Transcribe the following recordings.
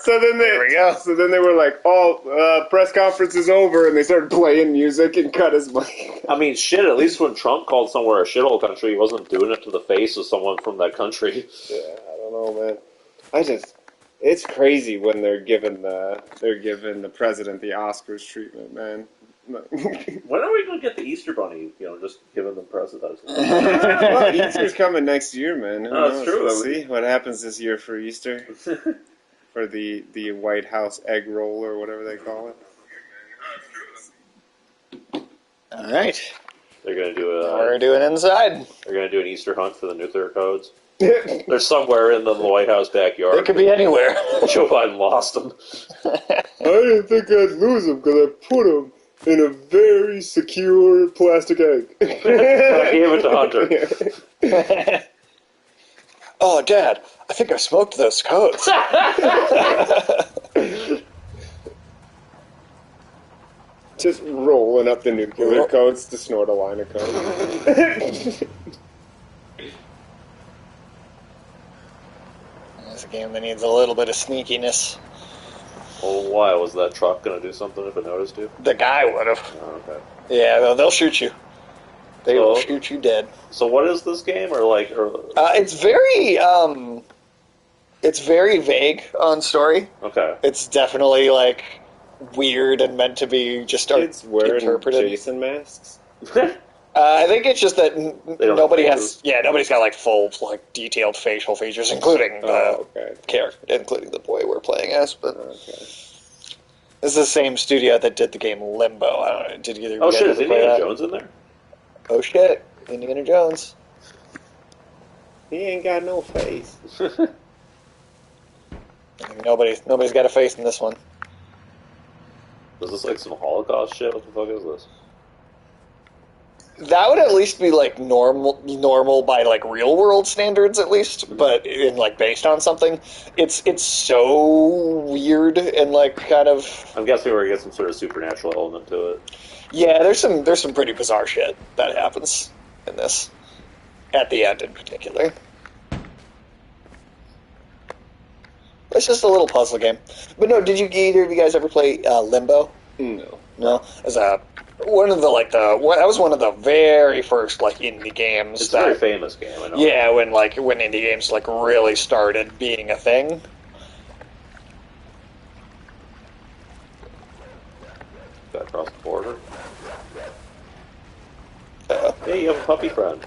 There we go. So then they were like, "Oh, press conference is over," and they started playing music and cut his mic. I mean, shit. At least when Trump called somewhere a shithole country, he wasn't doing it to the face of someone from that country. Yeah, I don't know, man. It's crazy when they're giving the president the Oscars treatment, man. When are we going to get the Easter Bunny? Just giving them presidents. Well, Easter's coming next year, man. Who knows? That's true. We'll see what happens this year for Easter. For the White House egg roll or whatever they call it. All right. They're going to do we're doing inside. They're going to do an Easter hunt for the nuclear codes. They're somewhere in the White House backyard. It could be anywhere. Joe Biden lost them. I didn't think I'd lose them because I put them in a very secure plastic egg. I gave it to Hunter. Oh, Dad, I think I smoked those codes. Just rolling up the nuclear codes to snort a line of coke. It's a game that needs a little bit of sneakiness. Well, why? Was that truck going to do something if it noticed you? The guy would have. Oh, okay. Yeah, they'll shoot you. They will shoot you dead. So what is this game, It's very vague on story. Okay. It's definitely weird and meant to be just kids wearing interpreted. Jason masks. I think it's just that nobody's got full detailed facial features, including the character, including the boy we're playing as. But this is the same studio that did the game Limbo. I don't know. Did either of you guys is ever play Indiana that? Jones in there? Oh shit, Indiana Jones. He ain't got no face. Nobody's got a face in this one. Is this some Holocaust shit? What the fuck is this? That would at least be normal by real world standards at least, but in based on something, it's so weird and kind of. I'm guessing we're gonna get some sort of supernatural element to it. Yeah, there's some pretty bizarre shit that happens in this, at the end in particular. It's just a little puzzle game. But no, did either of you guys ever play Limbo? No. No, as that was one of the very first indie games. It's a very famous game. I know. Yeah, when indie games really started being a thing. Got across the border. Hey, you have a puppy friend.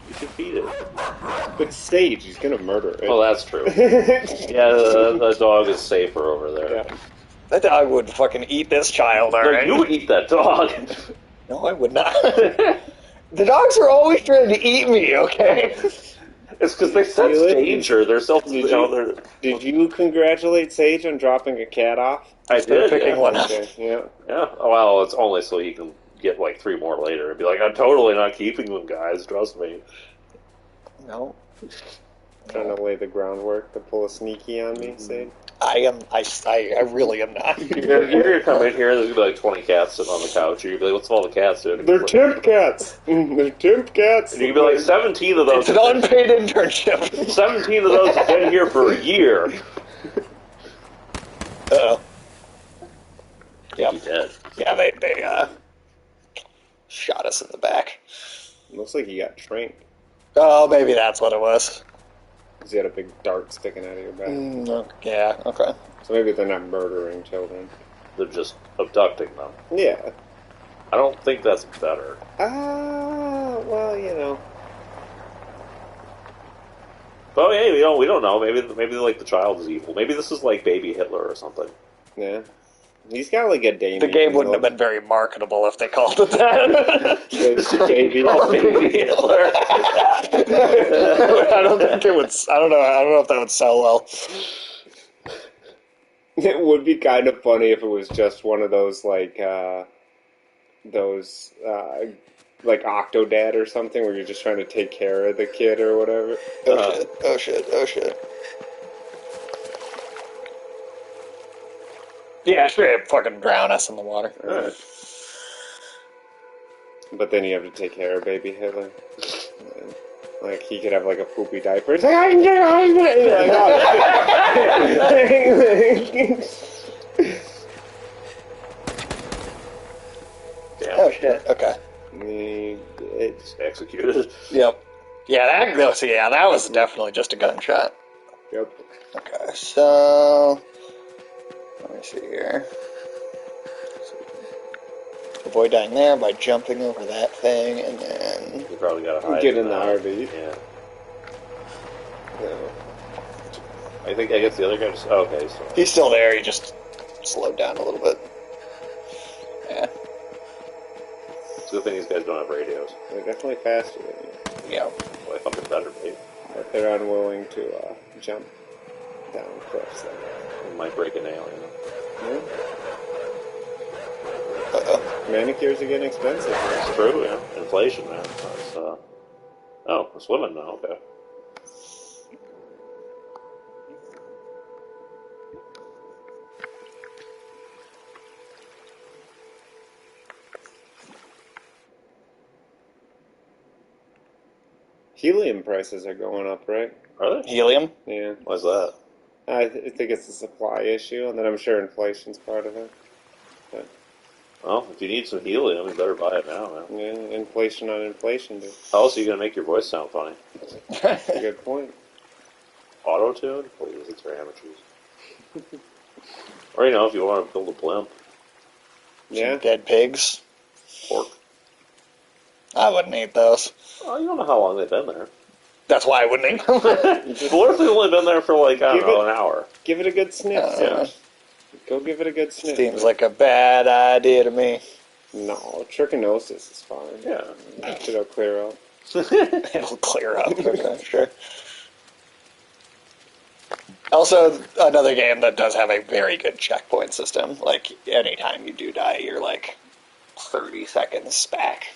You should feed it. But Sage, he's gonna murder it. Oh, that's true. Yeah, the dog is safer over there. Yeah. That dog would fucking eat this child, alright? No, you would eat that dog. No, I would not. The dogs are always trying to eat me, okay? It's because they sense danger. They're Did you congratulate Sage on dropping a cat off? I did. Picking one up. Okay, yeah. Yeah. Well, it's only so you can get 3 more later and be like, I'm totally not keeping them, guys. Trust me. No. Trying to lay the groundwork to pull a sneaky on me, Sage? I really am not. You're going to come in here and there's going to be 20 cats sitting on the couch. You're going to be like, what's all the cats doing? They're temp cats. They're temp cats. And you can be like, 17 of those. It's an unpaid internship. 17 of those have been here for a year. Uh-oh. Yep. He's dead. Yeah, they shot us in the back. Looks like he got trained. Oh, maybe that's what it was. Because he had a big dart sticking out of your back. Yeah, okay. So maybe they're not murdering children. They're just abducting them. Yeah. I don't think that's better. Well, But hey, we don't know. Maybe the child is evil. Maybe this is like Baby Hitler or something. Yeah. He's got a Damien. The game wouldn't have been very marketable if they called it that. Baby Hitler. I don't think it would. I don't know if that would sell well. It would be kind of funny if it was just one of those Octodad or something where you're just trying to take care of the kid or whatever. Oh shit. Yeah, sure, fucking drown us in the water. Right. But then you have to take care of Baby Hitler. He could have a poopy diaper. It's like, Damn. Oh shit. Okay. It's Executed. Yep. Yeah, that was definitely just a gunshot. Yep. Okay, so let me see here. Avoid dying there by jumping over that thing, and then You probably gotta hide. Get in the RV. Yeah. I guess the other guy just. Oh, okay, so. he's still there. He just slowed down a little bit. Yeah. It's a good thing these guys don't have radios. They're definitely faster than you. Yeah. Well, I fucking better be. But they're unwilling to jump down cliffs. It might break a nail, you know. Yeah. Uh-oh. Manicures are getting expensive. It's true, yeah. Inflation, man. That's, oh, we're swimming now, okay. Helium prices are going up, right? Are they? Helium? Yeah. Why's that? I think it's a supply issue, and then I'm sure inflation's part of it. But, Well, if you need some helium, you better buy it now, man. yeah, inflation on inflation, dude. How else are you going to make your voice sound funny? That's a good point. Auto-tune? Please, it's for amateurs. Or, you know, if you want to build a blimp. Yeah. Dead pigs. Pork. I wouldn't eat those. Oh, you don't know how long they've been there. That's why I wouldn't eat them. But what if they've only been there for, like, I don't know, an hour? Give it a good sniff. Yeah. Go give it a good sniff. Seems like a bad idea to me. No, trichinosis is fine. Yeah. It'll clear up. It'll clear up, okay, sure. Also, another game that does have a very good checkpoint system. Like, anytime you do die, you're like 30 seconds back.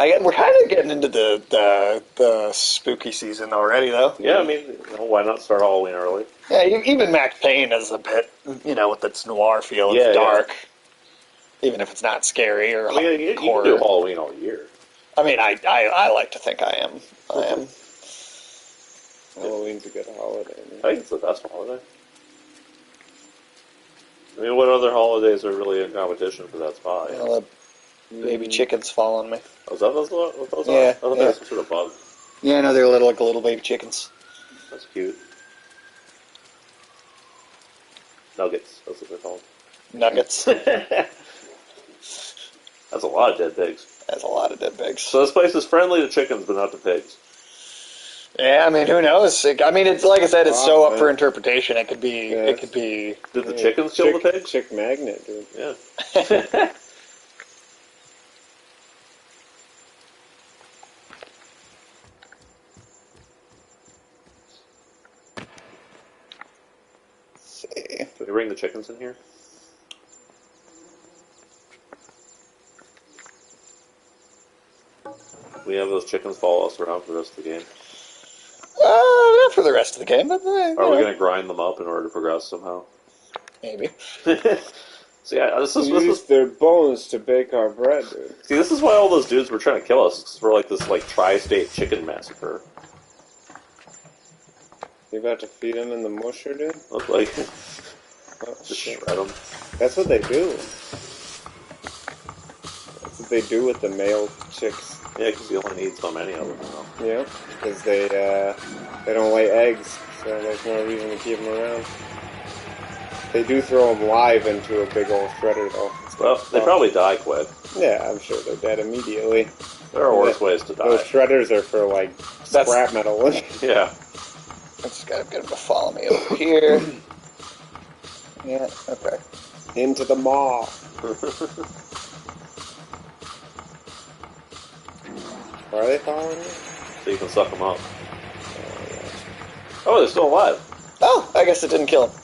We're kind of getting into the spooky season already, though. Yeah, I mean, why not start Halloween early? Yeah, even Max Payne is a bit, with its noir feel. It's dark, even if it's not scary or I mean, you horror. can do Halloween all year. I mean, I like to think I am. Halloween's a good holiday, man. I think it's the best holiday. I mean, what other holidays are really in competition for that spot? Well, the baby chickens fall on me. Oh, is that what those are? Yeah, I thought they were some sort of bug. Yeah, no, they're little baby chickens. That's cute. Nuggets, that's what they're called. Nuggets. That's a lot of dead pigs. That's a lot of dead pigs. So this place is friendly to chickens, but not to pigs. Yeah, I mean, who knows? I mean, it's like I said, it's so up for interpretation. It could be. Yeah, it could be. Did the chickens kill the pigs? Chick magnet, dude. Yeah. See. Can we bring the chickens in here? We have those chickens follow us around for the rest of the game. Not for the rest of the game, but Are we going to grind them up in order to progress somehow? maybe. So yeah, this Use is their bones to bake our bread, dude. see, this is why all those dudes were trying to kill us. Because we're like this tri-state chicken massacre. You about to feed them in the musher, dude? Look like Oh, just shit. shred them. That's what they do. That's what they do with the male chicks. Yeah, because you only need so many of them. You know? Yeah, because they don't lay eggs, so there's no reason to keep them around. They do throw them live into a big old shredder, though. Well, they probably die quick. Yeah, I'm sure they're dead immediately. There are worse ways to die. Those shredders are for, like, scrap metal. Yeah. I just gotta get them to follow me over here. Yeah. Okay. Into the maw. Are they following you? So you can suck them up. Oh, they're still alive. Oh, I guess it didn't kill him.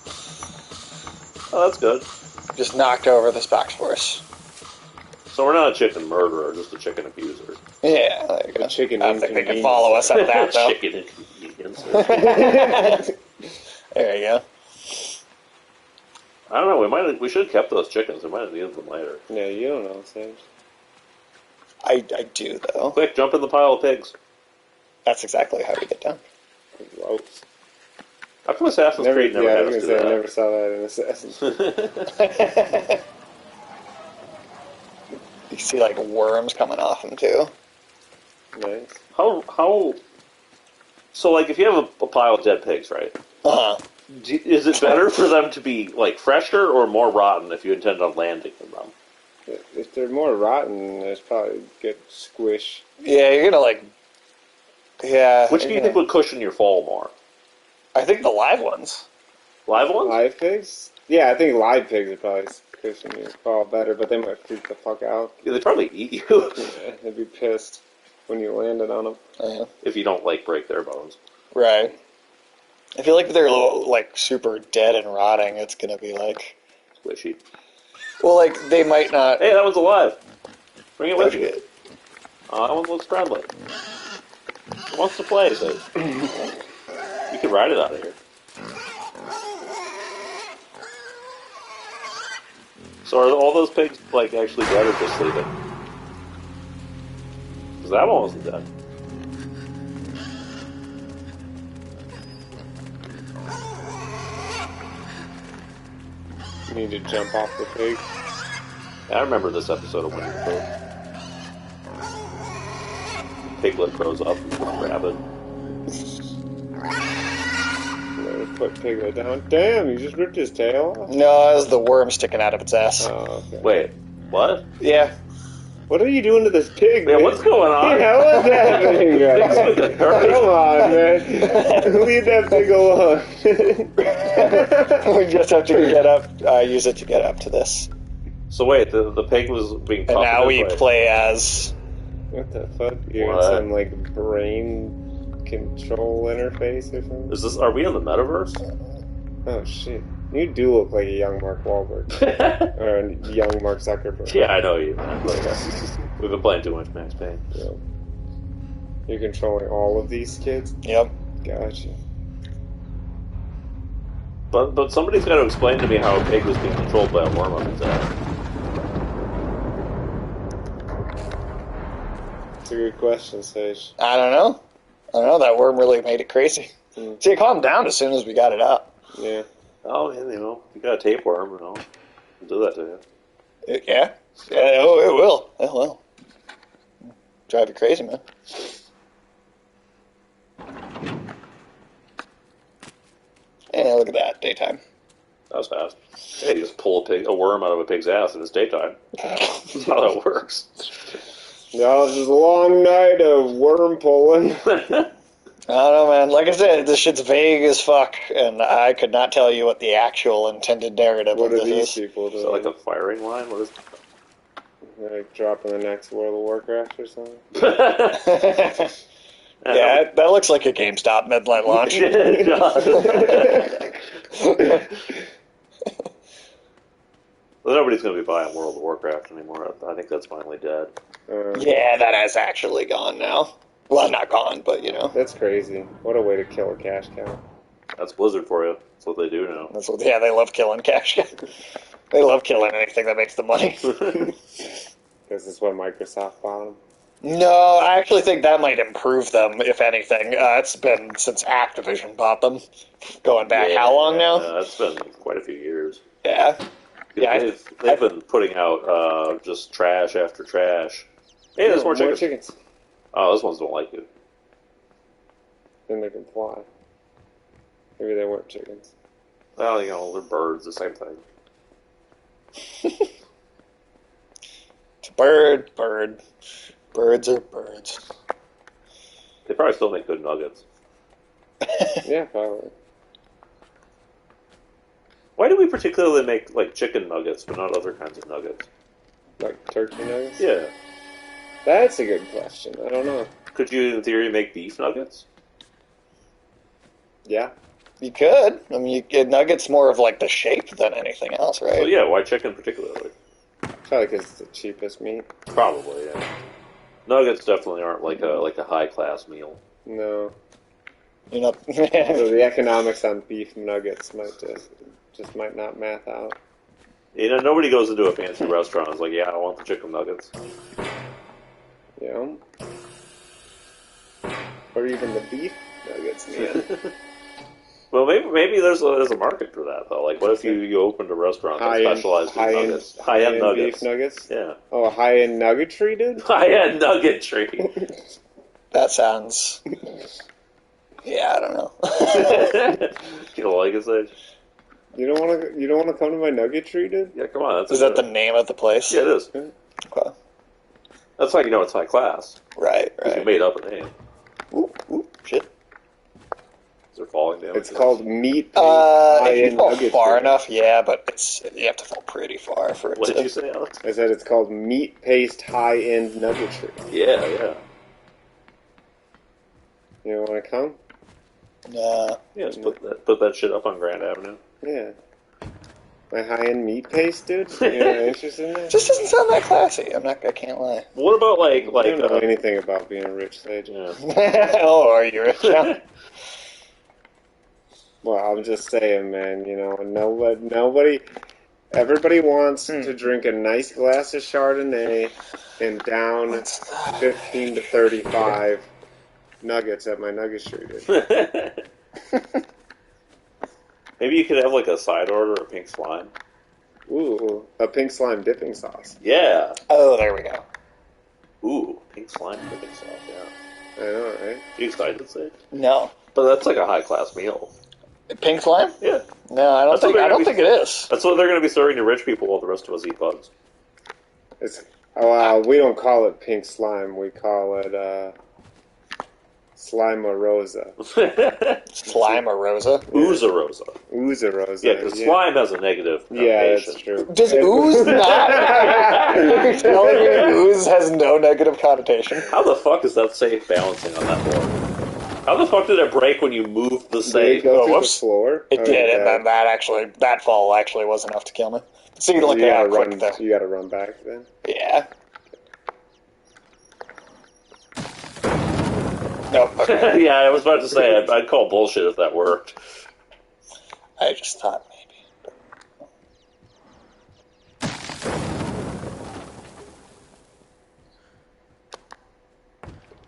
Oh, that's good. Just knocked over the Spoxforce. So we're not a chicken murderer, just a chicken abuser. Yeah, there you go. Chicken I don't think they can inconvenience. follow us at that, though. Chicken inconvenience. There you go. I don't know. We should have kept those chickens. We might have needed them later. Yeah, you don't know, Sage. I do, though. Quick, jump in the pile of pigs. That's exactly how we get down. Gross. How come Assassin's Creed never had us do that? I never saw that in Assassin's Creed. You see, like, worms coming off them, too. Nice. How... So, like, if you have a pile of dead pigs, right? Uh-huh. Is it better for them to be, like, fresher or more rotten if you intend on landing them? If they're more rotten, there's probably good squish. Yeah, you're gonna, like... Yeah. Which do you think would cushion your fall more? I think the live ones. Live ones? Live pigs? Yeah, I think live pigs would probably cushion your fall better, but they might freak the fuck out. Yeah, they'd probably eat you. Yeah, they'd be pissed when you landed on them. If you don't, like, break their bones. Right. I feel like if they're, like, super dead and rotting, it's gonna be, like... Squishy. Well, like, they might not... Hey, that one's alive. Bring it with you. That one looks friendly. It wants to play, so... You can ride it out of here. So are all those pigs, like, actually dead or just sleeping? Because that one wasn't dead. You need to jump off the pig. I remember this episode of Winnie the Pooh. Piglet grows up and becomes rabid. Put Piglet down. Damn, you just ripped his tail off? No, it was the worm sticking out of its ass. Oh, okay. Wait, what? Yeah. What are you doing to this pig, man? Yeah, what's going on? Yeah, what's happening, guys? Come on, man. Leave that pig alone. We just have to get up, use it to get up to this. So wait, the pig was being... And now we play as... What the fuck? You're in some, like, brain control interface or something? Is this? Are we in the metaverse? Oh, shit. You do look like a young Mark Wahlberg. Or a young Mark Zuckerberg. Yeah, I know you, man. We've been playing too much Max Payne. Yeah. You're controlling all of these kids? Yep. Gotcha. But somebody's got to explain to me how a pig was being controlled by a worm on its ass. That's a good question, Sage. I don't know. That worm really made it crazy. See, it calmed down as soon as we got it up. Yeah. Oh, yeah, you got a tapeworm, it'll do that to you. Yeah. Oh, it will. It will. Drive you crazy, man. Yeah, look at that. Daytime. That was fast. Hey, you just pull a worm out of a pig's ass and it's daytime. That's how that works. No, this is a long night of worm pulling. I don't know, man. Like I said, this shit's vague as fuck, and I could not tell you what the actual intended narrative of this is. What are these people doing? Is that like a firing line? What is it? Like dropping the next World of Warcraft or something? Yeah, that looks like a GameStop midline launch. Well, nobody's going to be buying World of Warcraft anymore. I think that's finally dead. Yeah, that has actually gone now. Well, not gone, but you know. That's crazy. What a way to kill a cash cow. That's Blizzard for you. That's what they do now. Yeah, they love killing cash cows. They love killing anything that makes them money. Because it's what Microsoft bought them. No, I actually think that might improve them, if anything. It's been since Activision bought them. Going back how long now? It's been quite a few years. Yeah. Yeah, they've been putting out just trash after trash. Hey, there's more chickens. Oh, those ones don't like you. Then they can fly. Maybe they weren't chickens. Well, they're birds, the same thing. It's a bird. Birds are birds. They probably still make good nuggets. Yeah, probably. Why do we particularly make, like, chicken nuggets, but not other kinds of nuggets? Like turkey nuggets? Yeah. That's a good question. I don't know. Could you, in theory, make beef nuggets? Yeah. You could. I mean, nuggets more of like the shape than anything else, right? Well, yeah, why chicken particularly? Probably because it's the cheapest meat. Probably, yeah. Nuggets definitely aren't like a high-class meal. No. You know, So the economics on beef nuggets might just might not math out. Nobody goes into a fancy restaurant and is like, yeah, I want the chicken nuggets. Yeah. Or even the beef nuggets, man. Well, maybe there's a market for that though. Like, what if you opened a restaurant that specialized in nuggets, high-end nuggets, beef nuggets? Yeah. Oh, a high-end nuggetry, dude. High-end nuggetry. That sounds. Yeah, I don't know. You don't like it, Sage? You don't want to come to my nuggetry, dude? Yeah, come on. Is that the name of the place? Yeah, it is. Okay. That's how you know it's high class. Right. You made up a name. Ooh, shit. Is there falling damage? It's called meat. If you fall far enough, yeah, but you have to fall pretty far for it. What did you say, Alex? I said it's called meat paste high-end nuggetry. Yeah. You want to come? Nah. Yeah, just put that shit up on Grand Avenue. Yeah. My high-end meat paste, dude? You're interested in that? Just doesn't sound that classy. I can't lie. What about I don't know anything about being rich, Sage. Yeah. Oh, are you rich now? Well, I'm just saying, man, everybody wants to drink a nice glass of Chardonnay and down 15 to 35 nuggets at my nuggetry, dude. Maybe you could have like a side order of pink slime. Ooh, a pink slime dipping sauce. Yeah. Oh, there we go. Ooh, pink slime dipping sauce, yeah. I know, right? You excited, Sage? No. But that's like a high-class meal. Pink slime? Yeah. No, I don't think it is. That's what they're going to be serving to rich people while the rest of us eat bugs. We don't call it pink slime. We call it slime rosa. Slime or rosa? Ooza rosa. Ooza rosa. Yeah, because slime has a negative connotation. Yeah, that's true. Does ooze not? You're telling me ooze has no negative connotation? How the fuck is that safe balancing on that board? How the fuck did it break when you moved the safe? Did it go through the floor? It did, and then that fall actually was enough to kill me. See, look at how quick that. You gotta run back then? Yeah. Nope. Okay. Yeah, I was about to say, I'd call bullshit if that worked. I just thought maybe.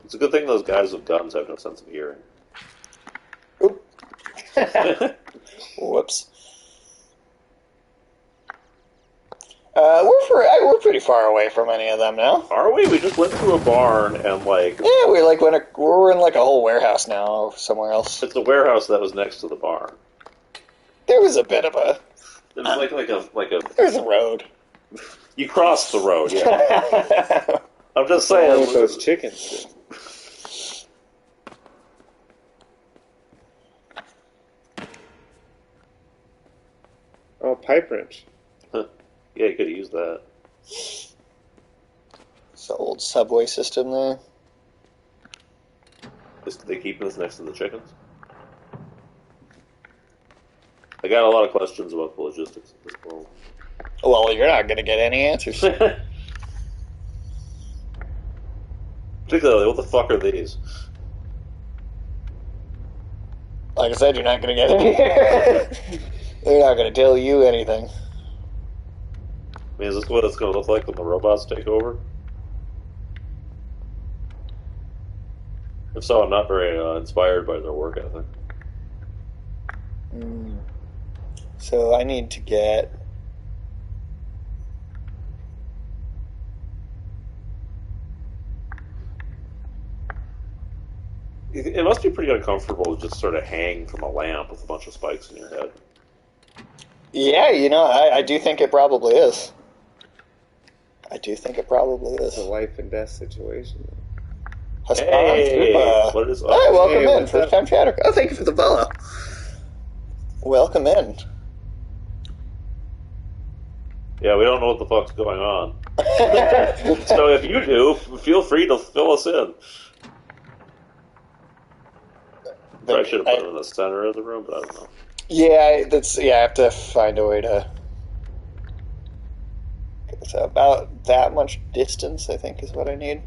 It's a good thing those guys with guns have no sense of hearing. Oop. Whoops. We're pretty far away from any of them now. Are we? We just went through a barn and like... Yeah, we're in like a whole warehouse now somewhere else. It's a warehouse that was next to the barn. There was a bit of a... It was like a... There's a road. You crossed the road, yeah. I'm just saying... With those chickens. Oh, pipe wrench. Yeah, you could have used that. It's the old subway system there. They keep this next to the chickens? I got a lot of questions about the logistics of this world. Well, you're not going to get any answers. Particularly, what the fuck are these? Like I said, you're not going to get any. They're not going to tell you anything. I mean, is this what it's going to look like when the robots take over? If so, I'm not very inspired by their work ethic. So I need to get... It must be pretty uncomfortable to just sort of hang from a lamp with a bunch of spikes in your head. Yeah, I do think it probably is. I do think it probably is. It's a life and death situation. Hey! What is up? Hi, welcome in. First time chatter. Oh, thank you for the follow. Welcome in. Yeah, we don't know what the fuck's going on. So if you do, feel free to fill us in. I should have put it in the center of the room, but I don't know. Yeah, I have to find a way to... It's about that much distance, I think, is what I need.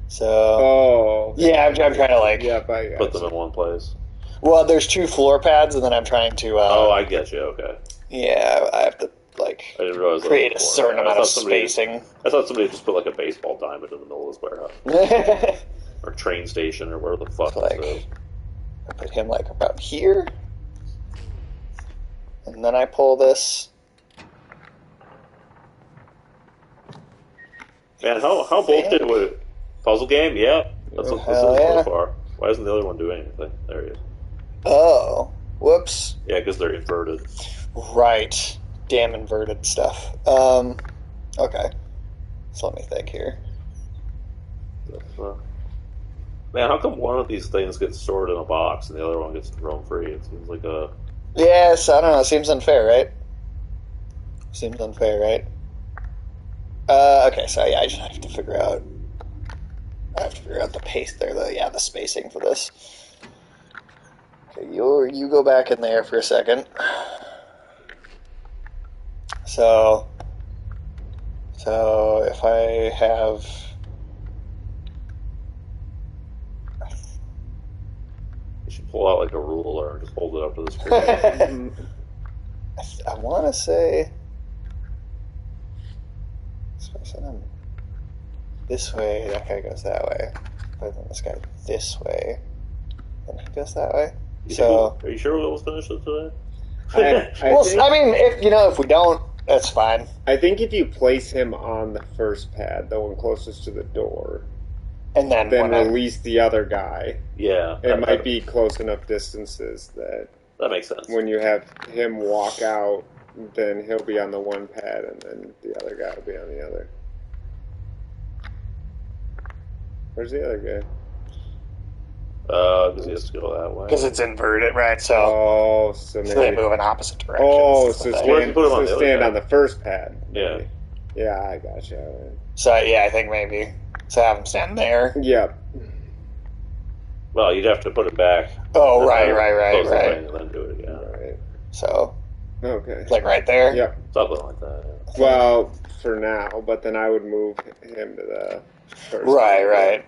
So... Oh. Yeah, I'm trying to, like... Yeah, put them in one place. Well, there's 2 floor pads, and then I'm trying to... oh, I get you, okay. Yeah, I have to, like, I didn't realize create a certain amount of spacing. I thought somebody just put, like, a baseball diamond in the middle of this warehouse. Or train station, or whatever the fuck like, this is. I put him, like, about here. and then I pull this. Man, how bullshit would it? Puzzle game? Yep. That's what this is so far. Why doesn't the other one do anything? There he is. Oh. Whoops. Yeah, because they're inverted. Right. Damn inverted stuff. Okay. So let me think here. Man, how come one of these things gets stored in a box and the other one gets to roam free? It seems like a... Yes, I don't know. It seems unfair, right? Seems unfair, right? Okay, so yeah, I just have to figure out... I have to figure out the pace there, the spacing for this. Okay, you go back in there for a second. So if I have... You should pull out like a ruler and just hold it up to the screen. I want to say... This way, that guy goes that way. But then this guy this way, then he goes that way. Are you sure we'll finish it today? I mean, if we don't, that's fine. I think if you place him on the first pad, the one closest to the door, and then release the other guy, it might be close enough distances that makes sense. When you have him walk out, then he'll be on the one pad, and then the other guy will be on the other. Where's the other guy? Because he has to go that way. Because it's inverted, right? So they move in opposite directions. Stand on the first pad. Maybe. Yeah, I gotcha. So yeah, I think maybe have him stand there. Yep. Well, you'd have to put it back. Oh, right. And then do it again. Right. So. Okay. Like right there. Yep. Something like that. Yeah. Well, for now, but then I would move him to the first. Right.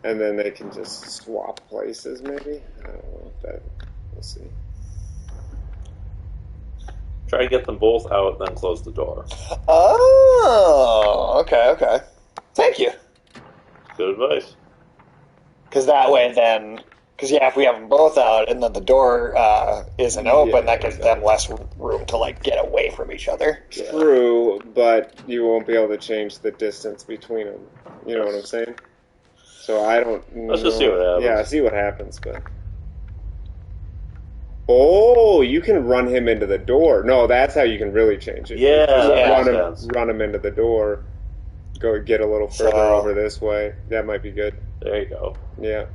And then they can just swap places, maybe? I don't know if that... We'll see. Try to get them both out, then close the door. Oh, okay. Thank you. Good advice. Because that way then... Because, if we have them both out and then the door isn't open, that gives them less room to, get away from each other. True, but you won't be able to change the distance between them. You know what I'm saying? So I don't know. Let's just see what happens. Yeah, see what happens, but... Oh, you can run him into the door. No, that's how you can really change it. Run him into the door. Go get a little further over this way. That might be good. There you go. Yeah.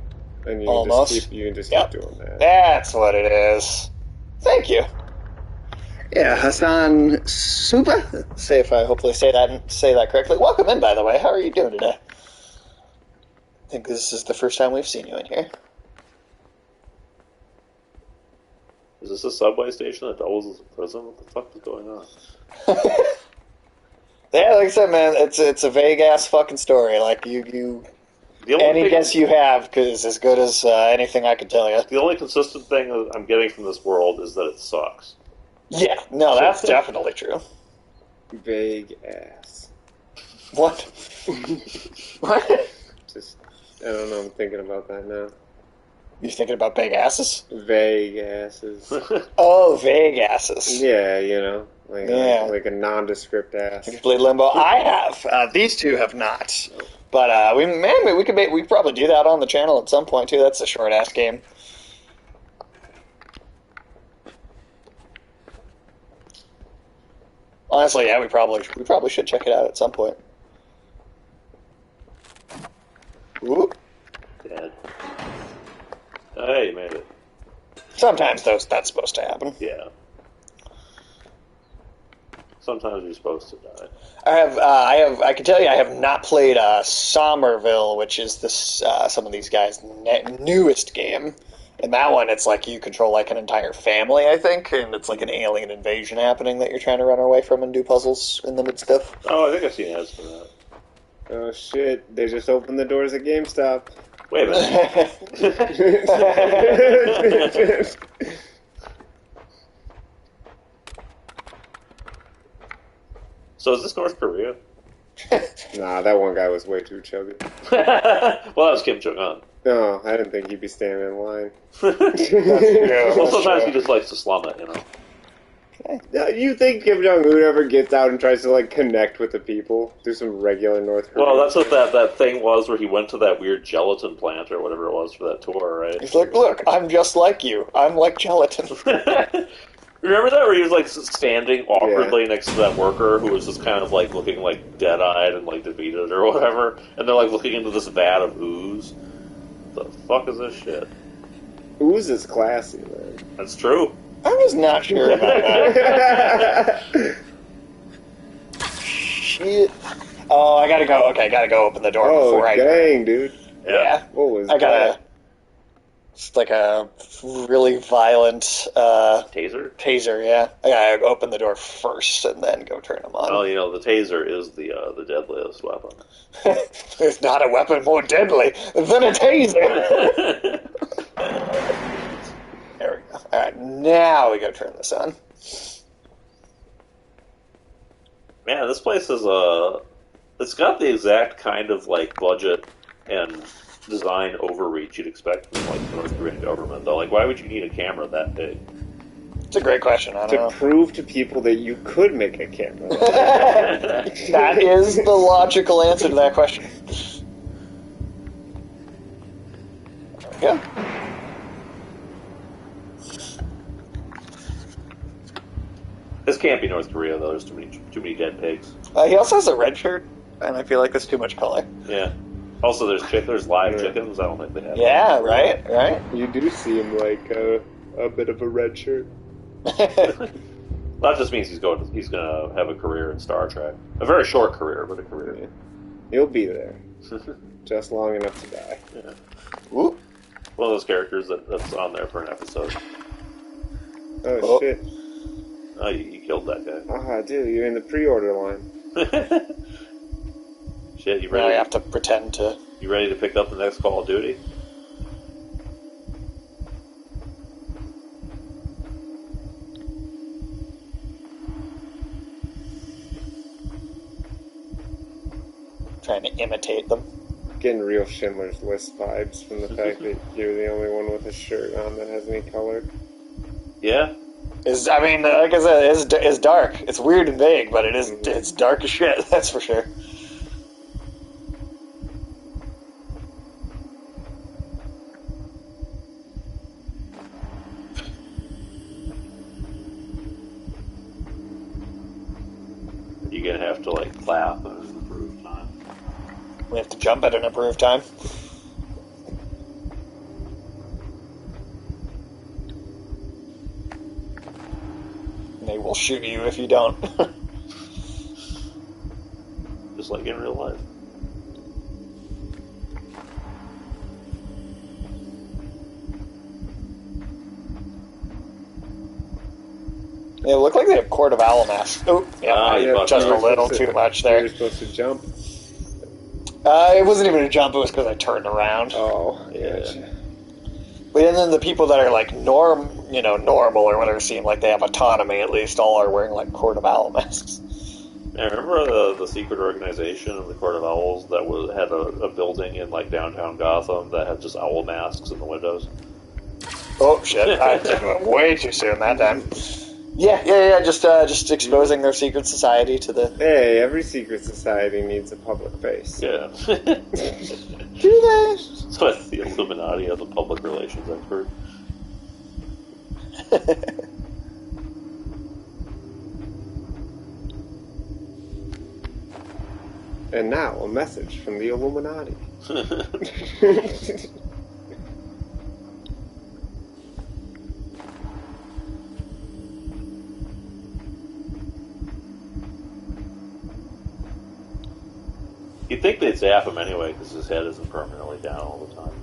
And you can just keep doing that. That's what it is. Thank you. Yeah, Hassan Suba. Say if I hopefully say that correctly. Welcome in, by the way. How are you doing today? I think this is the first time we've seen you in here. Is this a subway station that doubles as a prison? What the fuck is going on? Yeah, like I said, man, it's a vague ass fucking story. Like any guess you have is as good as anything I could tell you. The only consistent thing I'm getting from this world is that it sucks. Yeah, no, that's definitely true. Vague ass. What? What? I don't know, I'm thinking about that now. You thinking about big asses? Vague asses. Oh, vague asses. Yeah, like a nondescript ass. Complete limbo. I have. These two have not. But we could probably do that on the channel at some point too. That's a short ass game. Honestly, yeah, we probably should check it out at some point. Ooh. Dead. Hey, you made it. Sometimes that's supposed to happen. Yeah. Sometimes you're supposed to die. I can tell you I have not played Somerville, which is this some of these guys' newest game. In that one, it's like you control like an entire family, I think, and it's like an alien invasion happening that you're trying to run away from and do puzzles in the midst of. Oh, I think I've seen ads for that. Oh shit, they just opened the doors at GameStop. Wait a minute. So is this North Korea? Nah, that one guy was way too chubby. Well, that was Kim Jong-un. No, I didn't think he'd be standing in line. Well, sometimes he just likes to slum it, Okay. You think Kim Jong-un ever gets out and tries to, like, connect with the people? Do some regular North Korea? Well, that's what that thing was where he went to that weird gelatin plant or whatever it was for that tour, right? He's like, look, I'm just like you. I'm like gelatin. Remember that where he was like standing awkwardly next to that worker who was just kind of like looking like dead-eyed and like defeated or whatever, and they're like looking into this vat of ooze. What the fuck is this shit? Ooze is classy, man. That's true. I was not sure about that. Shit. Oh, I gotta go. Okay, I gotta go open the door before I... Oh, dang, dude. Yeah. What was I gotta... It's like a really violent... Taser, yeah. I gotta open the door first and then go turn them on. Well, you know, the taser is the deadliest weapon. There's not a weapon more deadly than a taser! There we go. Alright, now we go turn this on. Man, this place is it's got the exact kind of like budget and design overreach you'd expect from like the North Korean government, though. Like, why would you need a camera that big? It's a great question. I don't know. To prove to people that you could make a camera. That is the logical answer to that question. There we go. This can't be North Korea, though. There's too many dead pigs. He also has a red shirt, and I feel like there's too much color. Yeah. Also, there's live chickens. I don't think they have. Yeah, right. You do seem like a bit of a red shirt. That just means he's gonna have a career in Star Trek. A very short career, but a career. Yeah. He'll be there, just long enough to die. Yeah. Whoop. One of those characters that's on there for an episode. Oh. Shit. Oh, you killed that guy. Ah, dude, you're in the pre-order line. Shit, you Now ready? I have to pretend to... You ready to pick up the next Call of Duty? Trying to imitate them. Getting real Schindler's List vibes from the fact that you're the only one with a shirt on that has any color. Yeah. I mean, like I said, it's dark. It's weird and vague, but it's dark as shit, that's for sure. You're gonna have to, like, clap at an approved time. We have to jump at an approved time. They will shoot you if you don't. Just like in real life. They look like they have Court of Owl masks. Oh, yeah, just a little too much there. You're supposed to jump. It wasn't even a jump, it was because I turned around. Oh, yeah. But then the people that are like normal or whatever seem like they have autonomy, at least all are wearing like Court of Owl masks. Yeah, remember the secret organization of the Court of Owls that had a building in like downtown Gotham that had just owl masks in the windows? Oh shit, I took it way too soon that time. Yeah, just exposing their secret society to the... Hey, every secret society needs a public face. Yeah. Do they? So it's the Illuminati as a public relations expert. And now, a message from the Illuminati. You'd think they'd zap him anyway, because his head isn't permanently down all the time.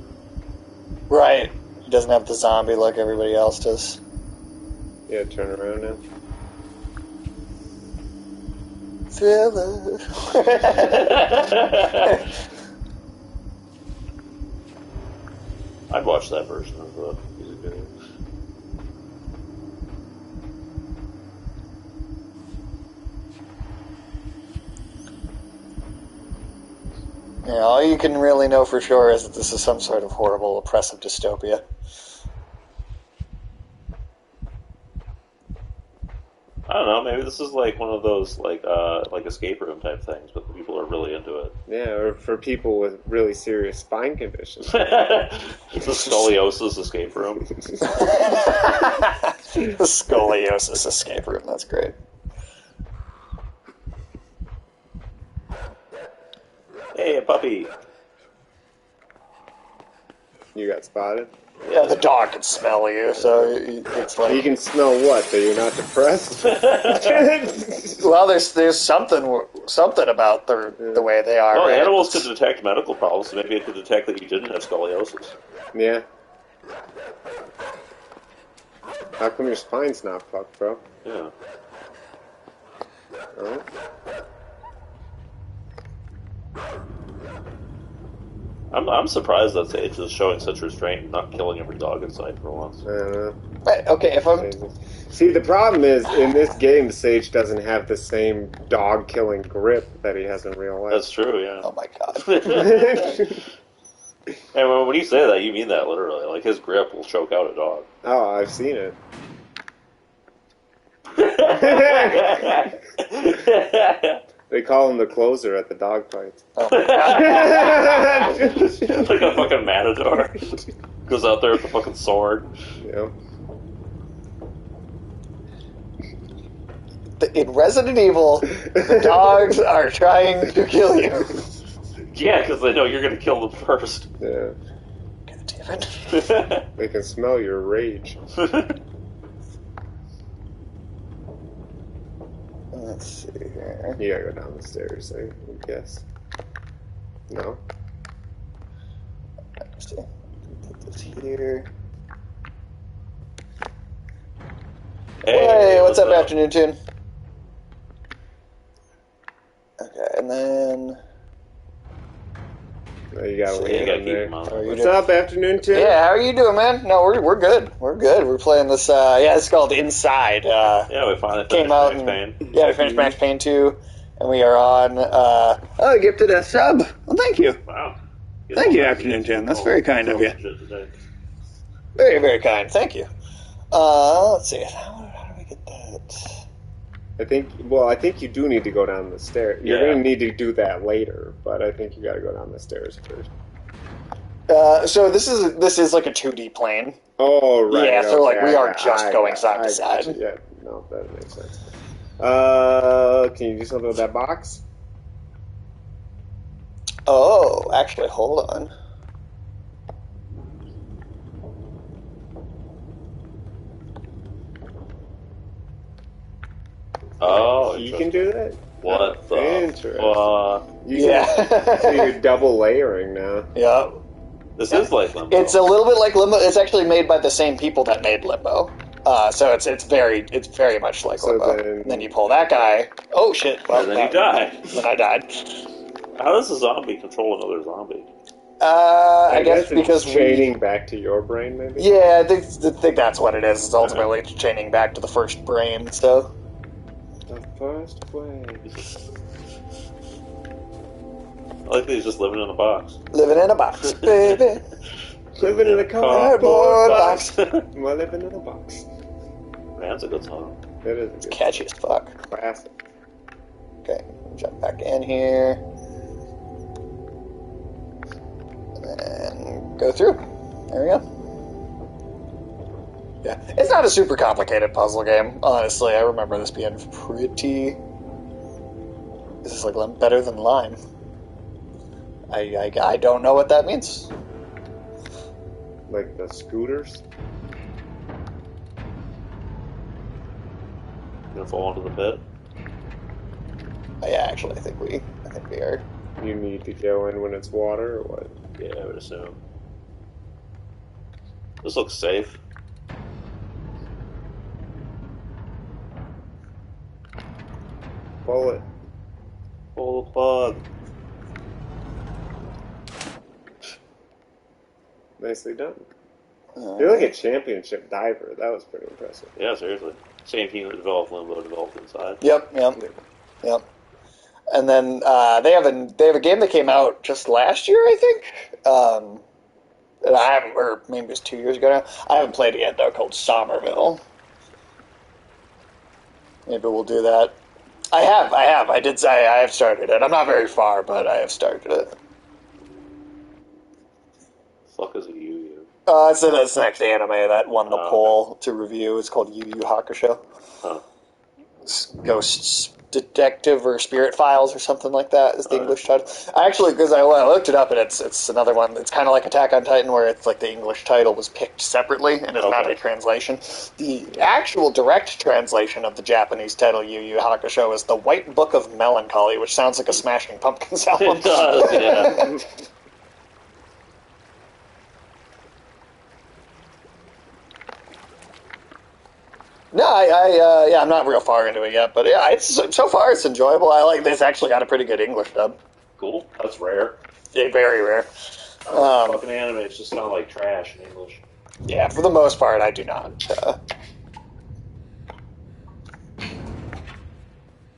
Right. He doesn't have the zombie like everybody else does. Yeah, turn around now. Thriller. I'd watch that version of the music video. Yeah, all you can really know for sure is that this is some sort of horrible, oppressive dystopia. don't know. Maybe this is like one of those like escape room type things, but the people are really into it. Yeah, or for people with really serious spine conditions. It's a scoliosis escape room. The scoliosis escape room. That's great. Hey, a puppy. You got spotted? Yeah, the dog can smell you, so it's like... You can smell what? That you're not depressed? Well, there's something about the way they are. Well, right? animals could detect medical problems, so maybe it could detect that you didn't have scoliosis. Yeah. How come your spine's not fucked, bro? Yeah. Oh. I'm surprised that Sage is showing such restraint and not killing every dog in sight for once. Right, okay, if I'm... See, the problem is, in this game, Sage doesn't have the same dog-killing grip that he has in real life. That's true, yeah. Oh my god. And when you say that, you mean that literally. Like, his grip will choke out a dog. Oh, I've seen it. They call him the closer at the dog fights. Oh my god. Like a fucking matador. Goes out there with a fucking sword. Yeah. In Resident Evil, the dogs are trying to kill you. Yeah, because they know you're going to kill them first. Yeah. God damn it. They can smell your rage. Let's see here. You gotta go down the stairs, I guess. No? Let's see. Put this here. Hey, what's up, Afternoon Tune? Okay, and then... No, you gotta So wait you gotta in keep there. them on. What's up, Afternoon Tune? Yeah, how are you doing, man? No, we're good. We're good. We're playing this, it's called Inside. Yeah, we finally came finished out Max Payne. Yeah, we finished Max Payne 2, and we are on, oh, gifted a sub. Well, thank you. Wow. Thank you, Afternoon Tune. That's very kind of you. Very, very kind. Thank you. Let's see. How do we get that? I think you do need to go down the stairs. You're gonna need to do that later, but I think you gotta go down the stairs first. So this is like a 2D plane. Oh, right. Yeah, so okay, like we are just going side to side. Yeah, no, that makes sense. Can you do something with that box? Oh, actually, hold on. Oh, you can do that? What the Interesting. So you're double layering now. Yeah. This is like Limbo. It's a little bit like Limbo. It's actually made by the same people that made Limbo. So it's very much like Limbo. Then you pull that guy. Oh shit! Well, and then you die. Then I died. How does a zombie control another zombie? I guess because it's chaining back to your brain, maybe. Yeah, I think that's what it is. It's ultimately chaining back to the first brain. So. The first way. I like that he's just living in a box. Living in a box, baby. Living in a cardboard box. Well, living in a box. Man, that's a good song. It is. It's catchy as fuck. Classic. Okay, jump back in here. And go through. There we go. Yeah, it's not a super complicated puzzle game, honestly. I remember this being pretty... This is like better than Lime. I don't know what that means. Like the scooters? You gonna fall into the pit? Yeah, actually, I think we are. You need to go in when it's water, or what? Yeah, I would assume. This looks safe. Pull it. Pull the plug. Nicely done. You're like a championship diver. That was pretty impressive. Yeah, seriously. Same team that developed Limbo developed Inside. Yep. And then they have a game that came out just last year, I think. And I haven't, or maybe it was 2 years ago now. I haven't played it yet though, called Somerville. Maybe we'll do that. I have. I did say I have started it. I'm not very far, but I have started it. Fuck is a Yu-Yu? It's the next anime that won the poll to review. It's called Yu Yu Hakusho. Huh. Ghosts Detective or Spirit Files or something like that is the English title. Actually, because I looked it up, and it's another one. It's kind of like Attack on Titan, where it's like the English title was picked separately and is not a translation. The actual direct translation of the Japanese title Yu Yu Hakusho is The White Book of Melancholy, which sounds like a Smashing Pumpkins album. It does, yeah. No, I'm not real far into it yet, but yeah, so far it's enjoyable. I like this. Actually, got a pretty good English dub. Cool. That's rare. Yeah, very rare. Fucking animes just sound like trash in English. Yeah, for the most part, I do not. For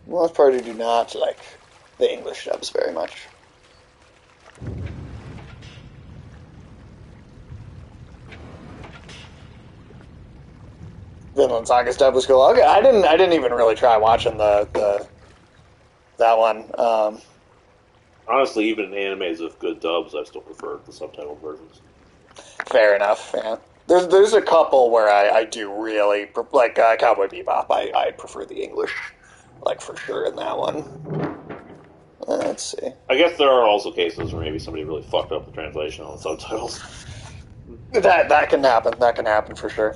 the most part, I do not like the English dubs very much. Vinland Saga's dub was cool. Okay, I didn't even really try watching that one. Honestly, even in animes with good dubs, I still prefer the subtitled versions. Fair enough. Yeah, there's a couple where I do really like Cowboy Bebop. I prefer the English, like for sure in that one. Let's see. I guess there are also cases where maybe somebody really fucked up the translation on the subtitles. That can happen. That can happen for sure.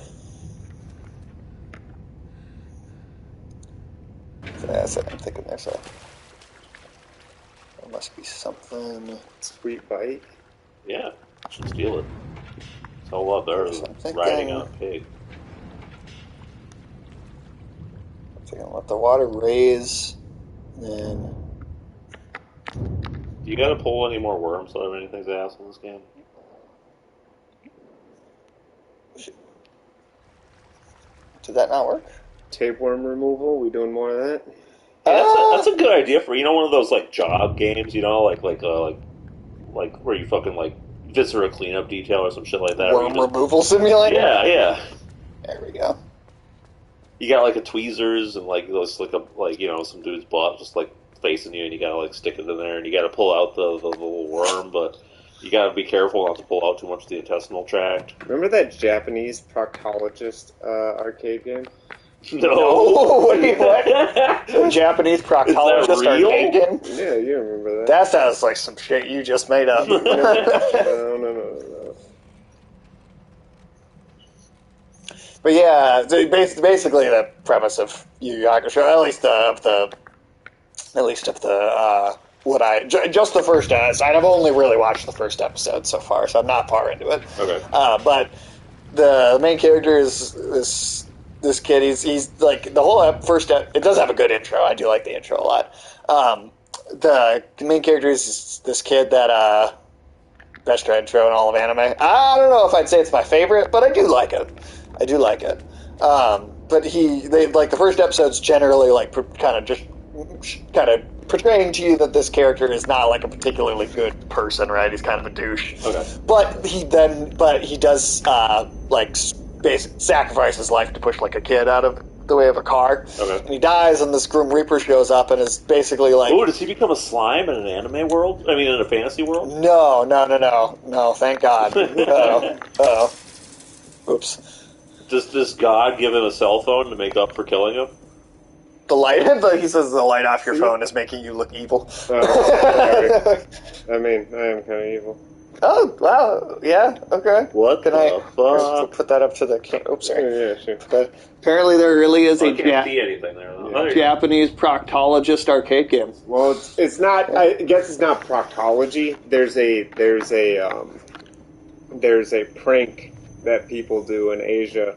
That's it. I'm thinking there must be something. Sweet bite. Yeah, should steal it. It's a whole lot better than riding on a pig. I'm thinking let the water raise, then. You gotta pull any more worms out of anything's ass in this game? Did that not work? Tapeworm removal. We doing more of that? Hey, that's a good idea for one of those like job games, like where you fucking like visit a cleanup detail or some shit like that. Worm removal simulator. Yeah. There we go. You got like a tweezers and like those some dude's butt just like facing you, and you gotta like stick it in there, and you gotta pull out the little worm, but you gotta be careful not to pull out too much of the intestinal tract. Remember that Japanese proctologist arcade game? No. What? A Japanese proctologist arcade game? Yeah, you remember that. That sounds like some shit you just made up. No. But yeah, basically the premise of Yu Yu Hakusho, just the first episode. I've only really watched the first episode so far, so I'm not far into it. Okay. But the main character is this kid. He's like the whole first. It does have a good intro. I do like the intro a lot. The main character is this kid that best intro in all of anime. I don't know if I'd say it's my favorite, but I do like it. But the first episode's generally like kind of portraying to you that this character is not like a particularly good person, right? He's kind of a douche. Okay. But he does sacrifice his life to push like a kid out of the way of a car. Okay. And he dies, and this Grim Reaper shows up and is basically like... Oh, does he become a slime in an anime world? I mean, in a fantasy world? No, thank God. Uh-oh. Oops. Does God give him a cell phone to make up for killing him? The light, he says the light off your phone is making you look evil. Oh, I mean, I am kind of evil. Oh, wow. Yeah, okay. What Can the fuck? put that up to the camera? Oops, sorry. Yeah, sure. But apparently there really is I can't see anything there, though. a Japanese proctologist arcade game. Well, it's not. I guess it's not proctology. There's a prank that people do in Asia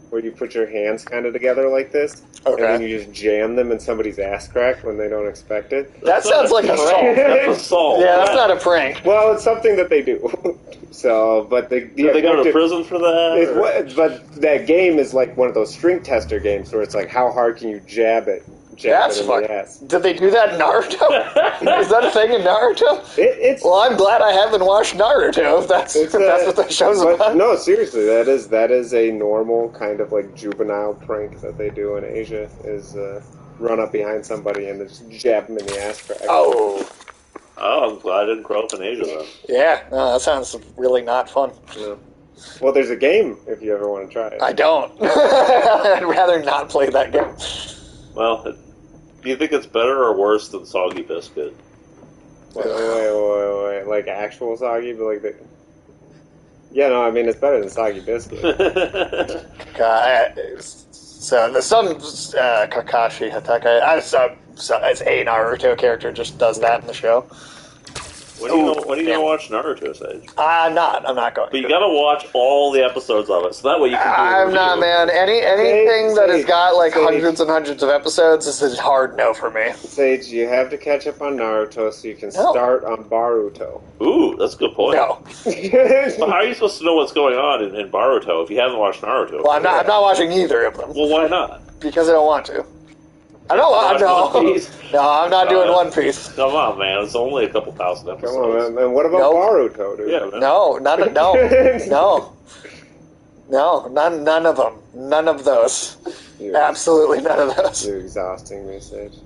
where you put your hands kind of together like this, and then you just jam them in somebody's ass crack when they don't expect it. That sounds like assault. That's assault. Yeah, that's not a prank. Well, it's something that they do. So, but do they go to prison for that? But that game is like one of those string tester games where it's like, how hard can you jab it That's fucking. Did they do that in Naruto? Is that a thing in Naruto? It's. Well, I'm glad I haven't watched Naruto. If that's what the show's about. No, seriously, that is a normal kind of like juvenile prank that they do in Asia. Is run up behind somebody and just jab them in the ass crack. Oh, I'm glad I didn't grow up in Asia then. Yeah, no, that sounds really not fun. Yeah. Well, there's a game if you ever want to try it. I don't. I'd rather not play that game. Well, do you think it's better or worse than Soggy Biscuit? Wait. Like actual Soggy, but like the... Yeah, no, I mean, it's better than Soggy Biscuit. So the some Kakashi Hatake, it's a Naruto character, just does that in the show. When are you going to watch Naruto, Sage? I'm not going. But you got to watch all the episodes of it, so that way you can do a review. not, man. Anything that has got like hundreds and hundreds of episodes is a hard no for me. Sage, you have to catch up on Naruto so you can start on Boruto. Ooh, that's a good point. No. But how are you supposed to know what's going on in Boruto if you haven't watched Naruto? Well, I'm not watching either of them. Well, why not? Because I don't want to. No, I'm not doing One Piece. Come on, man. It's only a couple thousand episodes. Come on, man. What about Boruto, dude? Yeah, man. No, none of them. None of those. Absolutely none of those. You're exhausting me, Sage.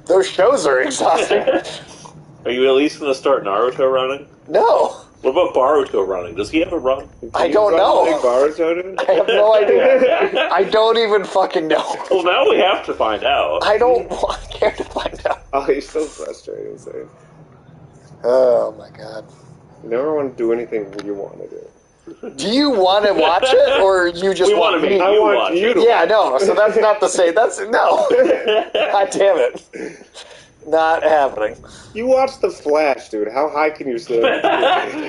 Those shows are exhausting. Are you at least going to start Naruto running? No. What about Boruto running? Does he have a run? I don't know. Boruto, dude? I have no idea. I don't even fucking know. Well, now we have to find out. I don't care to find out. Oh, you're so frustrating, Sage. Oh my god. You never want to do anything you want to do. Do you want to watch it, or you just want me? I want you to. Yeah, no. So that's not the same. That's no. God damn it. Not happening. You watched The Flash, dude. How high can you sleep?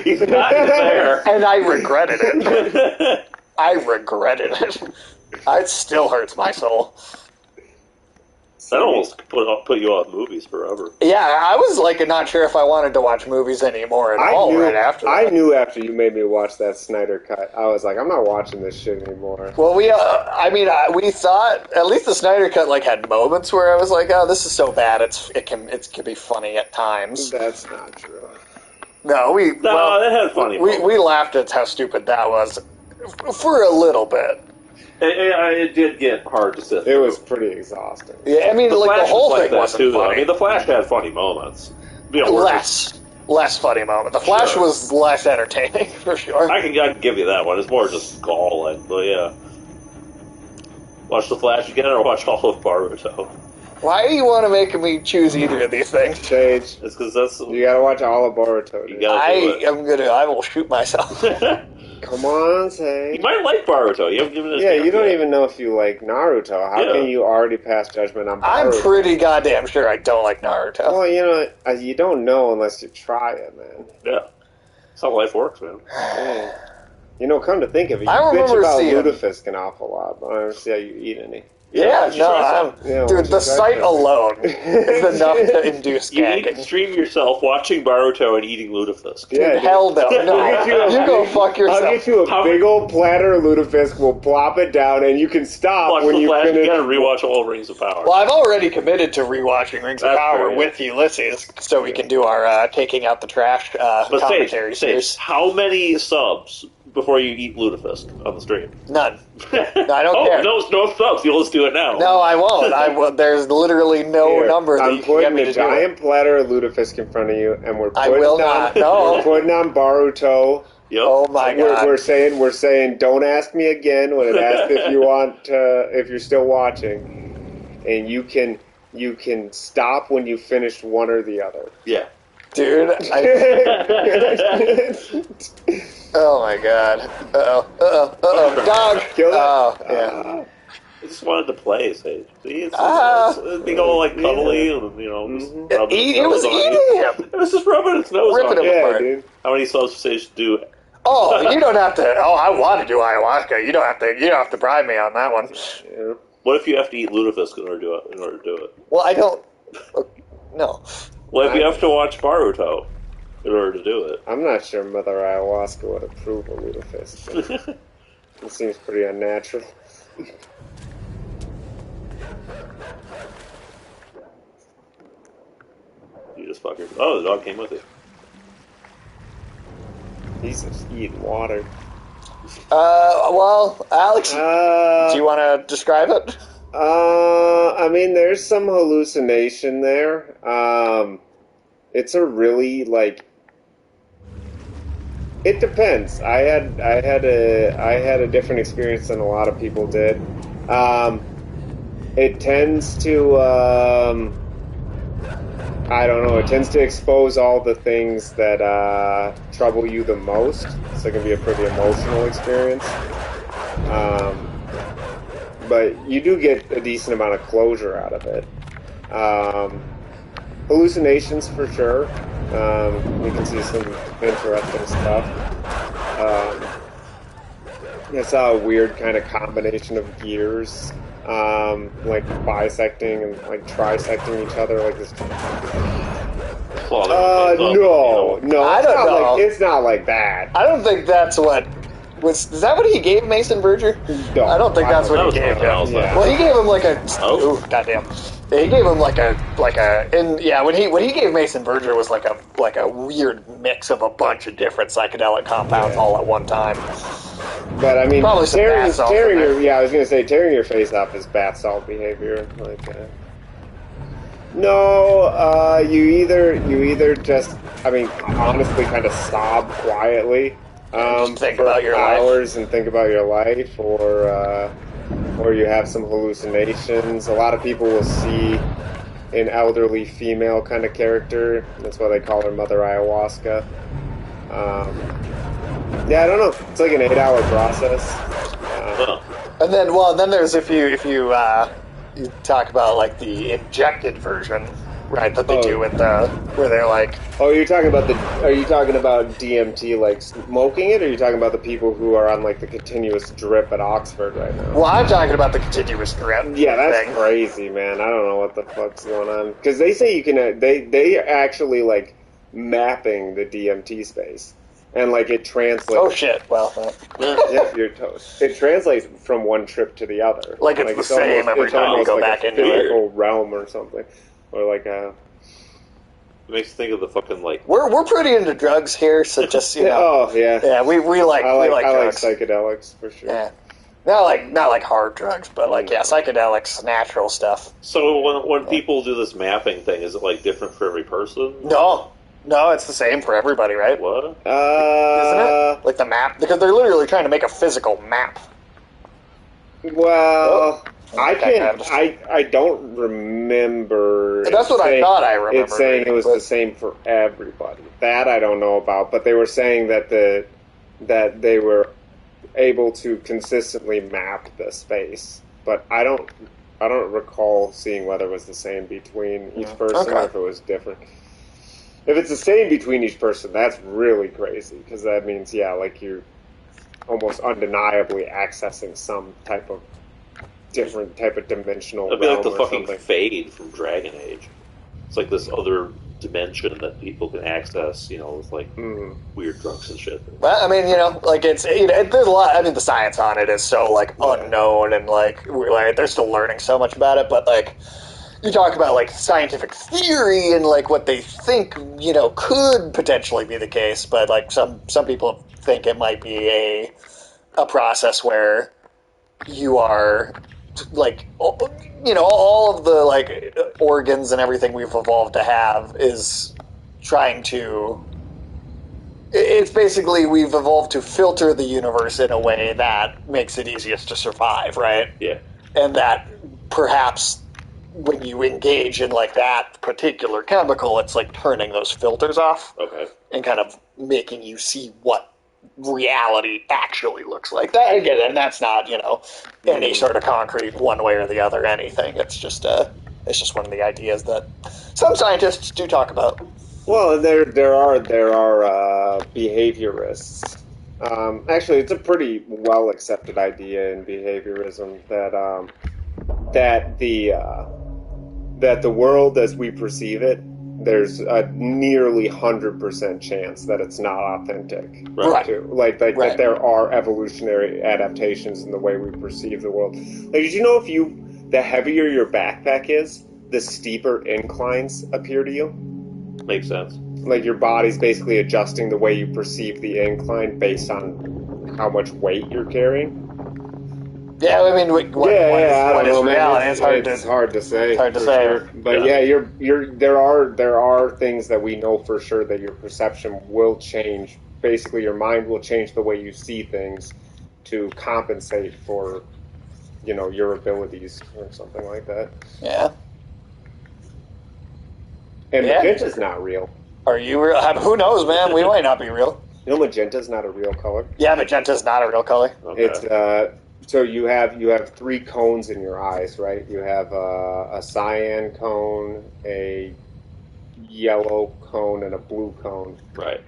He's not there. And I regretted it. I regretted it. It still hurts my soul. That almost put you off movies forever. Yeah, I was like not sure if I wanted to watch movies anymore at all right after that. I knew after you made me watch that Snyder cut, I was like, I'm not watching this shit anymore. Well, we thought at least the Snyder cut like had moments where I was like, oh, this is so bad, it can be funny at times. That's not true. No, it had funny moments. We laughed at how stupid that was for a little bit. It did get hard to sit through. It was pretty exhausting. Yeah, I mean, the whole thing wasn't too, funny. I mean, the Flash had funny moments. Less funny moment. The Flash was less entertaining, for sure. I can give you that one. It's more just galling, but yeah. Watch the Flash again or watch all of Boruto? Why do you want to make me choose either of these things? Sage. It's because you gotta watch all of Boruto. I will shoot myself. Come on, Sage. You might like Boruto. You haven't given it a chance you don't even know if you like Naruto. How can you already pass judgment on Boruto? I'm pretty goddamn sure I don't like Naruto. Well, you don't know unless you try it, man. Yeah. That's how life works, man. Yeah. Come to think of it, you bitch about Lutefisk an awful lot, but I don't see how you eat any. Dude, the sight alone is enough to induce gagging. You need to stream yourself watching Boruto and eating lutefisk. Dude, hell no. You go fuck yourself. I'll get you a big old platter of lutefisk, we'll plop it down, and you can stop when you finish. You gotta rewatch all Rings of Power. Well, I've already committed to rewatching Rings of Power with Ulysses, so we can do our taking out the trash commentary series. How many subs before you eat lutefisk on the stream? None. No, I don't care. No subs. You'll just do it now. No, I won't. There's literally no number that you can get me to do. I'm putting a giant platter of lutefisk in front of you, and we're putting we're putting on Boruto. Yep. Oh my god. We're saying don't ask me again when it asks if you're still watching, and you can stop when you finished one or the other. Yeah. Dude, oh my god. Dog! Kill it. Oh, yeah. I just wanted to play, Sage. See, it's being all like cuddly and, It was eating him! It was just rubbing its nose Ripping on him him. apart. Dude. How many subs does Sage do? Oh, you don't have to. Oh, I want to do ayahuasca. You don't have to bribe me on that one. Yeah. What if you have to eat lutefisk in order to do it? Well, I don't. No. Well, if you have to watch Boruto in order to do it. I'm not sure Mother Ayahuasca would approve of lutefisk. It seems pretty unnatural. just fucker. Oh, the dog came with you. He's just eating water. Well, Alex, do you want to describe it? I mean, there's some hallucination there. It's a really, like... It depends. I had a different experience than a lot of people did. It tends to, I don't know, it tends to expose all the things that trouble you the most. So it can be a pretty emotional experience. But you do get a decent amount of closure out of it. Hallucinations for sure. You can see some interesting stuff. I saw a weird kind of combination of gears, like bisecting and like trisecting each other, like this. No, I don't know. It's not like that. I don't think that's what was. Is that what he gave Mason Berger? No, I don't think that's what he gave him. Yeah. Well, he gave him like a. Oh, goddamn! He gave him like a. And yeah, what he gave Mason Berger was like a weird mix of a bunch of different psychedelic compounds all at one time. But I mean, probably tearing I was gonna say tearing your face off is bath salt behavior. Like, you either just, I mean, honestly, kind of sob quietly, think for about your hours life. and think about your life, or you have some hallucinations. A lot of people will see an elderly female kind of character. That's why they call her Mother Ayahuasca. Yeah, I don't know. It's like an 8-hour process. And then there's if you talk about like the injected version, right? That they do with where they're like. Oh, are you talking about DMT like smoking it, or are you talking about the people who are on like the continuous drip at Oxford right now? Well, I'm talking about the continuous drip. Yeah, that's crazy, man. I don't know what the fuck's going on, because they say you can. They are actually like mapping the DMT space. And, like, it translates... Oh, shit. Well... Yep, you're toast. It translates from one trip to the other. Like it's the same every time you go back into it. It's almost like a physical realm or something. Or, like, a... It makes you think of the fucking, like... We're pretty into drugs here, so just, you know... Oh, yeah. Yeah, we like drugs. I like psychedelics, for sure. Yeah. Not like hard drugs, but, like, yeah, psychedelics, natural stuff. So when people do this mapping thing, is it, like, different for every person? No, it's the same for everybody, right? What? Isn't it? Like the map? Because they're literally trying to make a physical map. Well, I don't remember. That's what I thought I remembered. It's saying it was the same for everybody. That I don't know about, but they were saying that they were able to consistently map the space. But I don't recall seeing whether it was the same between each person or if it was different. If it's the same between each person, that's really crazy, because that means, like, you're almost undeniably accessing some type of different type of dimensional realm. It'd be like the fucking something. Fade from Dragon Age. It's like this other dimension that people can access, with, like, weird drugs and shit. Well, I mean, like, it's, there's a lot, I mean, the science on it is so, like, unknown, and, like, they're still learning so much about it, but, like... You talk about, like, scientific theory and, like, what they think, could potentially be the case, but, like, some people think it might be a process where you are, like, all of the, like, organs and everything we've evolved to have is trying to... It's basically we've evolved to filter the universe in a way that makes it easiest to survive, right? Yeah. And that perhaps... when you engage in, like, that particular chemical, it's like turning those filters off. Okay. And kind of making you see what reality actually looks like. That, again, and that's not, any sort of concrete one way or the other anything. It's just one of the ideas that some scientists do talk about. Well, there are behaviorists. Actually, it's a pretty well accepted idea in behaviorism that the world as we perceive it, there's a nearly 100% chance that it's not authentic. Right. That there are evolutionary adaptations in the way we perceive the world. Like, did you know the heavier your backpack is, the steeper inclines appear to you? Makes sense. Like your body's basically adjusting the way you perceive the incline based on how much weight you're carrying. Yeah, I mean, what is reality? It's hard to say. It's hard to say. Sure. But there are things that we know for sure that your perception will change. Basically, your mind will change the way you see things to compensate for, your abilities or something like that. Yeah. And magenta's not real. Are you real? Who knows, man? We might not be real. Magenta's not a real color. Yeah, magenta's not a real color. Okay. It's so you have 3 cones in your eyes, right? You have a cyan cone, a yellow cone, and a blue cone. Right.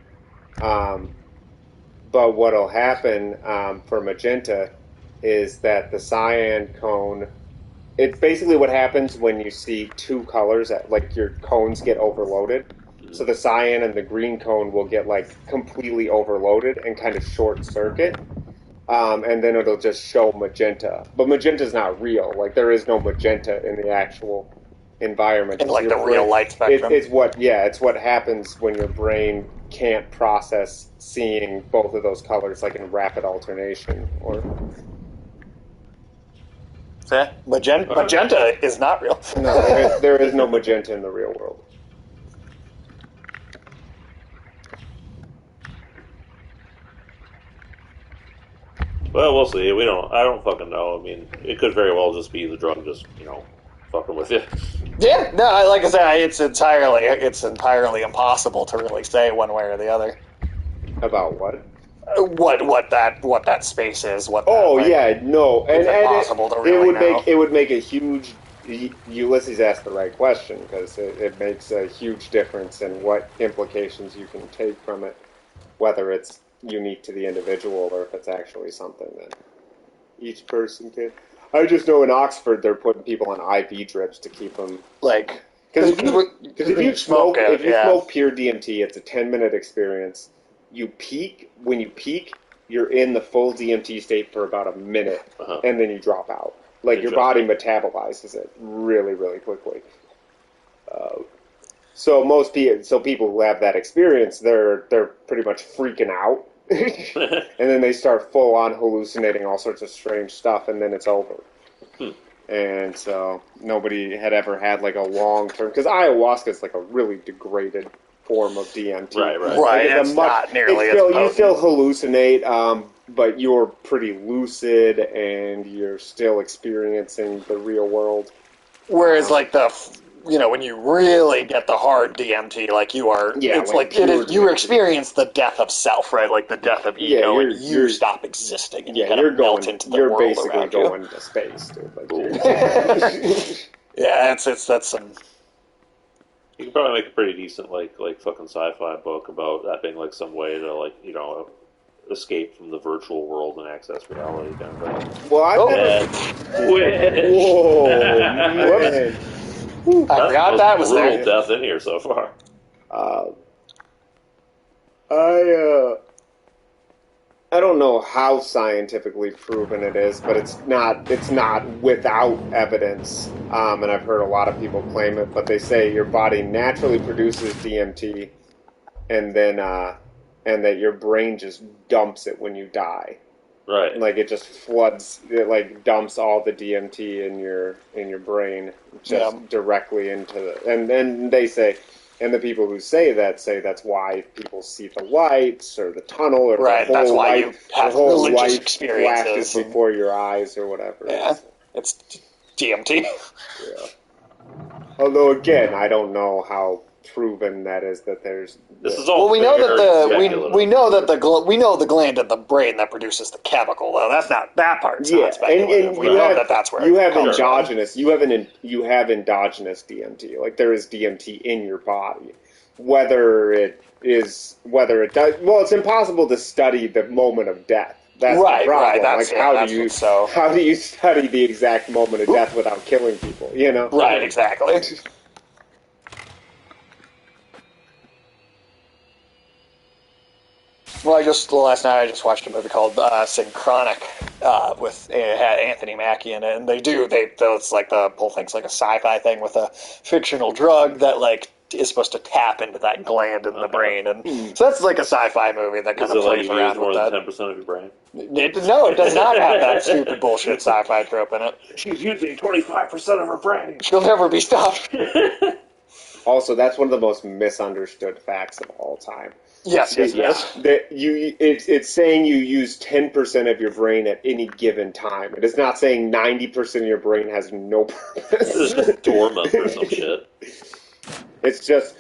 But what'll happen for magenta is that the cyan cone. It's basically what happens when you see 2 colors like your cones get overloaded. So the cyan and the green cone will get completely overloaded and kind of short circuit. And then it'll just show magenta. But magenta's not real. There is no magenta in the actual environment. In the real light spectrum. It's what happens when your brain can't process seeing both of those colors in rapid alternation or... Yeah. Magenta is not real. No, there is no magenta in the real world. Well, we'll see. I don't fucking know. I mean, it could very well just be the drug just, fucking with you. Yeah, no, like I said, it's entirely impossible to really say one way or the other. About what? What that space is? No, and impossible to really know. It would make a huge. Ulysses asked the right question because it makes a huge difference in what implications you can take from it, whether it's unique to the individual or if it's actually something that each person can. I just know in Oxford they're putting people on IV drips to keep them because if you smoke pure DMT, it's a 10-minute experience. When you peak, you're in the full DMT state for about a minute, and then you drop out. Your body metabolizes it really, really quickly. So people who have that experience, they're pretty much freaking out, and then they start full on hallucinating all sorts of strange stuff, and then it's over. And so nobody had ever had a long term because ayahuasca is a really degraded form of DMT. Right. It's not nearly as potent. You still hallucinate, but you're pretty lucid and you're still experiencing the real world. Whereas, when you really get the hard DMT, you are, you experience the death of self, right? The death of ego, and you stop existing, and you kind of melt into the world around you. You're basically going to space, dude. Yeah, that's some... You could probably make a pretty decent, fucking sci-fi book about that being, some way to, escape from the virtual world and access reality kind of thing. Well, Whoa, man. I forgot that was there. Death in here so far. I don't know how scientifically proven it is, but it's not without evidence. And I've heard a lot of people claim it, but they say your body naturally produces DMT, and then and that your brain just dumps it when you die. Right. It just floods, it dumps all the DMT in your brain just directly into the... And then they say, and the people who say that's why people see the lights or the tunnel or that's why you have religious experiences flashes before your eyes or whatever. Yeah, it's DMT. Yeah. Although again, I don't know how proven that is that there's... This is all we know that the gland in the brain that produces the chemical, though. That's not that part's not speculative. And we know that's where you have endogenous. You have endogenous DMT. There is DMT in your body. Whether it does. Well, it's impossible to study the moment of death. That's the problem. Right. How do you study the exact moment of death without killing people? Right. Exactly. Well, last night I just watched a movie called Synchronic with had Anthony Mackie in it, and it's the whole thing's a sci-fi thing with a fictional drug that is supposed to tap into that gland in the brain, and so that's like a sci-fi movie that kind of plays around with that. More than 10% of your brain? No, it does not have that stupid bullshit sci-fi trope in it. She's using 25% of her brain. She'll never be stopped. Also, that's one of the most misunderstood facts of all time. Yes. That it's saying you use 10% of your brain at any given time. It is not saying 90% of your brain has no purpose. It's just dormant or some shit. It's just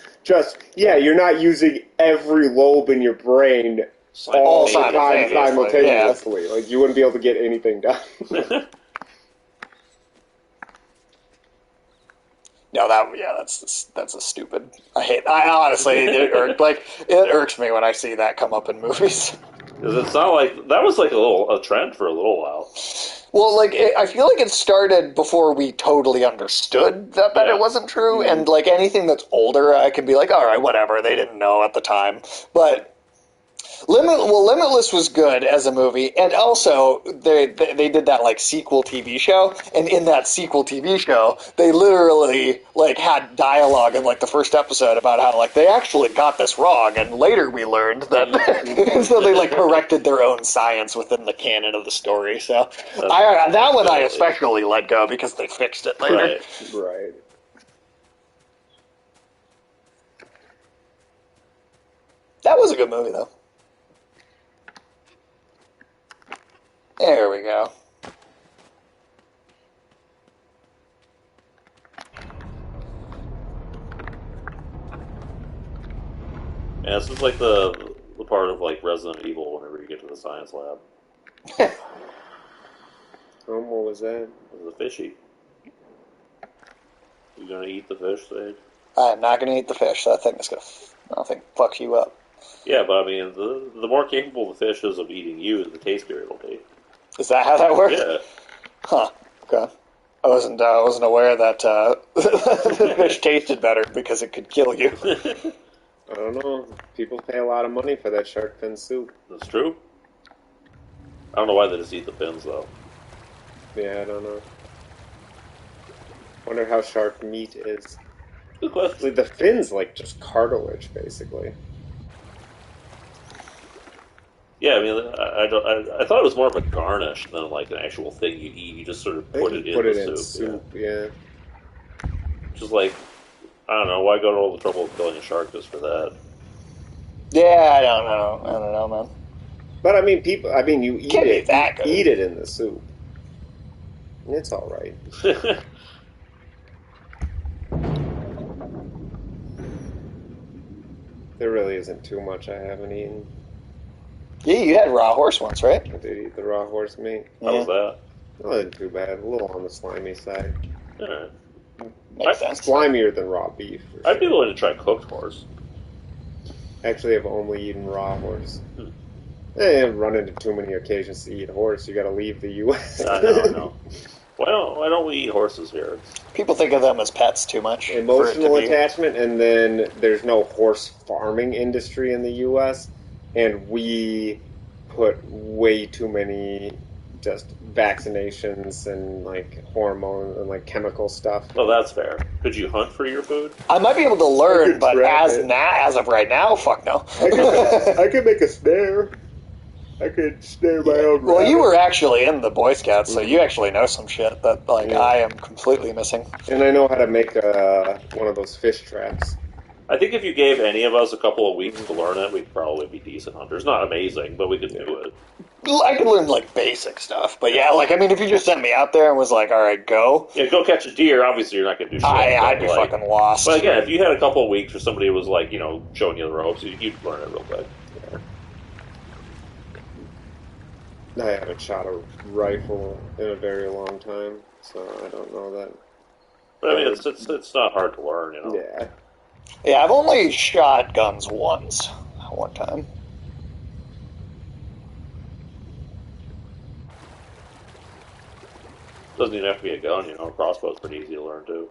you're not using every lobe in your brain all the time simultaneously. Yeah. Like, you wouldn't be able to get anything done. No, that's a stupid. I honestly, it irks me when I see that come up in movies. Because it's not like that was like a trend for a little while. Well, I feel like it started before we totally understood that it wasn't true, and like anything that's older, I can be like, all right, whatever, they didn't know at the time, but. Limitless was good as a movie, and also they did that like sequel TV show, and in that sequel TV show, they literally like had dialogue in like the first episode about how like they actually got this wrong, and later we learned that so they like corrected their own science within the canon of the story. So that one I especially let go because they fixed it later. Right. That was a good movie though. There we go. Yeah, this is like the part of like Resident Evil whenever you get to the science lab. What was that? It was a fishy. You gonna eat the fish, Sage? I'm not gonna eat the fish. That thing is fuck you up. Yeah, but I mean, the more capable the fish is of eating you, the tastier it'll be. Is that how that works? Yeah. Huh. Okay. I wasn't aware that the fish tasted better because it could kill you. I don't know. People pay a lot of money for that shark fin soup. That's true. I don't know why they just eat the fins, though. Yeah, I don't know. Wonder how shark meat is. Good question. The fin's like just cartilage, basically. Yeah, I mean, I thought it was more of a garnish than like an actual thing you eat. You just sort of put it in soup. Yeah. Just like, I don't know, why go to all the trouble of killing a shark just for that? Yeah, I don't know, man. But I mean, you eat Can't it. Be that good. Eat it in the soup. It's all right. There really isn't too much I haven't eaten. Yeah, you had raw horse once, right? I did eat the raw horse meat. How was that? It wasn't too bad. A little on the slimy side. Yeah. Makes sense. Slimier than raw beef. I'd be willing to try cooked horse. Actually, I've only eaten raw horse. I've run into too many occasions to eat horse. You got to leave the U.S. I know. Why don't we eat horses here? People think of them as pets too much. Emotional attachment, and then there's no horse farming industry in the U.S., and we put way too many just vaccinations and like hormone and like chemical stuff. Oh, that's fair. Could you hunt for your food? I might be able to learn, but as of right now, fuck no. I could make a snare. I could snare my own. Well, you were actually in the Boy Scouts, so you actually know some shit that I am completely missing. And I know how to make one of those fish traps. I think if you gave any of us a couple of weeks to learn it, we'd probably be decent hunters. Not amazing, but we could do it. I could learn, like, basic stuff. But, yeah, like, I mean, if you just sent me out there and was like, all right, go. Yeah, go catch a deer. Obviously, you're not going to do shit. I'd be fucking lost. But, again, if you had a couple of weeks or somebody was, like, showing you the ropes, you'd learn it real quick. I haven't shot a rifle in a very long time, so I don't know that. But, I mean, it's not hard to learn, Yeah. Yeah, I've only shot guns one time. Doesn't even have to be a gun, a crossbow's pretty easy to learn, too.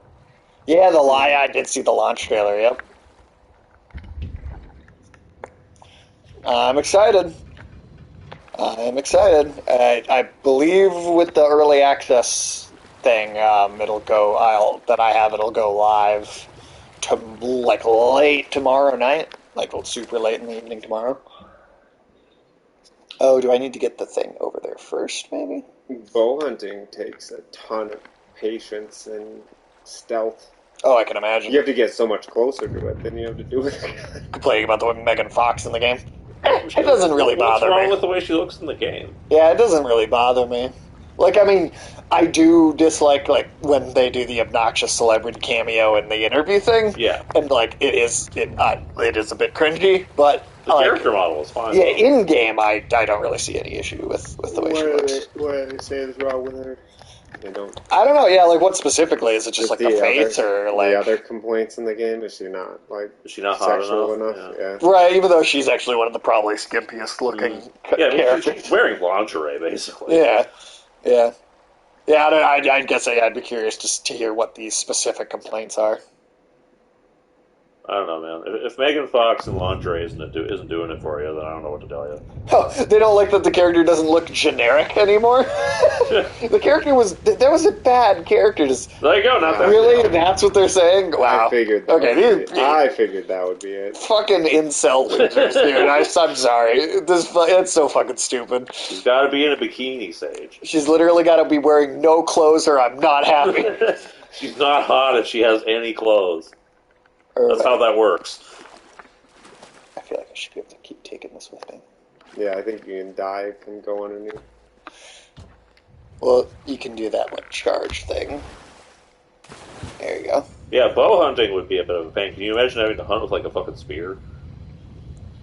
Yeah, I did see the launch trailer, yep. I'm excited. I believe with the early access thing, it'll go live like late tomorrow night, like super late in the evening tomorrow. Oh, do I need to get the thing over there first, maybe? Bow hunting takes a ton of patience and stealth. Oh, I can imagine. You have to get so much closer to it than you have to do it. Complaining about the Megan Fox in the game. It doesn't really bother me. What's wrong with the way she looks in the game? Yeah, it doesn't really bother me. Like, I mean, I do dislike, like, when they do the obnoxious celebrity cameo in the interview thing. Yeah. And, like, it is a bit cringy, but... The character model is fine. Yeah, in-game, I don't really see any issue with the way she looks. What do they say is wrong with her? They don't... I don't know, yeah, like, what specifically? Is it just, like, the face, or, like... The other complaints in the game, is she not, like... Is she not hot enough? Yeah. Right, even though she's actually one of the probably skimpiest-looking characters. She's wearing lingerie, basically. Yeah. Yeah. Yeah, I guess I'd be curious to hear what these specific complaints are. I don't know, man. If Megan Fox in lingerie isn't doing it for you, then I don't know what to tell you. Oh, they don't like that the character doesn't look generic anymore? The character that was a bad character. There you go, not that. Really? That's what they're saying? Wow. I figured that would be it. Fucking incel losers, dude. I'm sorry. It's so fucking stupid. She's got to be in a bikini, Sage. She's literally got to be wearing no clothes or I'm not happy. She's not hot if she has any clothes. That's how that works. I feel like I should be able to keep taking this with me. Yeah, I think you can dive and go underneath. Well, you can do that charge thing. There you go. Yeah, bow hunting would be a bit of a pain. Can you imagine having to hunt with like a fucking spear?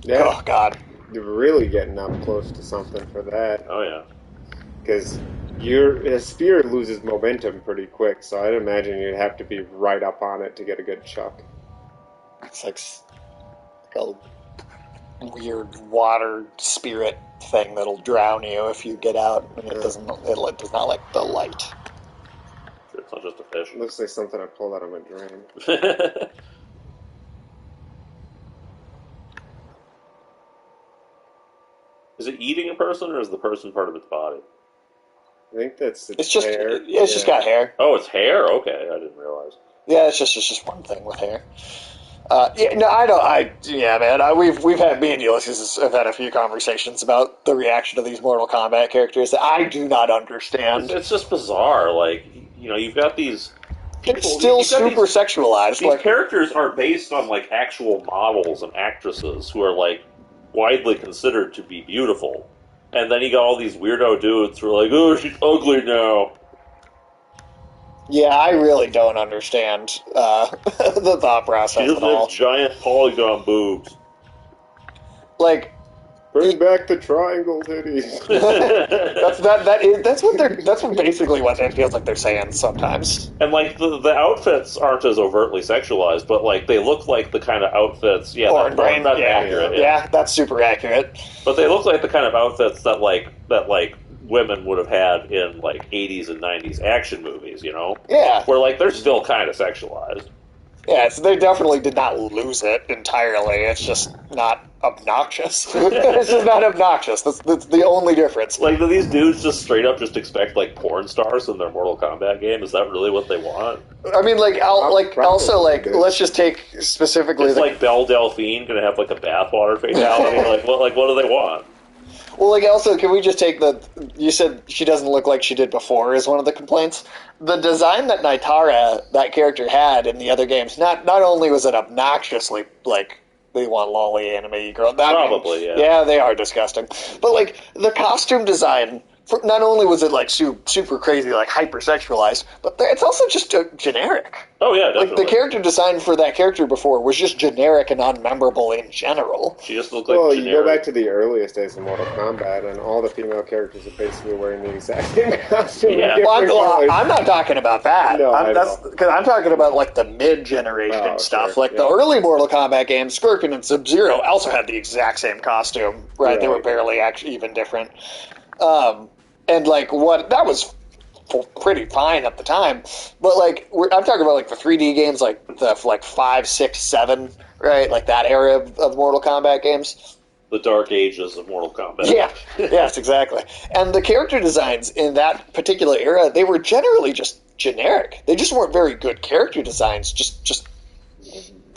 Yeah. Oh, God. You're really getting up close to something for that. Oh, yeah. Because a spear loses momentum pretty quick, so I'd imagine you'd have to be right up on it to get a good chuck. It's like a weird water spirit thing that'll drown you if you get out, and it does not like the light. It's not just a fish. It looks like something I pulled out of my drain. Is it eating a person, or is the person part of its body? I think it's just hair. It's just got hair. Oh, it's hair? Okay, I didn't realize. Yeah, it's just one thing with hair. Man. We've had, me and Ulysses have had a few conversations about the reaction to these Mortal Kombat characters that I do not understand. It's just bizarre. Like, you've got these people. It's still super sexualized. These characters are based on like actual models and actresses who are like widely considered to be beautiful, and then you got all these weirdo dudes who are like, "Oh, she's ugly now." Yeah, I really don't understand the thought process at all. Giant polygon boobs. Like, bring back the triangle titties. That's basically what it feels like they're saying sometimes. And like the outfits aren't as overtly sexualized, but like they look like the kind of outfits. Yeah, that's accurate. Yeah, that's super accurate. But they look like the kind of outfits that women would have had in like 80s and 90s action movies, Yeah. Where like they're still kind of sexualized. Yeah, so they definitely did not lose it entirely. It's just not obnoxious. It's just not obnoxious. That's the only difference. Like, do these dudes just straight up just expect like porn stars in their Mortal Kombat game? Is that really what they want? I mean, let's just take specifically. Is like Belle Delphine gonna have like a bathwater fatality? what do they want? Well, like, also, can we just take you said she doesn't look like she did before is one of the complaints. The design that Naitara, that character, had in the other games, not only was it obnoxiously, like, they want lolly anime girl. Probably, yeah. Yeah, they are disgusting. But, like, the costume design, not only was it, like, super crazy, like, hyper-sexualized, but it's also just generic. Oh, yeah, definitely. Like, the character design for that character before was just generic and unmemorable in general. She just looked like generic. You go back to the earliest days of Mortal Kombat, and all the female characters are basically wearing the exact same costume. Yeah. Well, I'm not talking about that. No, because I'm talking about, like, the mid-generation stuff. Sure, like, the early Mortal Kombat games, Scorpion and Sub-Zero also had the exact same costume, right? They were barely actually even different. And, like, that was pretty fine at the time, but like I'm talking about like the 3D games, like the 5, 6, 7, right? Like that era of Mortal Kombat games. The dark ages of Mortal Kombat. Yeah, yes, exactly. And the character designs in that particular era, they were generally just generic. They just weren't very good character designs. Just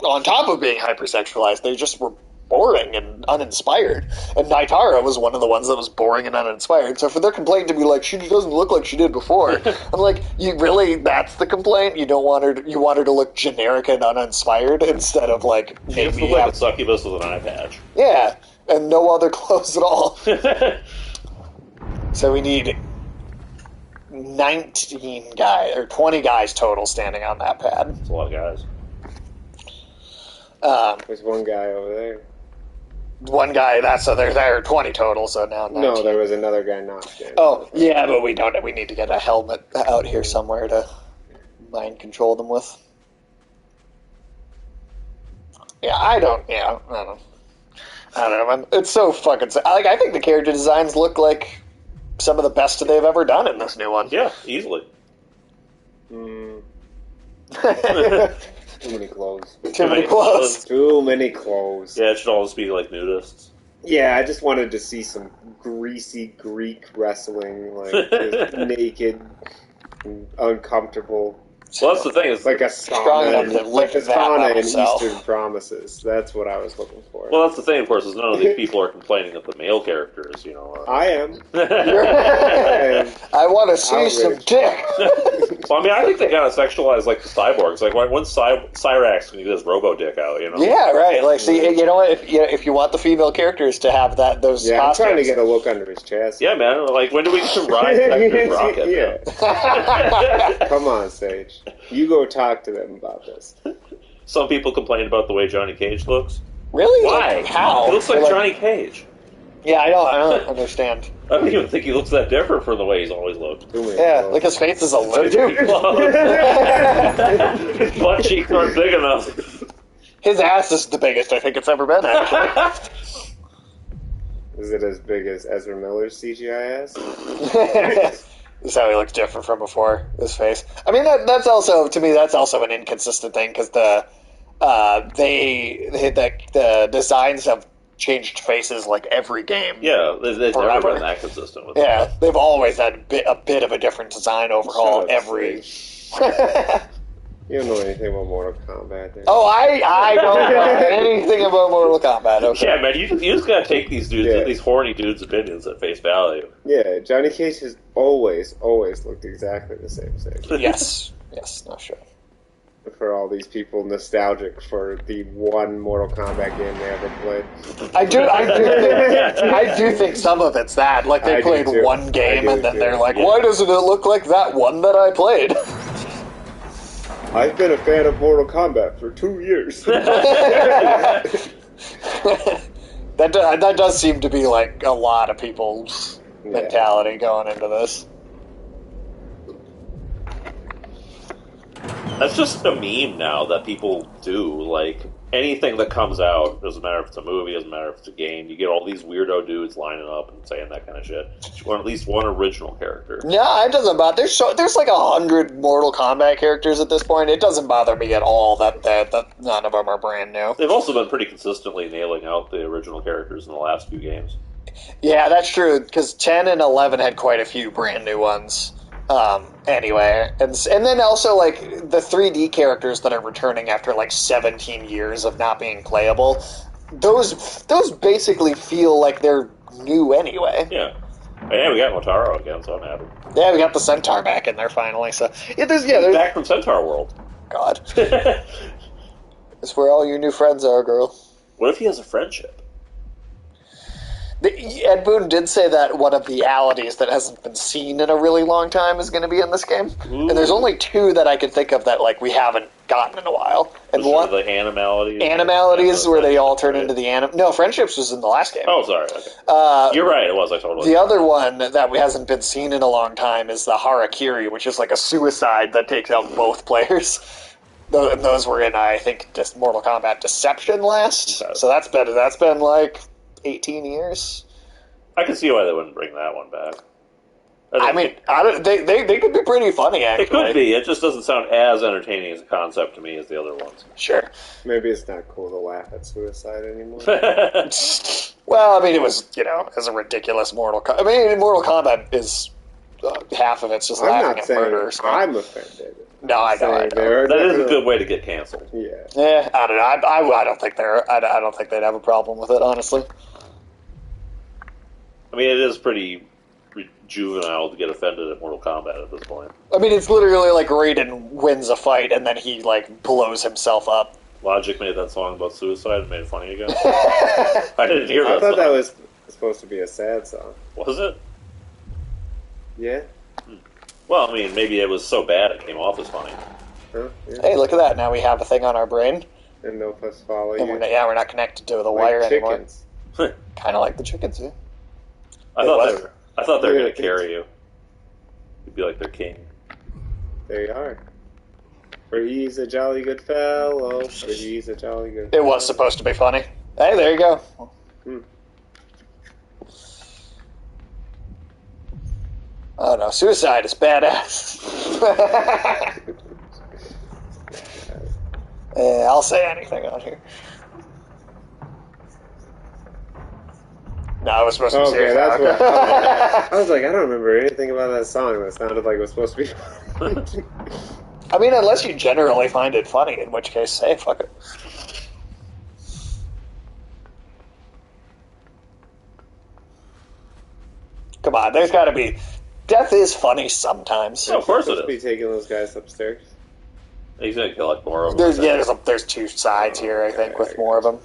on top of being hypersexualized, they just were boring and uninspired. And Naitara was one of the ones that was boring and uninspired. So for their complaint to be like, she doesn't look like she did before, I'm like, you really, that's the complaint? You don't want her to, you want her to look generic and uninspired instead of like She looks like a succubus with an eye patch. Yeah, and no other clothes at all. So we need 19 guys, or 20 guys total standing on that pad. That's a lot of guys. There's one guy over there. One guy, so there are 20 total, so now 19. No, there was another guy not standing. Oh, yeah, but we need to get a helmet out here somewhere to mind control them with. Yeah, I don't know. Man. It's so fucking... Like, I think the character designs look like some of the best they've ever done in this new one. Yeah, easily. Too many clothes. Too many clothes. Too many clothes. Yeah, it should always be like nudists. Yeah, I just wanted to see some greasy Greek wrestling, like just naked, and uncomfortable. Well, that's the thing. Is like a sauna, like a sauna in Eastern Promises. That's what I was looking for. Well, that's the thing, of course, is none of these people are complaining that the male characters, I am. I want to see some dick. Well, I mean, I think they kind of sexualize like the cyborgs. Like, when's Cyrax can get his robo dick out? Yeah, right. Like, see, you know what? If you want the female characters to have those costumes, I'm trying to get a look under his chest. Yeah, man. Like, when do we get to ride Vector's rocket? Yeah. Come on, Sage. You go talk to them about this. Some people complain about the way Johnny Cage looks. Really? Why? Like, how? He looks like Johnny Cage. Yeah, I don't understand. I don't even think he looks that different from the way he's always looked. Yeah, like his face is a little too close. His butt cheeks aren't big enough. His ass is the biggest I think it's ever been, actually. Is it as big as Ezra Miller's CGI ass? This is how he looks different from before, his face. I mean, that's also, to me, that's also an inconsistent thing, because the designs have changed faces like every game. Yeah, they've never been that consistent with that. They've always had a bit of a different design overhaul every... You don't know anything about Mortal Kombat, then. Oh, I don't know anything about Mortal Kombat. Okay. Yeah, man, you just gotta take these dudes, these horny dudes' opinions at face value. Yeah, Johnny Cage has always looked exactly the same. Yes, no, sure. For all these people nostalgic for the one Mortal Kombat game they ever played. I do think some of it's that. Like, they played one game and then they're like, why doesn't it look like that one that I played? I've been a fan of Mortal Kombat for 2 years. That does seem to be like a lot of people's mentality going into this. That's just a meme now that people do. Like, anything that comes out, doesn't matter if it's a movie, doesn't matter if it's a game, you get all these weirdo dudes lining up and saying that kind of shit. You want at least one original character. No, it doesn't bother. There's like 100 Mortal Kombat characters at this point. It doesn't bother me at all that none of them are brand new. They've also been pretty consistently nailing out the original characters in the last few games. Yeah, that's true, because 10 and 11 had quite a few brand new ones. Anyway, and then also, like, the 3D characters that are returning after, like, 17 years of not being playable, those basically feel like they're new anyway. Yeah. Yeah, we got Motaro again, so I'm happy. Yeah, we got the Centaur back in there finally, so... there's back from Centaur World. God. It's where all your new friends are, girl. What if he has a friendship? Ed Boon did say that one of the alities that hasn't been seen in a really long time is going to be in this game. Ooh. And there's only 2 that I can think of that, like, we haven't gotten in a while. And one the animalities? Animalities, where they all turn into the No, Friendships was in the last game. Oh, sorry. Okay. You're right, it was. I totally. The other one that hasn't been seen in a long time is the Harakiri, which is like a suicide that takes out both players. Those were in, I think, just Mortal Kombat Deception last. Okay. So that's been like 18 years. I can see why they wouldn't bring that one back. They could be pretty funny, actually. It could be. It just doesn't sound as entertaining as a concept to me as the other ones. Sure. Maybe it's not cool to laugh at suicide anymore. Well, I mean, it was, as a ridiculous Mortal Kombat is half of it's just laughing at murder. I'm offended. No, I know. That is a good way to get canceled. Yeah. Yeah, I don't know. I don't think I don't think they'd have a problem with it, honestly. I mean, it is pretty juvenile to get offended at Mortal Kombat at this point. I mean, it's literally like Raiden wins a fight and then he like blows himself up. Logic made that song about suicide and made it funny again. I didn't hear that. I thought that was supposed to be a sad song. Was it? Yeah. Well, I mean, maybe it was so bad it came off as funny. Huh? Yeah. Hey, look at that! Now we have a thing on our brain. And no plus follow you. We're not connected to the like wire chickens. anymore. Kind of like the chickens, yeah. I thought they were going to carry you. You'd be like their king. There you are. For he's a jolly good fellow. For he's a jolly good fellow. It was supposed to be funny. Hey, there you go. Oh no, suicide is badass. Yeah, I'll say anything on here. No, I was supposed to be serious. That's what I was like, I don't remember anything about that song that sounded like it was supposed to be funny. I mean, unless you generally find it funny, in which case, say, fuck it. Come on, there's gotta be... Death is funny sometimes. Yeah, of course it is. Be taking those guys upstairs. He's gonna collect more of them. There's two sides here, I think, with more of them.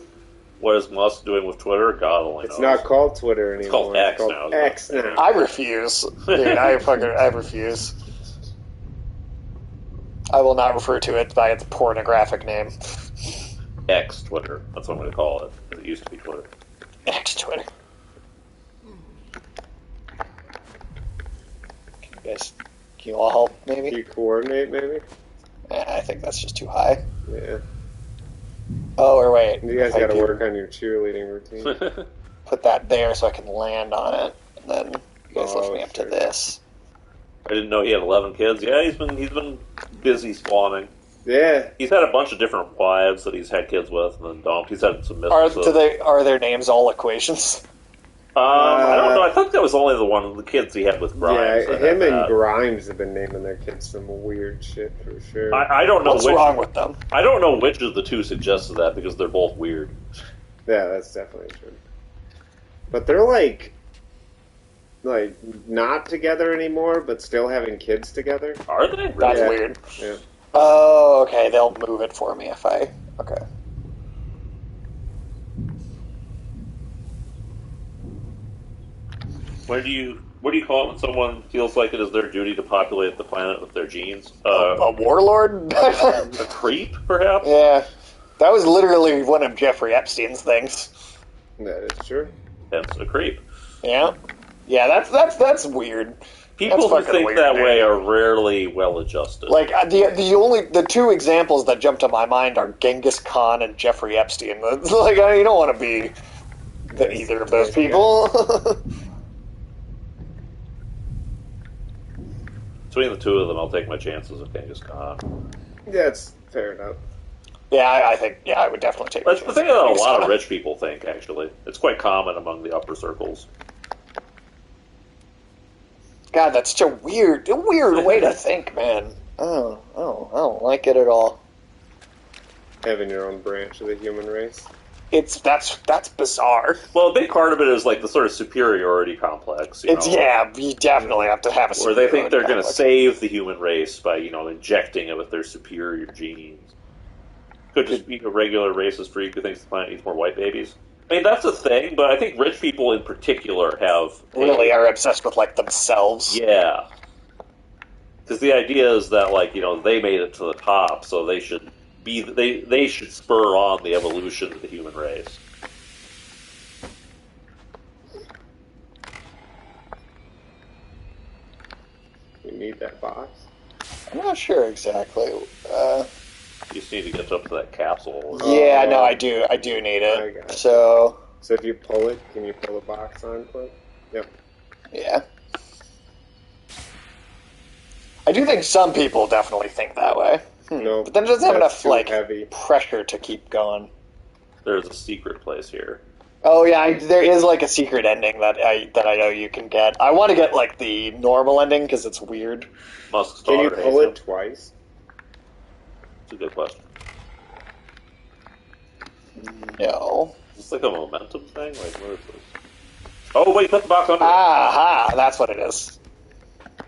What is Musk doing with Twitter? God only knows. It's not called Twitter anymore. It's called X now. X now. I refuse. Dude, I refuse. I will not refer to it by its pornographic name. X Twitter. That's what I'm going to call it. It used to be Twitter. X Twitter. Can you all help, maybe? Can you coordinate, maybe? I think that's just too high. Yeah. Oh, or wait. You guys got to work on your cheerleading routine. Put that there so I can land on it, and then you guys lift me up to this. I didn't know he had 11 kids. Yeah, he's been busy spawning. Yeah. He's had a bunch of different wives that he's had kids with and then dumped. He's had some mistresses. Are their names all equations? I don't know. I think that was only the kids he had with Grimes. Yeah, him and Grimes have been naming their kids some weird shit for sure. I don't know what's wrong with them. I don't know which of the two suggested that because they're both weird. Yeah, that's definitely true. But they're like not together anymore, but still having kids together. Are they? That's weird. Yeah. Oh, okay. They'll move it for me if I. Okay. What do you call it when someone feels like it is their duty to populate the planet with their genes? A warlord? A creep, perhaps? Yeah. That was literally one of Jeffrey Epstein's things. That is true. That's a creep. Yeah. Yeah, that's weird. People who think that way are rarely well adjusted. Like the two examples that jump to my mind are Genghis Khan and Jeffrey Epstein. It's like you don't want to be either of those people. Between the two of them, I'll take my chances with Genghis Khan. Yeah, it's fair enough. Yeah, I think I would definitely take. That's the thing that a lot of rich people think. Actually, it's quite common among the upper circles. God, that's such a weird way to think, man. Oh, I don't like it at all. Having your own branch of the human race. That's bizarre. Well, a big part of it is like the sort of superiority complex. You definitely have to have a. Where they think they're going to save the human race by injecting it with their superior genes. Could just be a regular racist freak who thinks the planet needs more white babies. I mean, that's a thing, but I think rich people in particular really are obsessed with themselves. Yeah, because the idea is that they made it to the top, so they should. They should spur on the evolution of the human race. You need that box? I'm not sure exactly. You just need to get up to that capsule. Yeah, no, I do need it. So if you pull it, can you pull the box on quick? Yep. Yeah. I do think some people definitely think that way. No, but then it doesn't have enough heavy pressure to keep going. There's a secret place here. Oh yeah, there is a secret ending that I know you can get. I want to get the normal ending because it's weird. Musk's can you pull it twice? It's a good question. No. Is this like a momentum thing? Like, what is this? Oh, wait, put the box under Aha, that's what it is.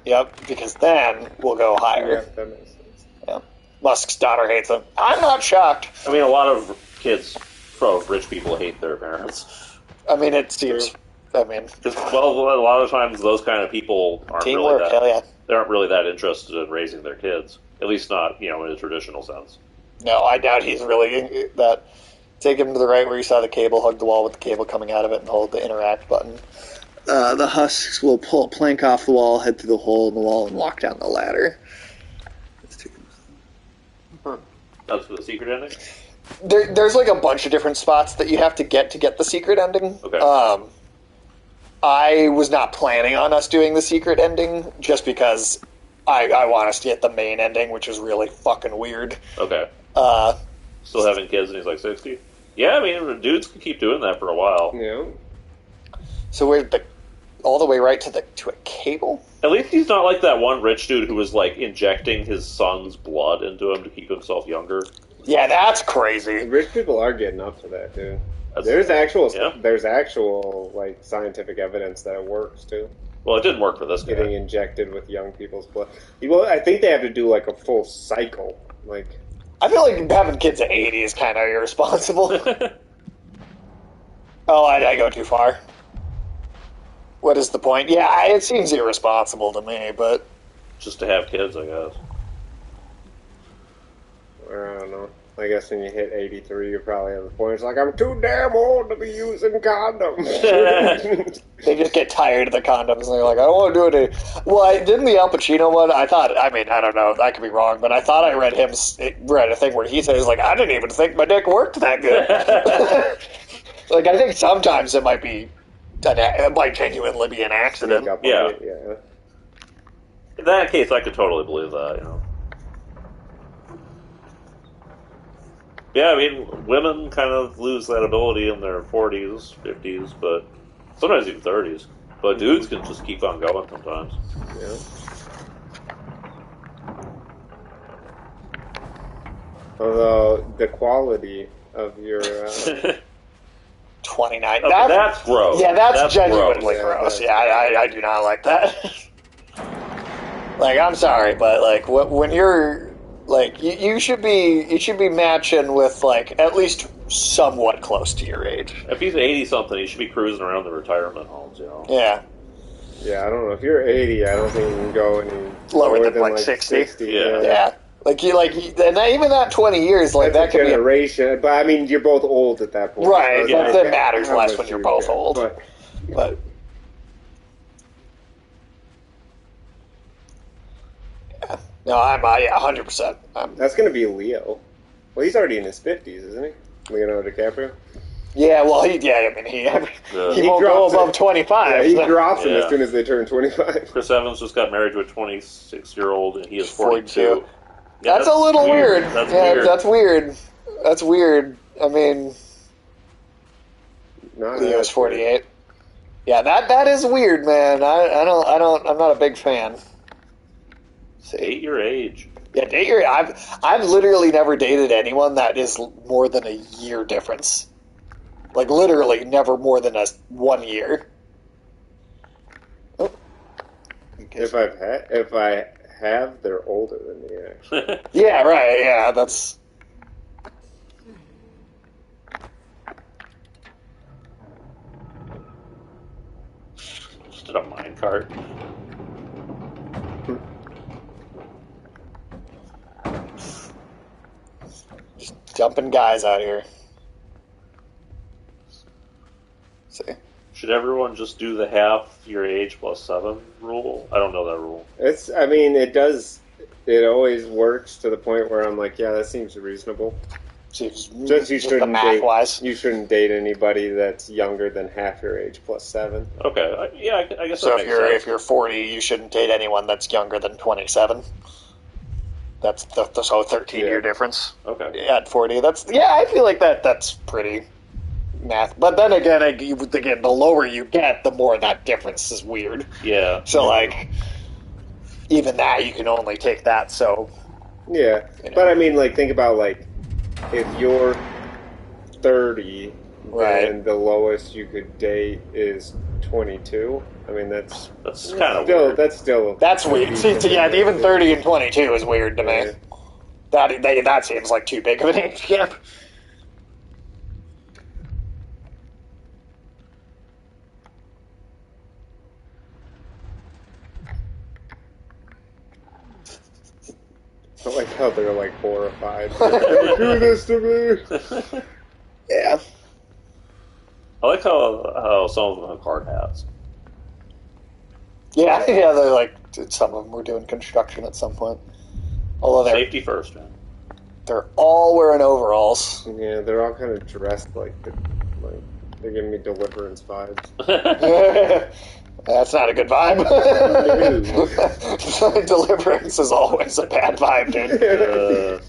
Yep, because then we'll go higher. Yeah, that makes sense. Yeah. Musk's daughter hates him. I'm not shocked. I mean, a lot of kids, rich people hate their parents. I mean, it seems... I mean... Well, a lot of times those kind of people aren't teamwork, really that... hell yeah. They aren't really that interested in raising their kids. At least not, in a traditional sense. No, I doubt he's really that. Take him to the right where you saw the cable, hug the wall with the cable coming out of it, and hold the interact button. The husks will pull a plank off the wall, head through the hole in the wall, and walk down the ladder. That's for the secret ending? There's like a bunch of different spots that you have to get the secret ending. Okay. I was not planning on us doing the secret ending, just because I want us to get the main ending, which is really fucking weird. Okay. Still having kids and he's like 60? Yeah, I mean, dudes can keep doing that for a while. Yeah. So we're all the way right to a cable? At least he's not like that one rich dude who was like injecting his son's blood into him to keep himself younger. Yeah, that's crazy. Rich people are getting up to that, dude. There's actual like scientific evidence that it works too. Well, it didn't work for this guy. Getting injected with young people's blood. Well, I think they have to do like a full cycle. Like, I feel like having kids at 80 is kind of irresponsible. Oh, I go too far. What is the point? Yeah, it seems irresponsible to me, but... Just to have kids, I guess. I don't know. I guess when you hit 83, you're probably at the point it's like, I'm too damn old to be using condoms. They just get tired of the condoms, and they're like, I don't want to do it anymore. Well, didn't the Al Pacino one, I don't know, I could be wrong, but I thought I read a thing where he says, like, I didn't even think my dick worked that good. Like, I think sometimes it might genuinely be an accident. Yeah. In that case, I could totally believe that, Yeah, I mean, women kind of lose that ability in their 40s, 50s, but sometimes even 30s. But dudes can just keep on going sometimes. Yeah. Although, the quality of your... 29. Okay, that's gross. Yeah, that's genuinely gross. gross. Yeah, I do not like that. Like, I'm sorry, but, like, when you're... Like, you should be matching with, like, at least somewhat close to your age. If he's 80-something, he should be cruising around the retirement homes, Yeah. Yeah, I don't know. If you're 80, I don't think you can go any lower than like 60. Yeah. And even that 20 years, like, that's that could generation. But, I mean, you're both old at that point. Right, So that matters less when you're both old. But no, I'm 100%. That's going to be Leo. Well, he's already in his 50s, isn't he? Leonardo DiCaprio? Yeah, well, he won't go above 25. Yeah, he drops them as soon as they turn 25. Chris Evans just got married to a 26-year-old, and he is 42. Yeah, that's a little weird. That's weird. That's weird. I mean, Leo's 48. Yeah, that is weird, man. I'm not a big fan. Date your age. Yeah, date your. I've literally never dated anyone that is more than a year difference. Like, literally never more than 1 year. Oh. If I have, they're older than me, actually. Yeah, right. Yeah, that's. Just a minecart. Jumping guys out here. See. Should everyone just do the half your age plus 7 rule? I don't know that rule. It does. It always works to the point where I'm like, yeah, that seems reasonable. Just you shouldn't math-wise. You shouldn't date anybody that's younger than half your age plus 7. Okay, I guess so. That makes sense. If you're 40, you shouldn't date anyone that's younger than 27. That's the 13-year difference. Okay. At 40, I feel like that's pretty math. But then again, the lower you get, the more that difference is weird. Yeah. So like, even that you can only take that so Yeah, you know? but I mean, like, think about, like, if you're 30, then the lowest you could date is 22. I mean, that's kind of weird. That's weird. See, yeah, even 30 and 22 is weird to me. That seems like too big of an age gap. I like how they're like horrified. Don't do this to me. Yeah. I like how some of them have hard hats. Yeah, they're like, some of them were doing construction at some point. Although safety first, man. They're all wearing overalls. Yeah, they're all kind of dressed like they're giving me Deliverance vibes. That's not a good vibe. Deliverance is always a bad vibe, dude.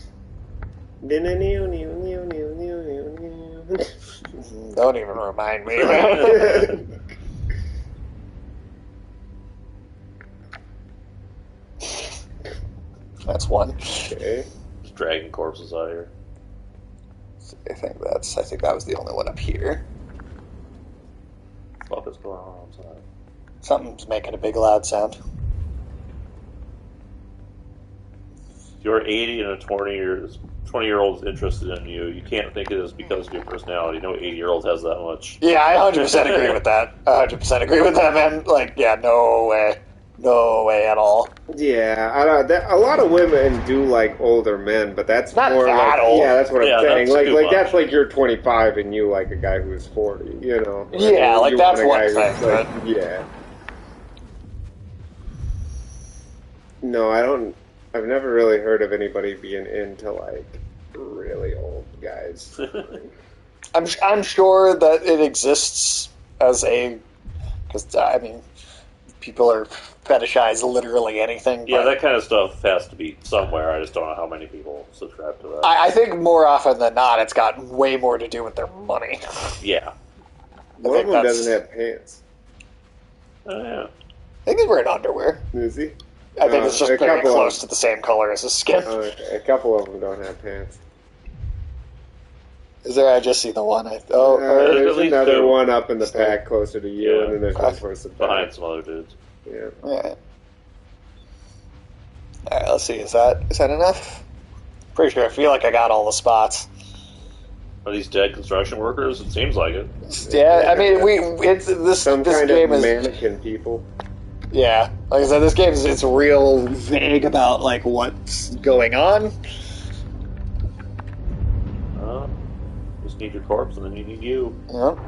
Don't even remind me. That's one. Okay. Just dragging corpses out of here. I think that was the only one up here. What is going on outside? Something's making a big loud sound. If you're 80 and a 20-year-old is interested in you, you can't think it is because of your personality. No 80-year-old has that much. Yeah, I 100% agree with that. 100% agree with that, man. Like, yeah, no way. No way at all. Yeah, I don't, a lot of women do like older men, but that's not more that like, old. Yeah, that's what I'm saying. Like that's like you're 25 and you like a guy who's 40, you know? Yeah, like that's one thing. Like, yeah. No, I've never really heard of anybody being into like really old guys. I'm sure that it exists as because I mean, people are fetishize literally anything. Yeah, that kind of stuff has to be somewhere. I just don't know how many people subscribe to that. I think more often than not, it's got way more to do with their money. Yeah. One of them doesn't have pants. Oh, yeah. I think he's wearing underwear. Is he? I think it's just very close to the same color as his skin. Okay. A couple of them don't have pants. Is there? I just see the one. There's another one up in the pack closer to you, and then there's one towards the back. Behind some other dudes. Yeah. All right, let's see. Is that enough? Pretty sure. I feel like I got all the spots. Are these dead construction workers? It seems like it. Yeah, I mean, this kind game of is mannequin people. Yeah, like I said, this game it's real vague about like what's going on. Just need your corpse, and then you need you. Yep.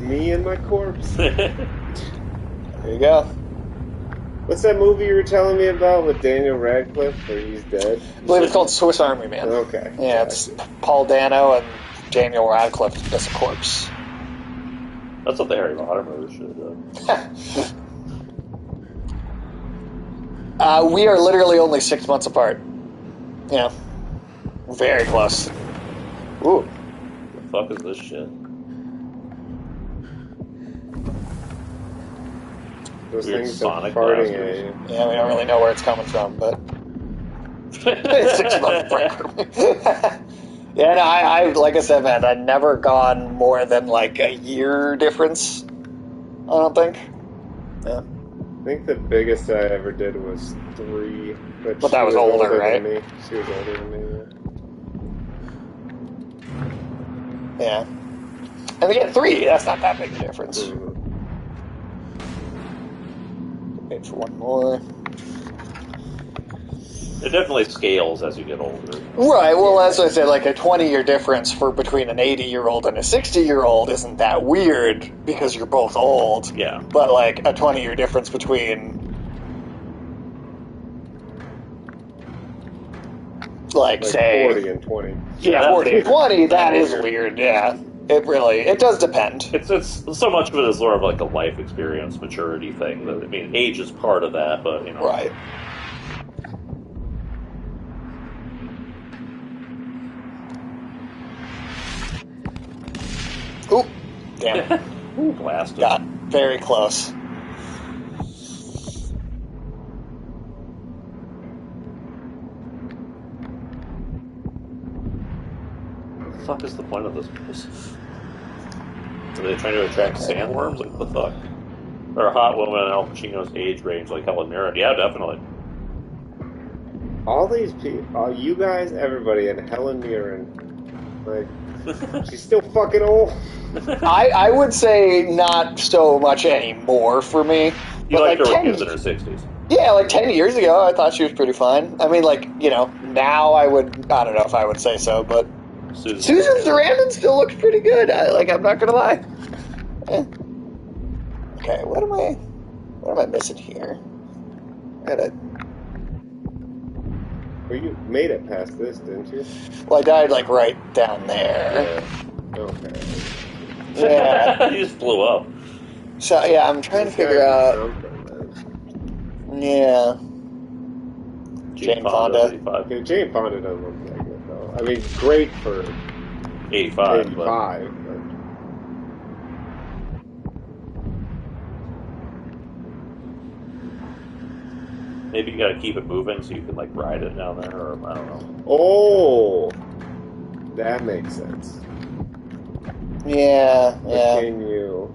Me and my corpse. There you go. What's that movie you were telling me about with Daniel Radcliffe where he's dead? I believe it's called Swiss Army Man. Okay. Yeah, it's Paul Dano and Daniel Radcliffe as a corpse. That's what the Harry Potter movie should have done. We are literally only 6 months apart. Yeah. Very close. Ooh. The fuck is this shit? Those Weird things Sonic are farting blasters. at you. Yeah, we don't really know where it's coming from, but... 6 months apart. Yeah, no, I like I said, man, I'd never gone more than like a year difference. I don't think. Yeah. I think the biggest I ever did was 3. But that was older, right? Than me. She was older than me. Yeah. And again, 3, that's not that big a difference. Mm-hmm. Wait for one more. It definitely scales as you get older. Right, well, as I said, like a 20-year difference between an 80-year-old and a 60-year-old isn't that weird because you're both old. Yeah. But like a 20-year difference between like say 40 and 20. Yeah, 40 and 20, that is weird, yeah. It does depend. It's so much of it is sort of like a life experience, maturity thing. I mean, age is part of that, but, you know. Right. Ooh, damn it. Ooh, blasted. Got very close. fuck is the point of this place? Are they trying to attract sandworms? Like, what the fuck? Or a hot woman in Al Pacino's age range, like Helen Mirren? Yeah, definitely. All these people, you guys, everybody, and Helen Mirren, like, she's still fucking old. I would say not so much anymore for me. You liked her when she was in her 60s. Yeah, like 10 years ago, I thought she was pretty fine. I mean, like, you know, now I don't know if I would say so, but Susan Sarandon still looks pretty good. I'm not gonna lie. Okay, what am I missing here? Well, you made it past this, didn't you? Well, I died, like, right down there. Yeah. Okay. Yeah. You just blew up. So, yeah, I'm trying to figure out... Yeah. Jane Fonda. Okay, Jane Fonda doesn't look that good, though. I mean, great for 85. But... Maybe you gotta keep it moving so you can, like, ride it down there, or I don't know. Oh! That makes sense. Yeah. Can you...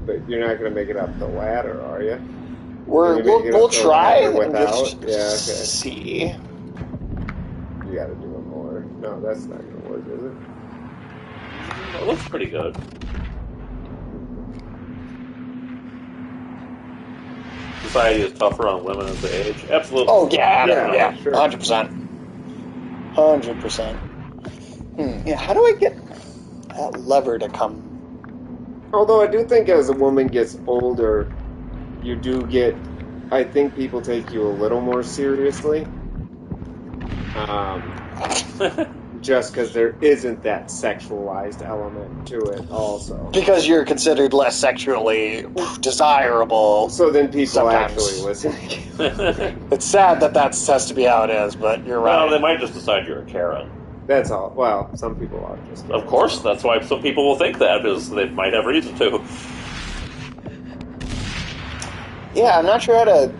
But you're not going to make it up the ladder, are you? We'll try and just see. You got to do one more. No, that's not going to work, is it? It looks pretty good. Society is tougher on women as they age. Absolutely. Oh yeah, sure. 100%. 100%. Yeah, how do I get that lever to come? Although I do think as a woman gets older, you do get... I think people take you a little more seriously. Just because there isn't that sexualized element to it also. Because you're considered less sexually desirable. So then people sometimes. Actually listen. It's sad that has to be how it is, but you're right. Well, they might just decide you're a Karen. That's all. Well, some people are just... Of course, that's why some people will think that, because they might have reason to. Yeah, I'm not sure how to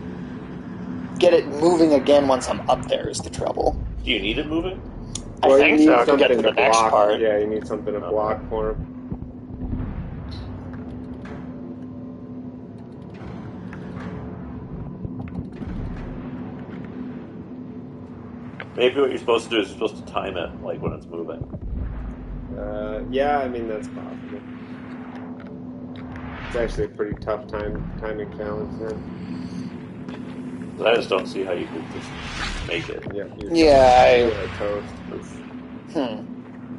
get it moving again once I'm up there is the trouble. Do you need it moving? Well, I think so, to get to the next part. Yeah, you need something to block for him. Maybe what you're supposed to do is you're supposed to time it, like, when it's moving. Yeah, I mean, that's possible. It's actually a pretty tough timing challenge then. I just don't see how you could just make it. Yeah, toast.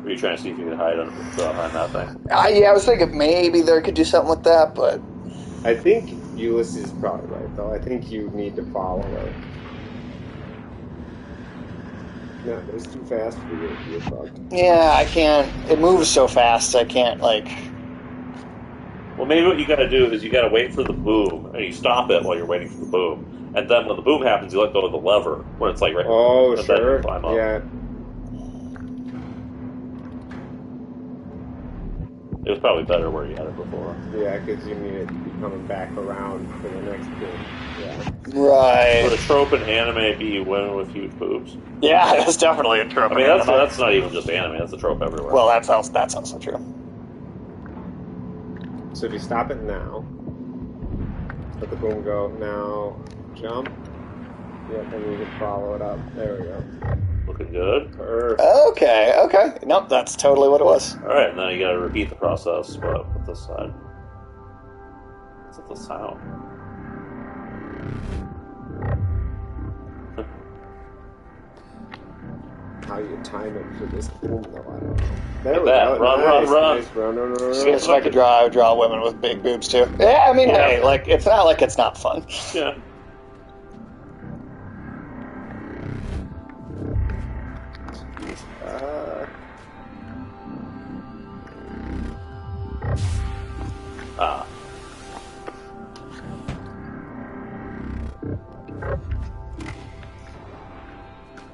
Were you trying to see if you could hide on that thing? Yeah, I was thinking maybe there could do something with that, but... I think Ulysses is probably right, though. I think you need to follow it. No, it's too fast for you to be fucked. Yeah, I can't... It moves so fast, I can't, like... Well, maybe what you gotta do is you gotta wait for the boom, and you stop it while you're waiting for the boom. And then when the boom happens, you let go of the lever, when it's like right... Oh, and sure. Then you climb up. Yeah. It was probably better where you had it before. Yeah, because you need it to be coming back around for the next boom. Yeah. Right. Would a trope in anime be women with huge boobs? Yeah, that's definitely a trope. I mean, that's not even just anime, that's a trope everywhere. Well, that's also true. So if you stop it now, let the boom go, now jump, yep, and you can follow it up. There we go. Looking good. Perfect. Okay. Nope, that's totally what it was. Alright, and then you gotta repeat the process, but with this side. What's with the sound? How you time it for this boom, though, I don't know. There we that. go. Run. Nice. Run. See if I could draw women with big boobs too. Yeah, I mean, hey, like, it's not like it's not fun. Yeah.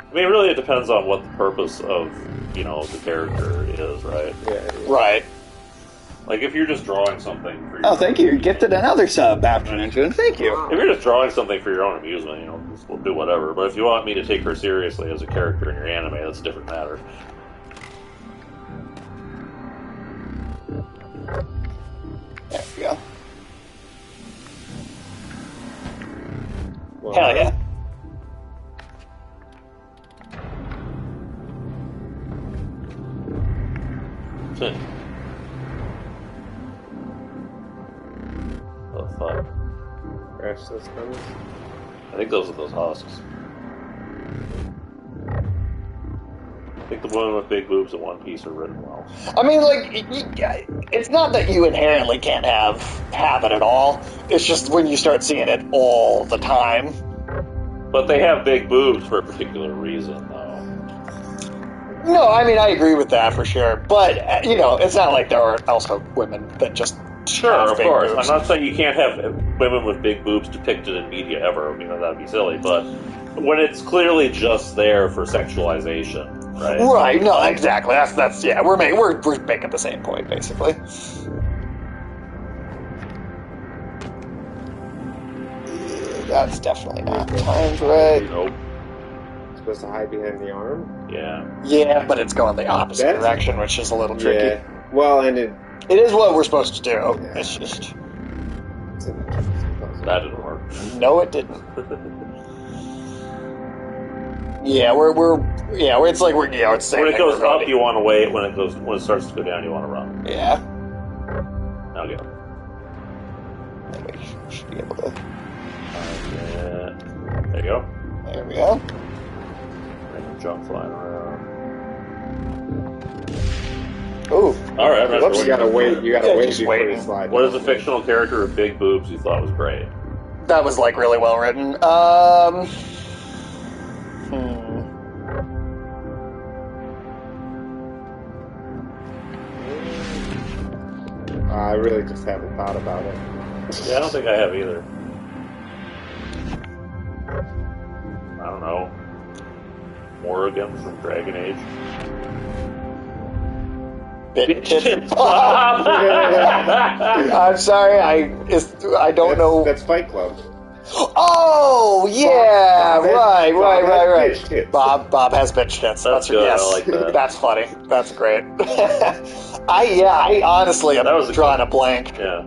I mean, really, it depends on what the purpose of, the character is, right? Yeah. Right. Like, if you're just drawing something for your Oh, thank you. You gifted another sub, Afternoon June. Thank you. If you're just drawing something for your own amusement, just we'll do whatever. But if you want me to take her seriously as a character in your anime, that's a different matter. There we go. Well, Hell yeah. Oh, fuck. Crash those guns. I think those are those husks. I think the women with big boobs in One Piece are written well. I mean, like, it's not that you inherently can't have it at all. It's just when you start seeing it all the time. But they have big boobs for a particular reason, though. No, I mean, I agree with that for sure. But, it's not like there are also women that just Sure, have of big course. boobs. I'm not saying you can't have women with big boobs depicted in media ever. That'd be silly. But when it's clearly just there for sexualization, right? Right, no, exactly. That's yeah, we're making the same point, basically. That's definitely not timed right. Nope. It's supposed to hide behind the arm? Yeah. Yeah, but it's going the opposite direction, which is a little tricky. Yeah. Well, and it is what we're supposed to do. Yeah. It's just... It's an interesting puzzle. That didn't work. No, it didn't. Yeah, it's like it's the same When it thing goes we're up, going. you want to wait. When it starts to go down, you want to run. Yeah. Now go. We should be able to... There you go. There we go. Random junk flying around. Ooh. All right. You gotta wait. You gotta Yeah, wait just before waiting. you slide. What is a fictional character with big boobs you thought was great? That was, like, really well written. I really just haven't thought about it. Yeah, I don't think I have either. I don't know. Morrigan from Dragon Age. I'm sorry, I don't know. That's Fight Club. Oh yeah, right. Bitch tits. Bob has bitch tits. That's good. Yes, I like that. That's funny. That's great. I honestly am drawing a blank. Yeah.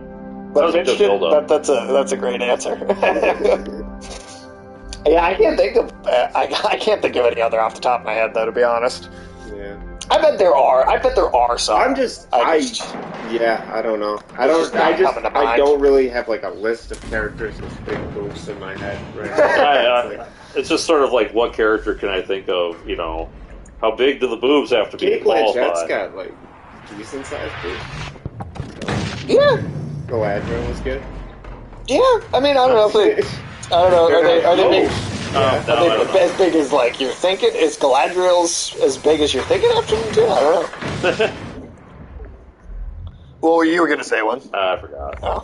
But was a bitch good tit, build-up. that's a great answer. Yeah, I can't think of I can't think of any other off the top of my head though, to be honest. Yeah. I bet there are some. I don't know. I don't really have like a list of characters with big boobs in my head right now. It's just sort of like, what character can I think of? How big do the boobs have to be Kate to qualify? Blanchett's got like decent sized boobs. Yeah. Galadriel was good. Yeah. I mean, I don't know if they. I don't know. Are they big? Yeah. Are they as big as like you're thinking? Is Galadriel's as big as you're thinking after them too? I don't know. Well, you were gonna say one. I forgot. Oh.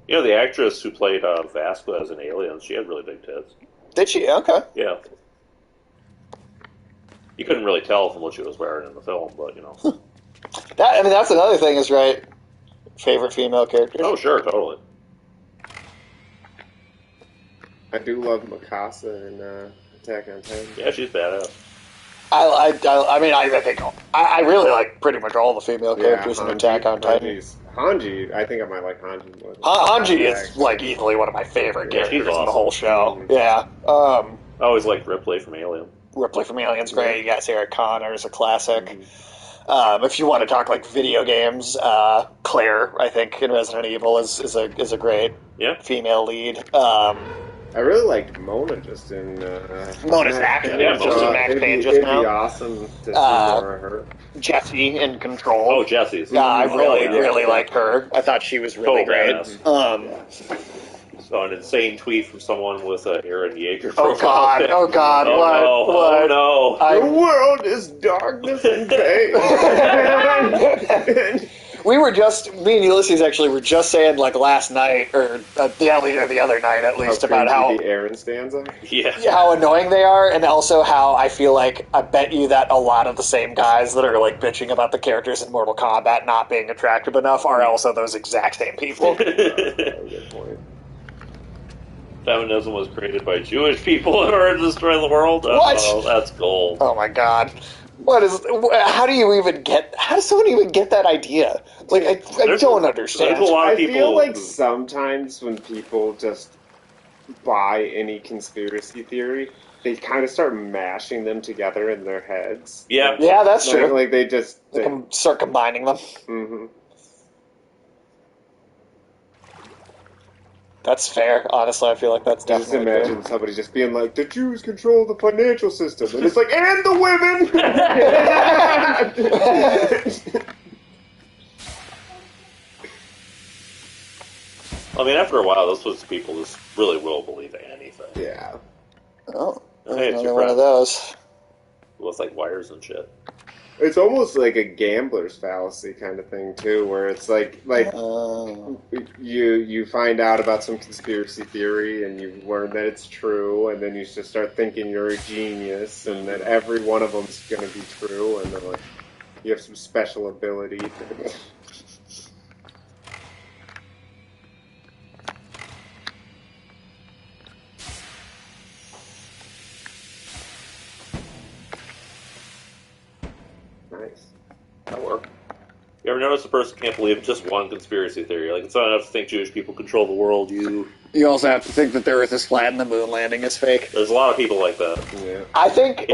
The actress who played Vasquez in Aliens, she had really big tits. Did she? Okay. Yeah. You couldn't really tell from what she was wearing in the film, but That's another thing. Is right. Favorite female characters? Oh, sure, totally. I do love Mikasa in Attack on Titan. Yeah, she's badass. I mean, I think I really like pretty much all the female characters in Attack on Titan. Hanji, I think I might like Hanji more. Hanji is like easily one of my favorite characters in awesome. the whole show. Yeah. I always liked Ripley from Alien. Ripley from Alien's great. You got Sarah Connor is a classic. If you want to talk like video games, Claire, I think, in Resident Evil is a great female lead. I really liked Mona just in... Mona's acting just in Max Payne just it'd now. be awesome to see more of her. Jessie in Control. Oh, Jessie's. Yeah, I really liked her. I thought she was really great. So an insane tweet from someone with Aaron Yeager. Oh God! Oh What? No. What? Oh no! The world is darkness and pain. we were just, me and Ulysses actually were just saying, like, last night, or the other night at least, about how the Aaron stands are. How annoying they are, and also how I feel like I bet you that a lot of the same guys that are like bitching about the characters in Mortal Kombat not being attractive enough are also those exact same people. Good point. Feminism was created by Jewish people in order to destroy the world? What? Oh, that's gold. Oh my god. How does someone even get that idea? Like, I don't understand. There's a lot of people. I feel like sometimes when people just buy any conspiracy theory, they kind of start mashing them together in their heads. Yeah. Yeah, that's true. Like they just... start combining them. Mm-hmm. That's fair. Honestly, I feel like that's definitely Just imagine somebody just being like, the Jews control the financial system. And it's like, and the women! I mean, after a while, those sorts of people just really will believe anything. Yeah. Oh, hey, it's another one of those. With like wires and shit. It's almost like a gambler's fallacy kind of thing too, where it's like you find out about some conspiracy theory and you learn that it's true, and then you just start thinking you're a genius and that every one of them's going to be true, and then like you have some special ability. Nice. That work. You ever notice a person can't believe in just one conspiracy theory? Like, it's not enough to think Jewish people control the world. You also have to think that the Earth is flat and the moon landing is fake. There's a lot of people like that. Yeah. I think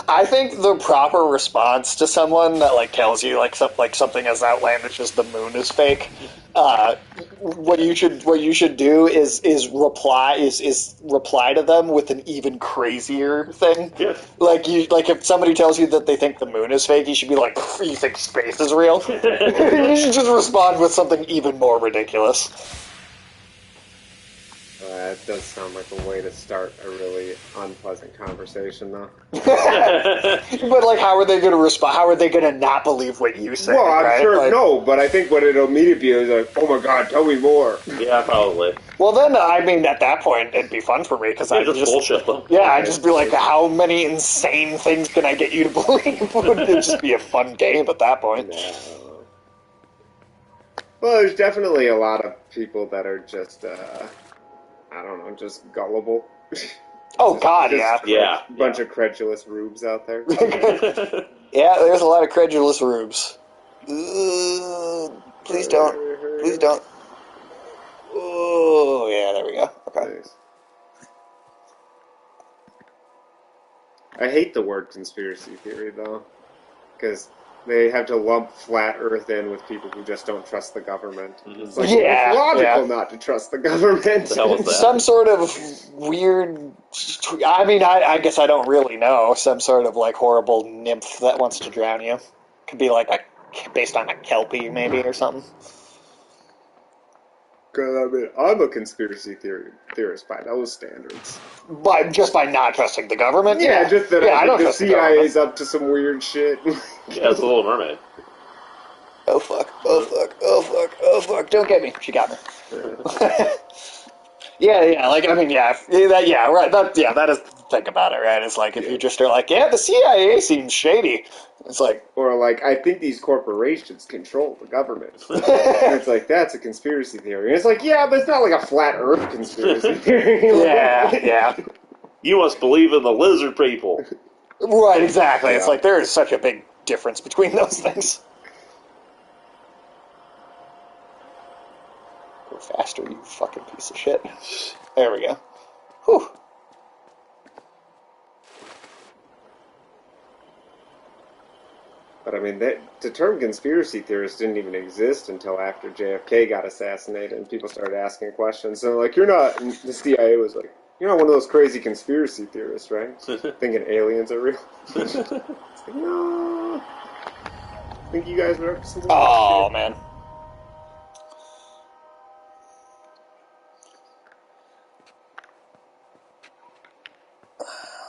I think the proper response to someone that like tells you like something as outlandish as the moon is fake, what you should do is reply to them with an even crazier thing. Yeah. Like if somebody tells you that they think the moon is fake, you should be like, you think space is real? You should just respond with something even more ridiculous. That does sound like a way to start a really unpleasant conversation, though. But like, how are they going to respond? How are they going to not believe what you say? Well, I'm right? sure like, no, but I think what it'll immediately be is like, oh my god, tell me more. Yeah, probably. Well, then, I mean, at that point, it'd be fun for me, because I'd just bullshit them. Yeah, I'd just be like, how many insane things can I get you to believe? It'd just be a fun game at that point. Yeah. Well, there's definitely a lot of people that are just, I don't know, just gullible. Oh, God, yeah. Yeah. Bunch of credulous rubes out there. Yeah, there's a lot of credulous rubes. Please don't. Please don't. Oh, yeah, there we go. Okay. Nice. I hate the word conspiracy theory, though, because they have to lump flat Earth in with people who just don't trust the government. It's like, it's logical not to trust the government. The hell was that? Some sort of weird... I mean, I guess I don't really know. Some sort of, like, horrible nymph that wants to drown you. Could be, like, based on a Kelpie, maybe, or something. Because, I mean, I'm a conspiracy theorist by those standards. Just by not trusting the government? Yeah, just that I don't the trust CIA's up to some weird shit. Yeah, it's the Little Mermaid. Oh, fuck. Oh, fuck. Oh, fuck. Oh, fuck. Don't get me. She got me. Yeah, like, I mean, right, that is the thing about it, right? It's like, if you just are like, yeah, the CIA seems shady. It's like... Or like, I think these corporations control the government. It's like, that's a conspiracy theory. And it's like, yeah, but it's not like a flat Earth conspiracy theory. Yeah. You must believe in the lizard people. Right, exactly. Yeah. It's like, there is such a big difference between those things. Go faster, you fucking piece of shit. There we go. Whew. But I mean, the term conspiracy theorist didn't even exist until after JFK got assassinated and people started asking questions. So like, you're not, the CIA was like, you're not one of those crazy conspiracy theorists, right? Thinking aliens are real. It's like, no. I think you guys are up to something. Oh, man.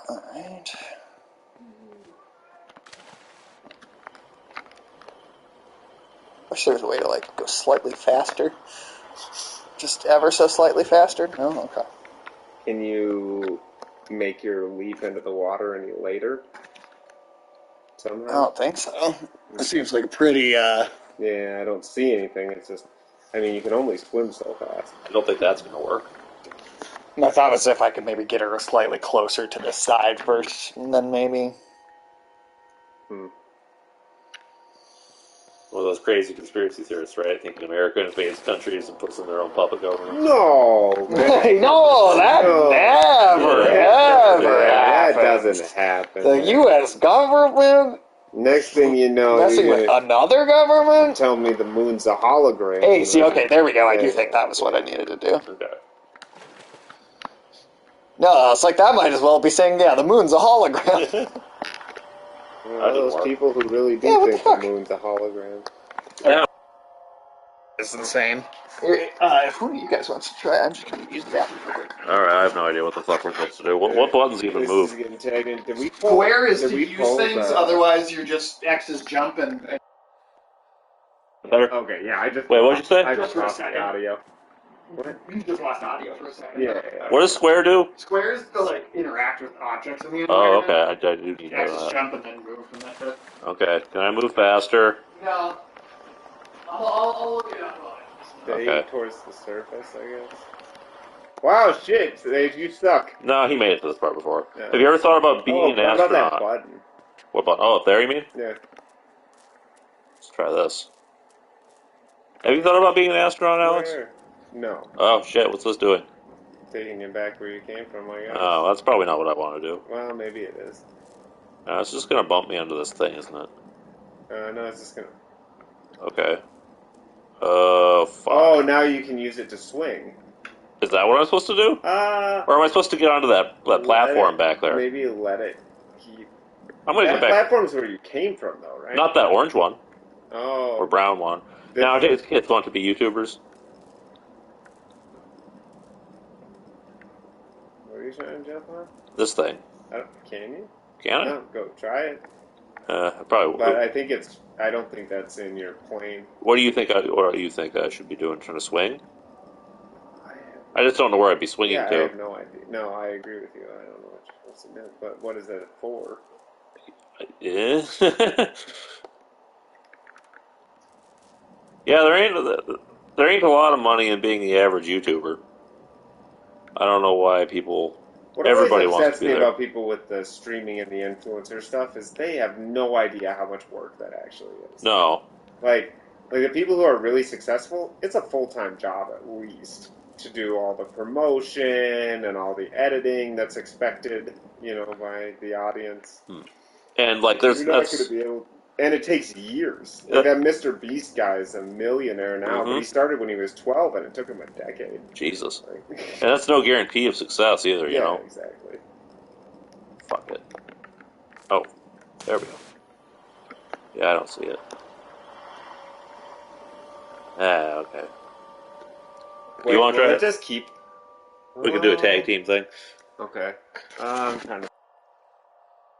Alright. wish there was a way to, like, go slightly faster. Just ever so slightly faster? No? Okay. Can you make your leap into the water any later? Somehow? I don't think so. It seems like a pretty, Yeah, I don't see anything. It's just... I mean, you can only swim so fast. I don't think that's going to work. My thought was if I could maybe get her slightly closer to the side first, and then maybe... One of those crazy conspiracy theorists, right? Thinking America invades countries and puts in their own puppet government. No! No, that never, ever happens. That doesn't happen. The U.S. government... Next thing you know, messing with another government? Tell me the moon's a hologram. Hey, see, okay, there we go. I do think that was what I needed to do. Okay. No, it's like that might as well be saying, yeah, the moon's a hologram. Those people who really do think the moon's a hologram. Yeah. It's insane. If one of you guys wants to try, I'm just going to use the bathroom real quick. Alright, I have no idea what the fuck we're supposed to do. What buttons even move? Square is to use things, otherwise you're just X's jump and... Better? Okay, yeah, I just... Wait, what'd you say? I just lost the audio. What? You just lost audio for a second. Yeah. What does square do? Square is to, like, interact with objects in the Oh, environment. okay, I do need to know X's that. jump and then move from that bit. Okay, can I move faster? No. I'll look it up. Stay towards the surface, I guess. Wow, shit, you suck. No, he made it to this part before. Yeah. Have you ever thought about being an astronaut? What about that button? What button? Oh, up there, you mean? Yeah. Let's try this. Have you thought about being an astronaut, Alex? Where? No. Oh, shit, what's this doing? Taking you back where you came from, I guess. Oh, that's probably not what I want to do. Well, maybe it is. It's just going to bump me into this thing, isn't it? No, it's just going to... Okay. Oh, fuck. Oh, now you can use it to swing. Is that what I'm supposed to do? Or am I supposed to get onto that platform back there? Maybe let it keep... I'm going to get back. That platform's where you came from, though, right? Not that orange one. Oh. Or brown one. Nowadays, kids want to be YouTubers. What are you trying to jump on? This thing. Can you? Can I? No, go try it. Probably. But I think it's... I don't think that's in your plane. What do you think I should be doing? Trying to swing? I just don't know where I'd be swinging to. I have no idea. No, I agree with you. I don't know what you're supposed to do. But what is that for? Yeah. Yeah, there ain't a lot of money in being the average YouTuber. I don't know why people... Everybody wants to be there. What upsets me about people with the streaming and the influencer stuff is they have no idea how much work that actually is. No. Like the people who are really successful, it's a full-time job at least to do all the promotion and all the editing that's expected, by the audience. And like there's You're not going to be able. And it takes years. Like that Mr. Beast guy is a millionaire now, but he started when he was 12, and it took him a decade. Jesus. And that's no guarantee of success either, you know? Yeah, exactly. Fuck it. Oh, there we go. Yeah, I don't see it. Okay. Wait, you want to try it? Just keep... We can do a tag team thing. Okay. I'm kind of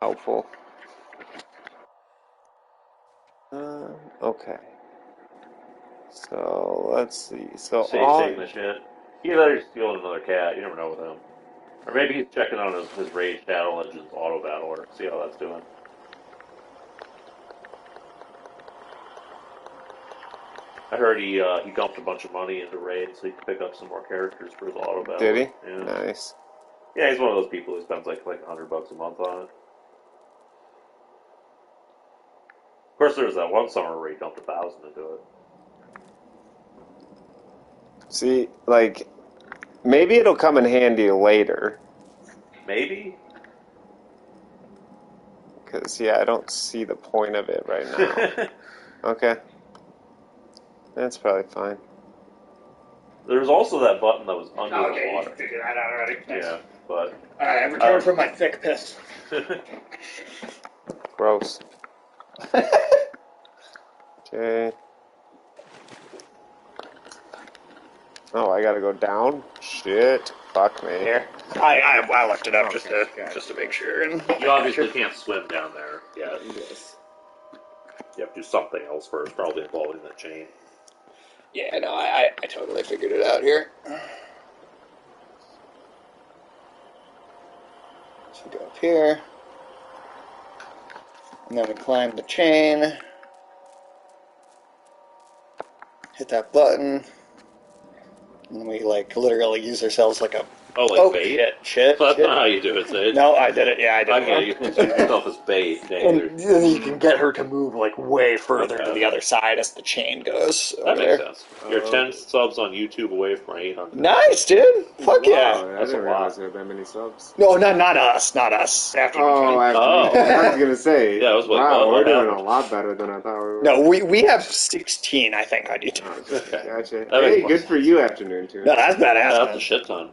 helpful. Okay. So, let's see. So, taking the shit. Either that or he's stealing another cat. You never know with him. Or maybe he's checking on his Rage Battle Legends auto battler. See how that's doing. I heard he dumped a bunch of money into Raid so he could pick up some more characters for his auto battle. Did he? Yeah. Nice. Yeah, he's one of those people who spends like $100 a month on it. Of course, there was that one summer where he dumped 1,000 into it. See, maybe it'll come in handy later. Maybe? Because, I don't see the point of it right now. Okay. That's probably fine. There's also that button that was under the water. You figured that out already. Yeah, but... Alright, I've returned from my thick piss. Gross. Okay. Oh, I gotta go down? Shit. Fuck me. Here. I looked it up just to make sure. And you obviously can't swim down there. Yeah. Yes. You have to do something else first, probably involving that chain. Yeah, no, I totally figured it out here. So we go up here. And then we climb the chain. Hit that button. And we, like, literally use ourselves like a... Oh, like bait? Shit. That's not how you do it, Sage. No, I did it. Yeah, I did it. Okay, you use yourself as bait. And then you can get her to move, like, way further to the other side as the chain goes. That makes sense. You're 10 subs on YouTube away from 800. Nice, dude. Fuck yeah. I didn't realize there were that many subs. No, not us. Not us. After I was going to say. Yeah, I was like, wow, we're doing a lot better than I thought we were. No, we have 16, I think, on YouTube. Okay. Gotcha. Hey, good for you, Afternoon, too. No, that's badass. Yeah, that's a shit ton.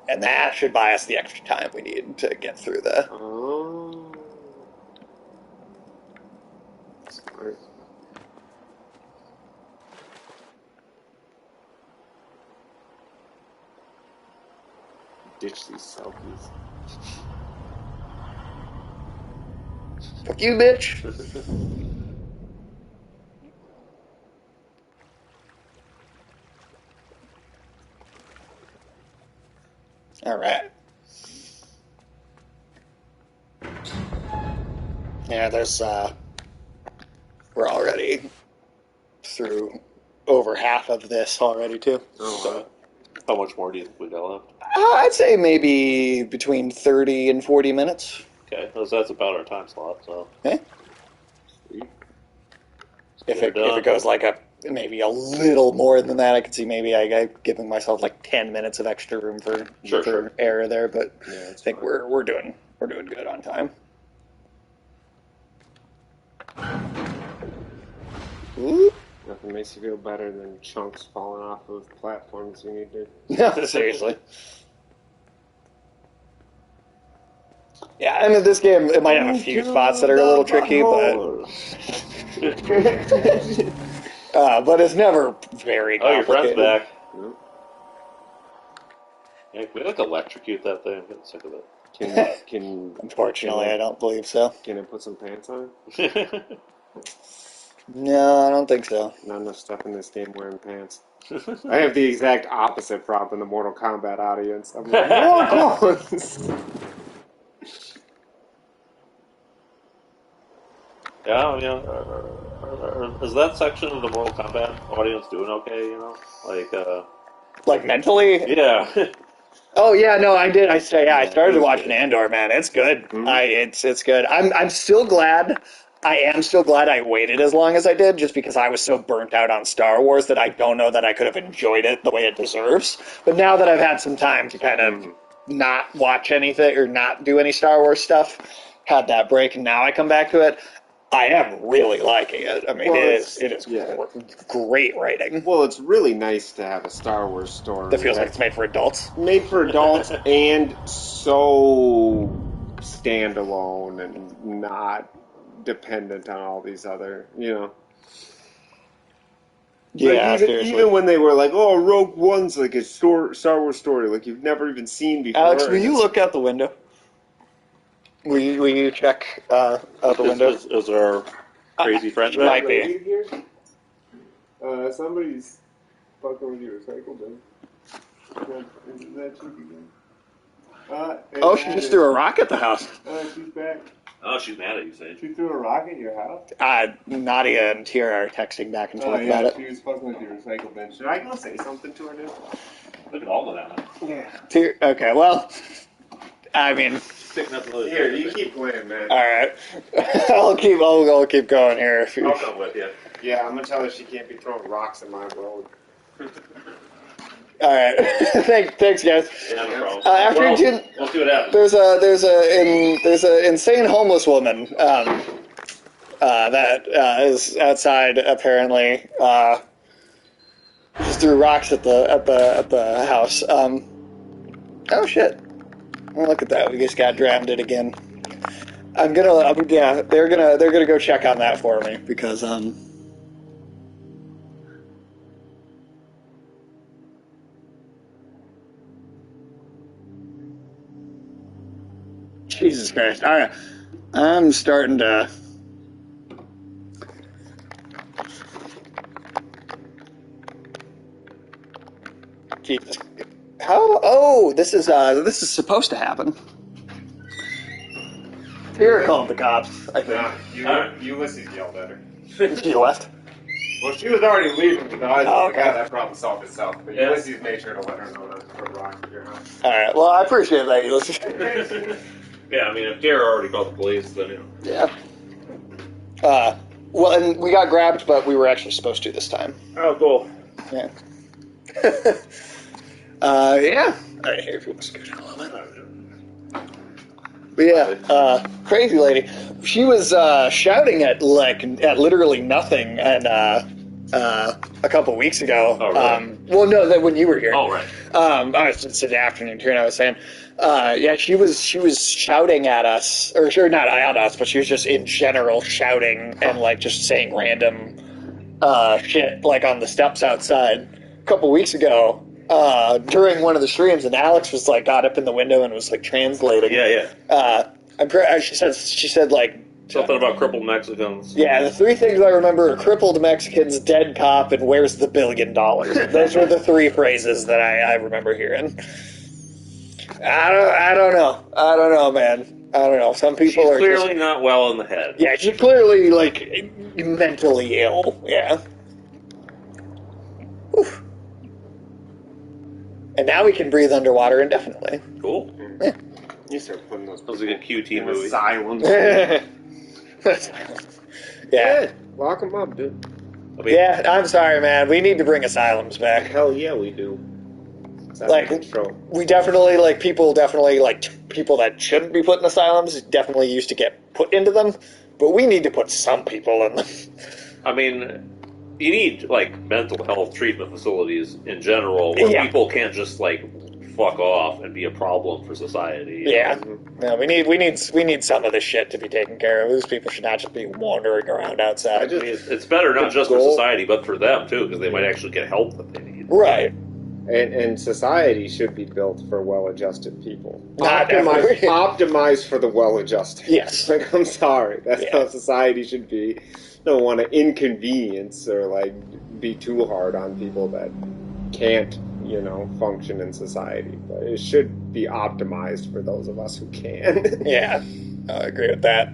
And that should buy us the extra time we need to get through the... Oh. Smart. Ditch these selfies. Fuck you, bitch. All right. Yeah, there's, we're already through over half of this already, too. Oh, so, how much more do you think we got left? I'd say maybe between 30 and 40 minutes. Okay, that's about our time slot, so... Okay. If it goes like maybe a little more than that, I could see maybe I giving myself like 10 minutes of extra room for error there, but yeah, I think we're doing good on time. Ooh. Nothing makes you feel better than chunks falling off of platforms you need to... No, seriously. Yeah, I mean, this game, it might have a few spots that are a little tricky, but it's never very complicated. Oh, your friend's back. Yeah, can we, like, electrocute that thing? I'm getting sick of it. Can Unfortunately, I don't believe so. Can I put some pants on? No, I don't think so. Not enough stuff in this game wearing pants. I have the exact opposite prop in the Mortal Kombat audience. I'm like, more clothes! Yeah, you know, is that section of the Mortal Kombat audience doing okay, you know? Like mentally? Yeah. Oh yeah, no, I did. I started watching Andor, man. It's good. Mm-hmm. It's good. I'm still glad. I am still glad I waited as long as I did, just because I was so burnt out on Star Wars that I don't know that I could have enjoyed it the way it deserves. But now that I've had some time to kind of not watch anything or not do any Star Wars stuff, had that break, and now I come back to it, I am really liking it. I mean, it is great writing. Well, it's really nice to have a Star Wars story that feels like it's made for adults. Made for adults and so standalone and not dependent on all these other, you know. Yeah, like even when they were like, "Oh, Rogue One's like a Star Wars story like you've never even seen before." Alex, will you look out the window? Will you check out the window? Is our crazy friend there? Might be. Somebody's fucking with your recycle bin. Is that Chicky bin? She just threw a rock at the house. She's back. Oh, she's mad at you, Sage. She threw a rock at your house? Nadia and Tira are texting back and forth about it. She was fucking with your recycle bin. Should I go say something to her now? Look at all of that. Yeah. Okay, well, I mean... Here, you keep playing, man. All right. I'll keep going here. I'll come with you. Yeah, I'm going to tell her she can't be throwing rocks in my road. All right. Thanks, guys. Yeah, no problem. We'll see what happens. There's a insane homeless woman that is outside apparently. Just threw rocks at the house. Oh shit! Oh, look at that. We just got drafted again. They're gonna go check on that for me because Jesus Christ. All right. I'm starting to... Jesus. How? Oh, this is supposed to happen. Here called the cops, I think. Ulysses yelled at her. She left? Well, she was already leaving, but I was Oh, like, okay. that problem solved itself. But Ulysses made sure to let her know to put rock at your house. All right. Well, I appreciate that, Ulysses. Yeah, I mean, if Tara already called the police, then, you know. Yeah. Well, and we got grabbed, but we were actually supposed to this time. Oh, cool. Yeah. Yeah. All right, here, if you want to scoot down a little bit. But yeah, crazy lady. She was shouting at literally nothing, and a couple weeks ago. Oh, really? Well, no, that when you were here. Oh, right. It's an afternoon here, and I was saying, yeah, she was shouting at us, or sure, not at us, but she was just in general shouting and like just saying random shit like on the steps outside a couple weeks ago. During one of the streams, and Alex was like got up in the window and was like translating. Yeah. She said like Something about crippled Mexicans. Yeah, the three things I remember are crippled Mexicans, dead cop, and where's the $1 billion? Those were the three phrases that I remember hearing. I don't know, man. I don't know. Some people She's are clearly not well in the head. Yeah, she's clearly like mentally ill. Yeah. Oof. And now we can breathe underwater indefinitely. Cool. Yeah. You start putting those. That was like a QT movie. Asylums. Yeah. Lock them up, dude. I mean, Yeah, I'm sorry, man. We need to bring asylums back. Hell yeah, we do. Like, we definitely, like, people that shouldn't be put in asylums definitely used to get put into them, but we need to put some people in them. I mean, you need, like, mental health treatment facilities in general where people can't just, like, fuck off and be a problem for society. Yeah. No, we need some of this shit to be taken care of. These people should not just be wandering around outside. I mean, it's better not just for society, but for them, too, because they might actually get help that they need. Right. And society should be built for well-adjusted people. Not optimized for the well-adjusted. Yes. Like, I'm sorry. That's how society should be. Don't want to inconvenience or, like, be too hard on people that can't, function in society. But it should be optimized for those of us who can. Yeah. I agree with that.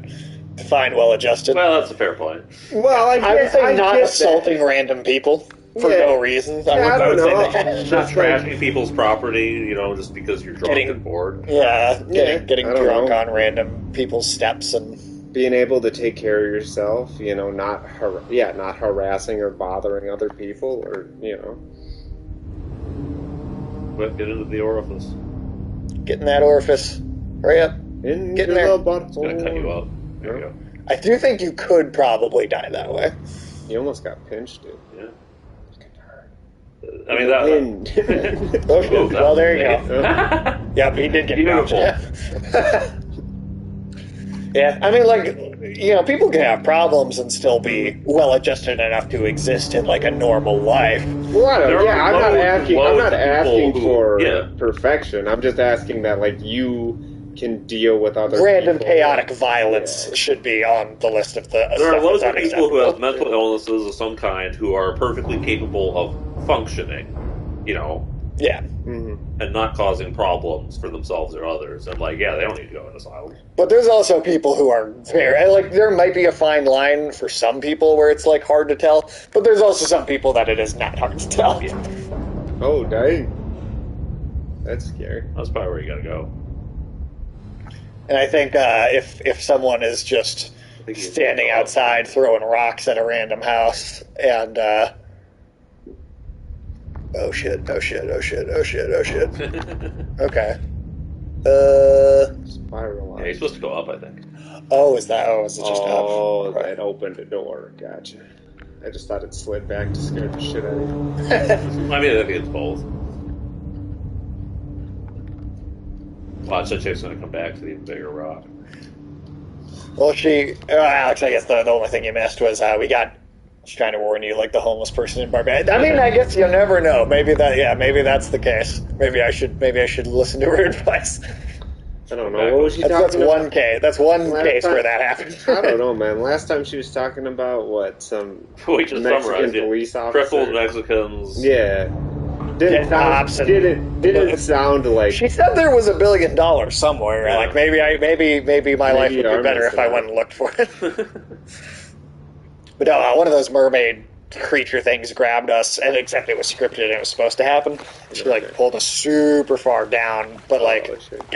Define well-adjusted. Well, that's a fair point. Well, I would say not assaulting random people. For no reason. I don't know. Not trashing people's property, just because you're drunk and bored. Yeah, getting drunk on random people's steps and being able to take care of yourself. Not harassing or bothering other people, or But get into the orifice. Get in that orifice. Hurry up. Get in there. It's gonna cut you out. There you go. I do think you could probably die that way. You almost got pinched, dude. Yeah. I mean, that. Well, there you go. Yep, he did get beautiful. Yeah, I mean, like, people can have problems and still be well-adjusted enough to exist in, like, a normal life. Well, I'm not asking for perfection. I'm just asking that, like, you can deal with other random people. chaotic violence should be on the list of the. There are loads of people who have mental illnesses of some kind who are perfectly capable of functioning, Yeah. And not causing problems for themselves or others. And, they don't need to go in asylums. But there's also people who are there might be a fine line for some people where it's, hard to tell, but there's also some people that it is not hard to tell. Yeah. Oh, dang. That's scary. That's probably where you gotta go. And I think if someone is just standing outside throwing rocks at a random house and oh shit. Okay. Spiral. Yeah, you're supposed to go up, I think. Oh, is it just up? Oh, that opened a door. Gotcha. I just thought it slid back to scare the shit out of you. I mean, I think it's both. Watch, that chick's gonna come back to the even bigger rock. Well, Alex, I guess the only thing you missed was she's trying to warn you, like the homeless person in Barbados. I mean, I guess you never know. Maybe that's the case. Maybe I should listen to her advice. I don't know. What was she talking that's about? one case. That's one case where that happened. I don't know, man. Last time she was talking about some Mexican police officer. Crippled Mexicans. Yeah. Didn't sound like... She said there was $1 billion somewhere. Yeah. Like maybe my life would be better if I went and looked for it. But no, one of those mermaid creature things grabbed us, and except it was scripted and it was supposed to happen. She pulled us super far down, but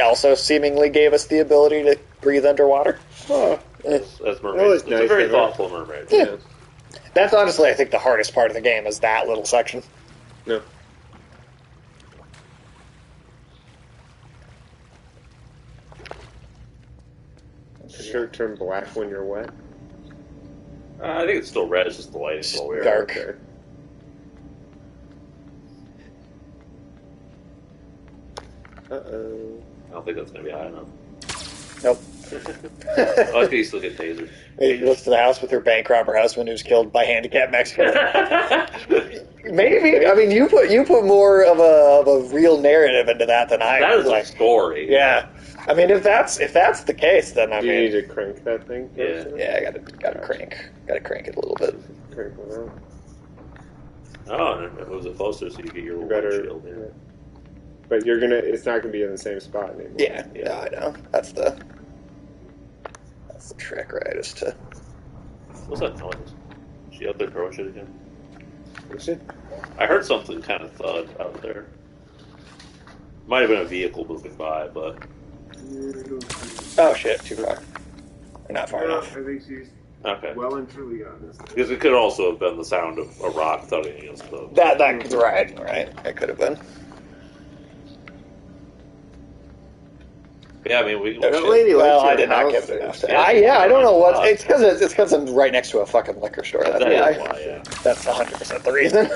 also seemingly gave us the ability to breathe underwater. Oh, that's mermaids. It's nice, a very thoughtful mermaid. Yeah. That's honestly, I think, the hardest part of the game is that little section. No. Shirt turn black when you're wet? I think it's still red, it's just the light is still weird. Dark. Okay. Uh-oh. I don't think that's going to be high enough. Nope. I think you still get tasered. He goes to the house with her bank robber husband who's killed by handicapped Mexicans. Maybe. I mean, you put more of a real narrative into that than I. That is a story. Yeah. I mean, if that's the case, then I mean, you need to crank that thing? Yeah, I gotta crank it a little bit. Crank one out. Oh, and it moves it closer so you get your shield. Yeah. But it's not gonna be in the same spot anymore. Yeah, I know. That's the trick, right? Is to. What's that noise? Is she out there throwing shit again? Is she? I heard something kind of thud out there. Might have been a vehicle moving by, but. Oh shit! Too far. Or not far enough. I think she's well and truly on this. Because it could also have been the sound of a rock thudding against the. That's right. It could have been. Yeah, I mean, we. Well, I did not give it enough. I don't know what. It's because I'm right next to a fucking liquor store. That's why. Yeah. That's 100% the reason.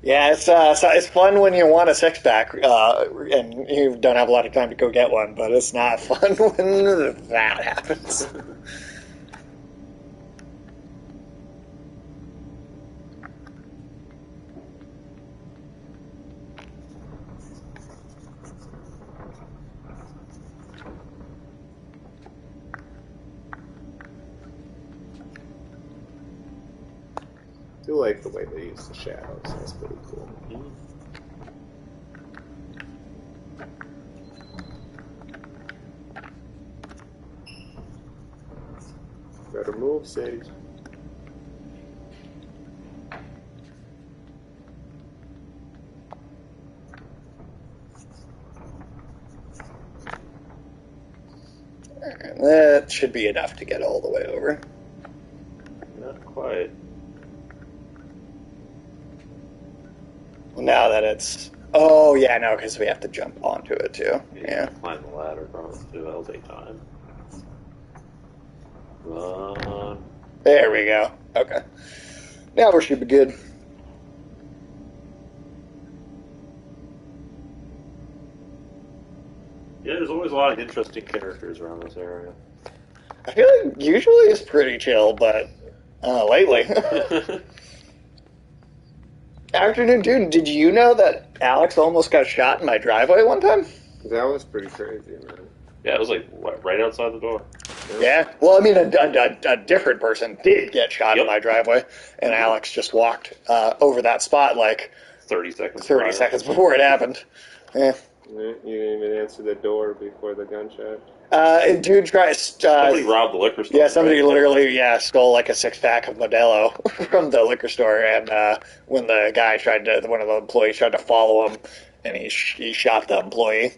Yeah, it's fun when you want a six-pack and you don't have a lot of time to go get one, but it's not fun when that happens. I do like the way they use the shadows. That's pretty cool. Better move, Sage. That should be enough to get all the way over. Not quite. Now that it's... Oh, yeah, no, because we have to jump onto it, too. Yeah. Climb the ladder across, too. That'll take time. Run. There we go. Okay. Now we should be good. Yeah, there's always a lot of interesting characters around this area. I feel like usually it's pretty chill, but lately... Afternoon Dude, did you know that Alex almost got shot in my driveway one time? That was pretty crazy, man. Yeah, it was right outside the door. Yeah. Well, I mean, a different person did get shot in my driveway, and Alex just walked over that spot 30 seconds. 30 seconds before it happened. Yeah. You didn't even answer the door before the gunshot. Dude tries. Somebody robbed the liquor store. Yeah, somebody literally stole a six-pack of Modelo from the liquor store, and when the guy one of the employees tried to follow him, and he shot the employee.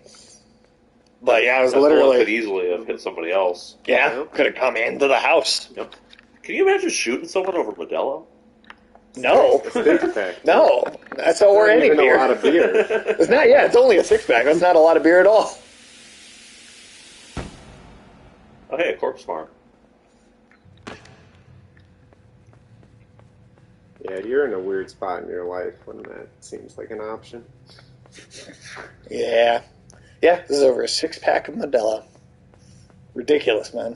But yeah, it was literally could easily have hit somebody else. Yeah, could have come into the house. Yep. Can you imagine shooting someone over Modelo? No, no, that's or any beer. A lot of beer. It's not. Yeah, it's only a six-pack. That's not a lot of beer at all. Oh, hey, a corpse farm. Yeah, you're in a weird spot in your life when that seems like an option. Yeah. Yeah, this is over a six-pack of Modelo. Ridiculous, man.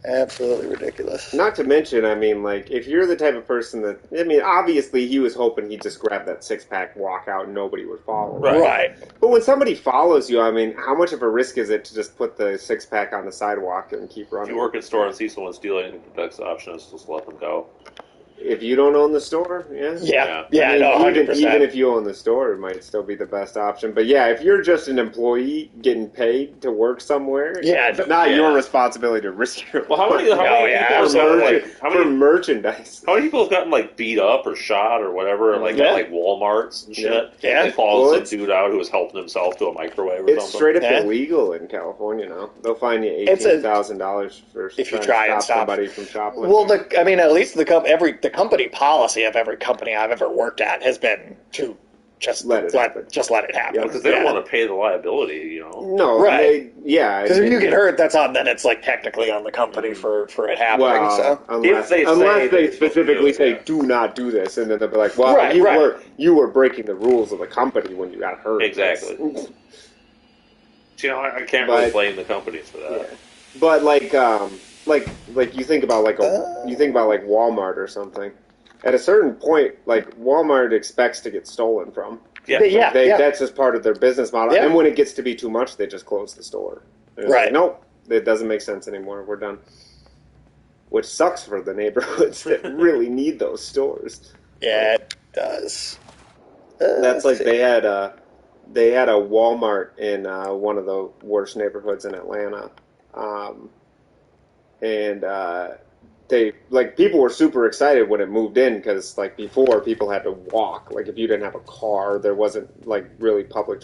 Absolutely ridiculous. Not to mention, I mean, like, if you're the type of person that, I mean, obviously he was hoping he'd just grab that six-pack, walk out, and nobody would follow. Right. But when somebody follows you, I mean, how much of a risk is it to just put the six-pack on the sidewalk and keep running? If you work in a store and see someone stealing, the best option is just let them go. If you don't own the store, yeah. Yeah, I mean, no, 100%. Even if you own the store, it might still be the best option. But yeah, if you're just an employee getting paid to work somewhere, it's not your responsibility to risk your Well, how many people for merchandise? How many people have gotten like beat up or shot or whatever, like at like Walmarts and shit? Yeah. They followed some dude out who was helping himself to a microwave or something. It's straight up illegal in California now. They'll fine you $18,000 for if you try and stop somebody from shoplifting. Well, at least the company policy of every company I've ever worked at has been to just let it happen. Because they don't want to pay the liability, you know. No, right? Because if you get hurt, then it's like technically on the company for it happening. Well, unless they specifically say do not do this, and then they'll be like, well, you were breaking the rules of the company when you got hurt. Exactly. You know, I can't really blame the companies for that. Yeah. But like you think about like Walmart or something. At a certain point, like Walmart expects to get stolen from. That's just part of their business model. Yeah. And when it gets to be too much, they just close the store. Like, nope, it doesn't make sense anymore. We're done. Which sucks for the neighborhoods that really need those stores. Yeah, it does. That's like they had a Walmart in one of the worst neighborhoods in Atlanta, people were super excited when it moved in because like before people had to walk. Like if you didn't have a car, there wasn't like really good public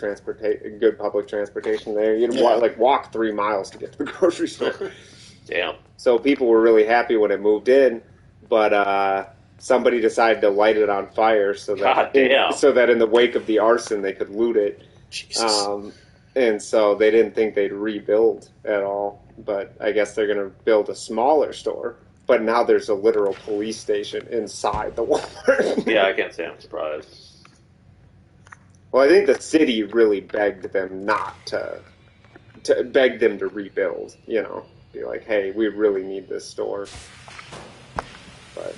transportation there. You'd walk 3 miles to get to the grocery store. Damn. So people were really happy when it moved in, but somebody decided to light it on fire so that in the wake of the arson they could loot it. Jesus. And so they didn't think they'd rebuild at all. But I guess they're going to build a smaller store. But now there's a literal police station inside the Walmart. Yeah, I can't say I'm surprised. Well, I think the city really begged them beg them to rebuild, you know. Be like, hey, we really need this store. But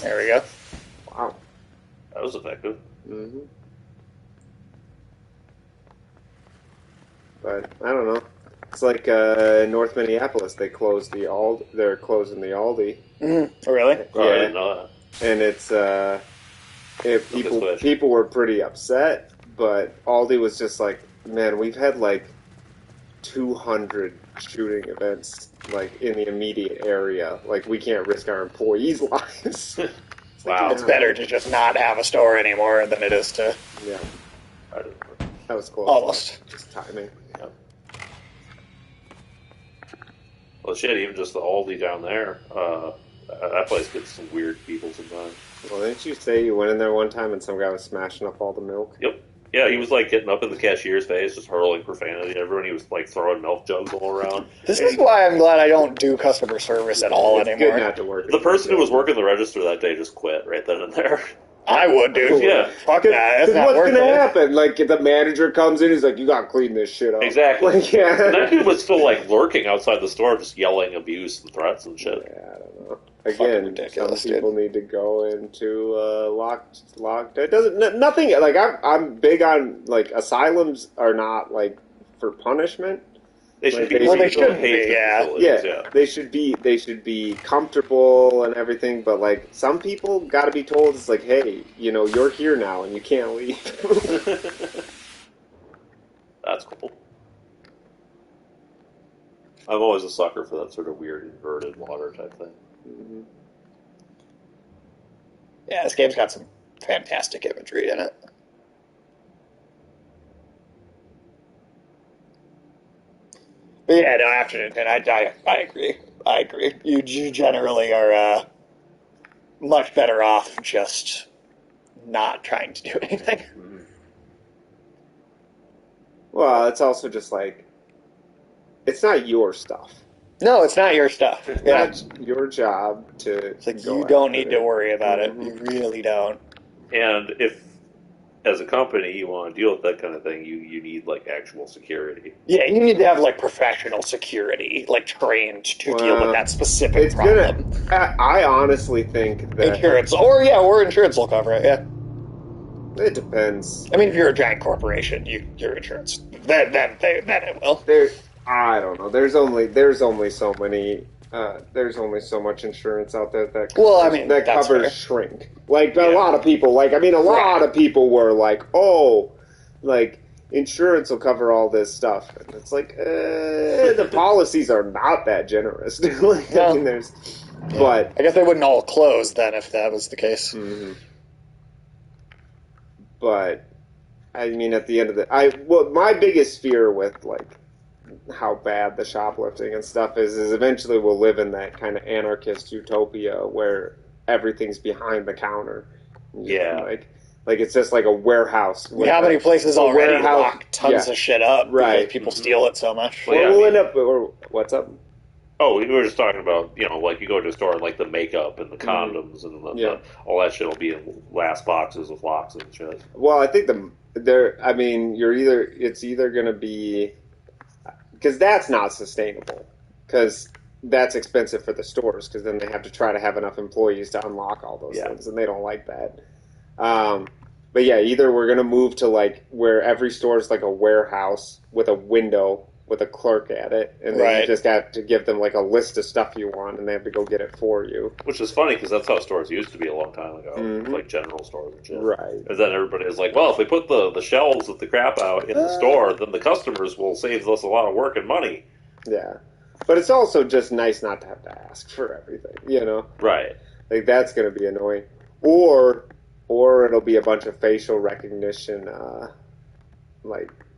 there we go. Wow. That was effective. Mm-hmm. But I don't know. It's like North Minneapolis. They're closing the Aldi. Mm-hmm. Oh, really? Yeah. I didn't know that. And people were pretty upset, but Aldi was just like, man, we've had like 200 shooting events like in the immediate area. Like we can't risk our employees' lives. Wow. It's better to just not have a store anymore than it is to. Yeah. That was close. Almost. Just timing. Yep. Well, shit, even just the Aldi down there, that place gets some weird people sometimes. Well, didn't you say you went in there one time and some guy was smashing up all the milk? Yep. Yeah, he was like getting up in the cashier's face, just hurling profanity at everyone. He was like throwing milk jugs all around. This is why I'm glad I don't do customer service at all anymore. Good not to work. The person who was working the register that day just quit right then and there. I would, dude. Yeah. Fuck that. That's not what's worth going to it. happen? Like, if the manager comes in, he's like, you got to clean this shit up. Exactly. Like, yeah. And that dude was still, like, lurking outside the store, just yelling abuse and threats and shit. Yeah, I don't know. Again, some people need to go into locked. It doesn't, nothing, like, I'm big on, like, asylums are not, like, for punishment. They should be. Well, they shouldn't be, yeah. They should be comfortable and everything, but like some people got to be told it's like, hey, you know, you're here now and you can't leave. That's cool. I'm always a sucker for that sort of weird inverted water type thing. Mm-hmm. Yeah, this game's got some fantastic imagery in it. But yeah, no, I agree. I agree. You generally are much better off just not trying to do anything. Mm-hmm. Well, it's also just like, it's not your stuff. No, it's not your stuff. It's not your job to. It's like you don't need to worry about it. You really don't. And if as a company, you want to deal with that kind of thing, you need like actual security. Yeah, you need to have like professional security, like trained to deal with that specific problem. I honestly think that insurance, or insurance will cover it. Yeah, it depends. I mean, if you're a giant corporation, your insurance then it will. I don't know. There's only so many. There's only so much insurance out there that covers shrink. Like a lot of people, a lot of people were like, "Oh, like insurance will cover all this stuff," and it's like the policies are not that generous. But I guess they wouldn't all close then if that was the case. Mm-hmm. But I mean, at the end of my biggest fear with how bad the shoplifting and stuff is eventually we'll live in that kind of anarchist utopia where everything's behind the counter. Yeah. Like it's just like a warehouse. How many places already lock tons of shit up because people steal it so much? What's up? Oh, we were just talking about, you go to a store and the makeup and the condoms and all that shit will be in glass boxes with locks and shit. Well, I think it's either going to be, because that's not sustainable, because that's expensive for the stores, because then they have to try to have enough employees to unlock all those things, and they don't like that. But yeah, either we're going to move to where every store is like a warehouse with a window with a clerk at it, and then you just have to give them a list of stuff you want, and they have to go get it for you. Which is funny, because that's how stores used to be a long time ago, like general stores and shit. Right. And then everybody is like, well, if we put the shelves with the crap out in the store, then the customers will save us a lot of work and money. Yeah. But it's also just nice not to have to ask for everything, Right. That's going to be annoying. Or it'll be a bunch of facial recognition,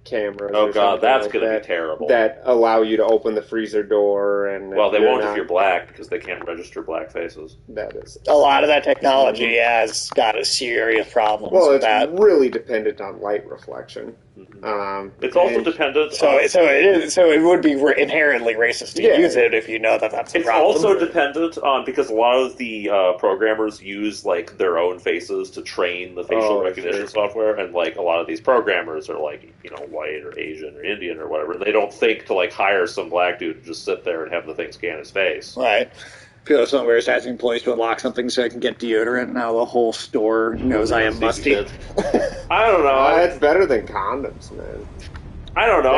cameras. Oh god, that's going to be terrible. That allow you to open the freezer door and. Well, they won't if you're black because they can't register black faces. That is a lot of that technology has got a serious problem. With that. It's really dependent on light reflection. It's also dependent. So it would be inherently racist to use it if you know that's a problem. It's also dependent on, because a lot of the programmers use their own faces to train the facial recognition software, and a lot of these programmers are white or Asian or Indian or whatever. They don't think to hire some black dude to just sit there and have the thing scan his face. Right. Feel somewhere is asking employees to unlock something so I can get deodorant. Now the whole store knows I am musty. I don't know. That's better than condoms, man. I don't know.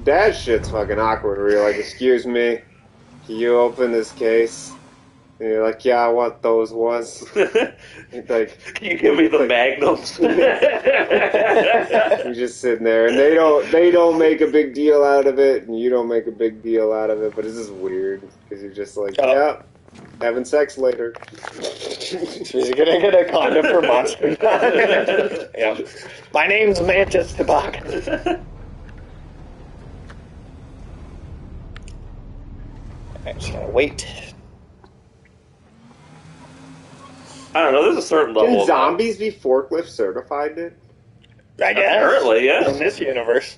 That shit's fucking awkward. Where you're like, "Excuse me, can you open this case?" And you're like, "Yeah, I want those ones." Can you give me the magnums? You're just sitting there, and they don't make a big deal out of it, and you don't make a big deal out of it. But it's just weird because you're just like, "Yeah, having sex later." She's gonna get a condom for Monster. Yeah. My name's Mantis Toboggan. I'm just gonna wait. I don't know, there's a certain level. Can zombies be forklift certified, dude? I guess. Apparently, yeah. In this universe.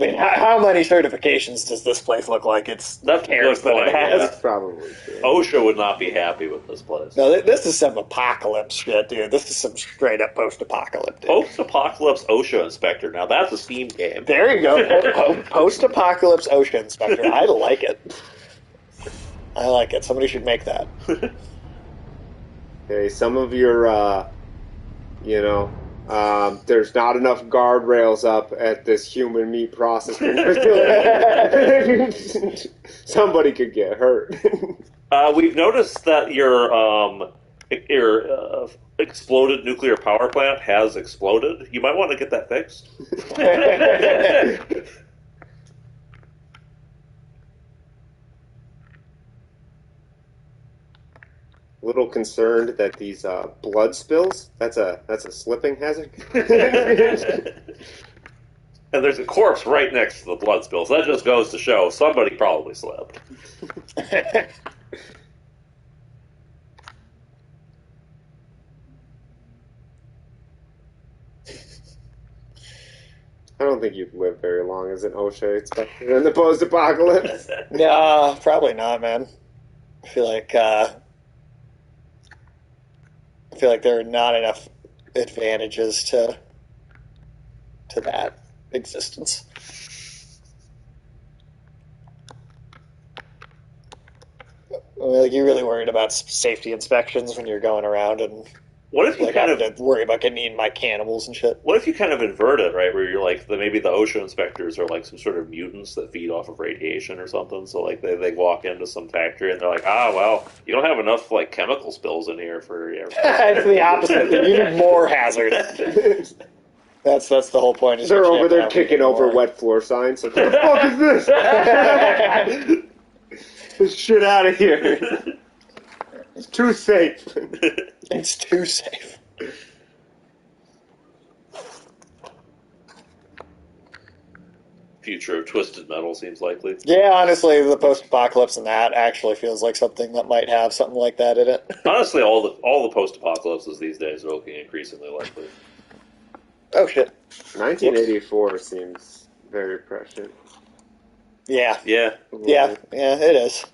I mean, how many certifications does this place look like it's cares that it has? That's probably true. OSHA would not be happy with this place. No, this is some apocalypse shit, dude. This is some straight up post-apocalypse. Post-apocalypse OSHA inspector. Now that's a Steam game. There you go. Post-apocalypse OSHA inspector. I like it. I like it. Somebody should make that. Okay, some of your, there's not enough guardrails up at this human meat processing facility. Somebody could get hurt. We've noticed that your exploded nuclear power plant has exploded. You might want to get that fixed. Little concerned that these blood spills, that's a slipping hazard. And there's a corpse right next to the blood spills. That just goes to show somebody probably slipped. I don't think you've lived very long as an OSHA inspector in the post-apocalypse. No, probably not, man. I feel like there are not enough advantages to to that existence. Like, you're really worried about safety inspections when you're going around and what if you like kind having of to worry about getting eaten by cannibals and shit? What if you kind of invert it, right? Where you're like, maybe the OSHA inspectors are like some sort of mutants that feed off of radiation or something. So like they walk into some factory and they're like, well, you don't have enough like chemical spills in here for. It's the opposite. You need more hazard. That's the whole point. They're over there kicking over wet floor signs. What the fuck is this? Get this shit out of here. It's too safe. It's too safe. Future of Twisted Metal seems likely. Yeah, honestly, the post-apocalypse in that actually feels like something that might have something like that in it. Honestly, all the post-apocalypses these days are looking increasingly likely. Oh shit! 1984 seems very prescient. Yeah. Yeah. It is.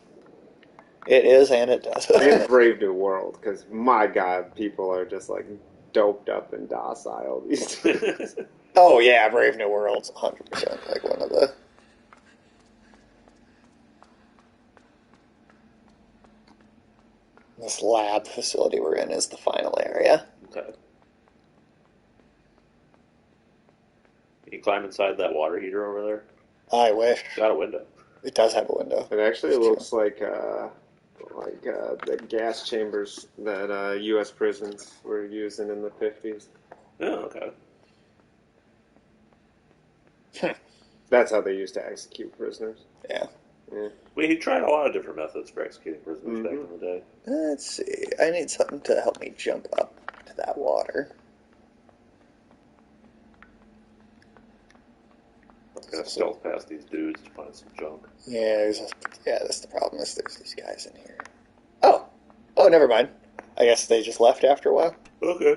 It is, and it does. And Brave New World, because my god, people are just like doped up and docile these days. Oh yeah, Brave New World's 100% like one of the. This lab facility we're in is the final area. Okay. Can you climb inside that water heater over there? I wish. It's got a window. It does have a window. It actually looks like the gas chambers that U.S. prisons were using in the 50s. Oh, okay. That's how they used to execute prisoners. Yeah. Yeah. He tried a lot of different methods for executing prisoners back in the day. Let's see. I need something to help me jump up to that water. I'm gonna stealth past these dudes to find some junk. Yeah, that's the problem. Is there's these guys in here. Oh, never mind. I guess they just left after a while. Okay.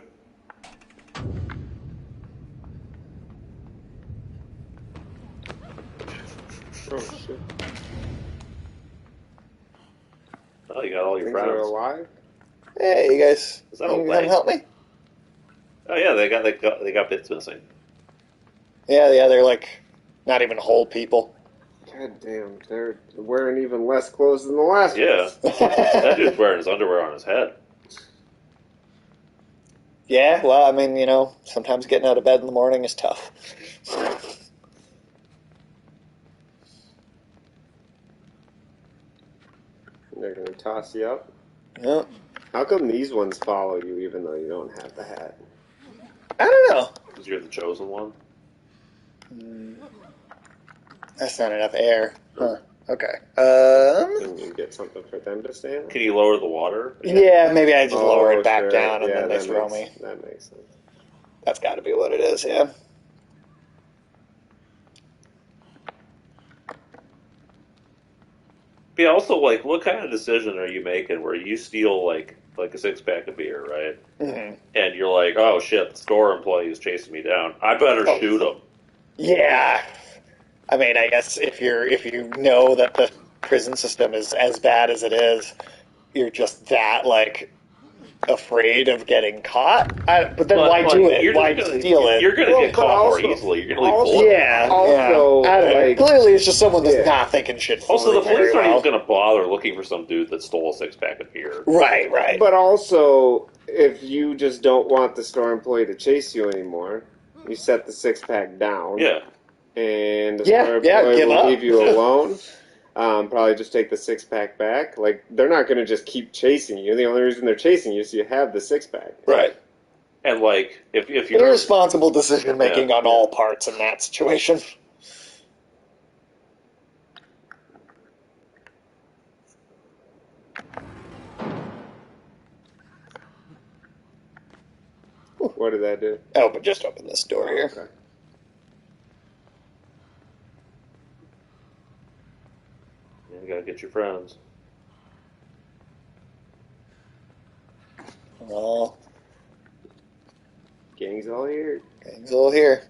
Oh shit! Oh, you got all your Things are friends alive. Hey, you guys, Is that can a you leg? come help me? Oh yeah, they got bits missing. Yeah, they're like not even whole people. God damn, they're wearing even less clothes than the last Yeah, that dude's wearing his underwear on his head. Yeah, well, I mean, sometimes getting out of bed in the morning is tough. They're gonna toss you up. Yeah. How come these ones follow you even though you don't have the hat? I don't know. Because you're the chosen one. That's not enough air. Huh. Okay. Can you get something for them to stand? Can you lower the water? Yeah, maybe I just lower it back sure. down and Yeah, then they throw me. That makes sense. That's got to be what it is, yeah. But yeah, also, like, what kind of decision are you making where you steal, like a 6-pack of beer, right? Mm-hmm. And you're like, oh shit, the store employee is chasing me down. I better shoot him. Yeah. I mean, I guess if you know that the prison system is as bad as it is, you're just that, like, afraid of getting caught. But then why do it? Why steal it? You're going to get caught more easily. You're going to leave bullets. Yeah. Also, I don't know. like, Clearly, it's just someone that's not thinking shit through. Also, the police aren't well. even going to bother looking for some dude that stole a 6-pack of beer. Right. But also, if you just don't want the store employee to chase you anymore, you set the 6-pack down. Yeah. And the store employee will leave you alone. Probably just take the 6-pack back. Like, they're not going to just keep chasing you. The only reason they're chasing you is you have the 6-pack. Right. And, like, if you're... Irresponsible decision-making on all parts in that situation. What did that do? Oh, but just open this door here. Okay. You gotta get your friends. Well, Gang's all here. gang's all here.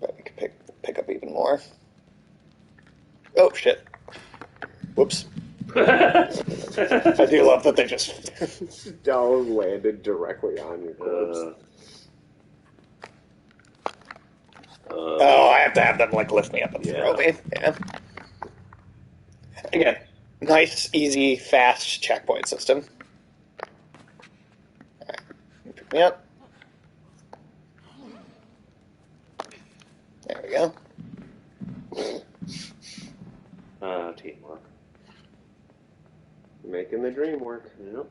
But we can pick up even more. Oh, shit. Whoops. I do love that they just... Dollar landed directly on your corpse. I have to have them like lift me up and throw me. Yeah. Again, nice, easy, fast checkpoint system. All right, pick me up. There we go. Teamwork. Making the dream work. Yep.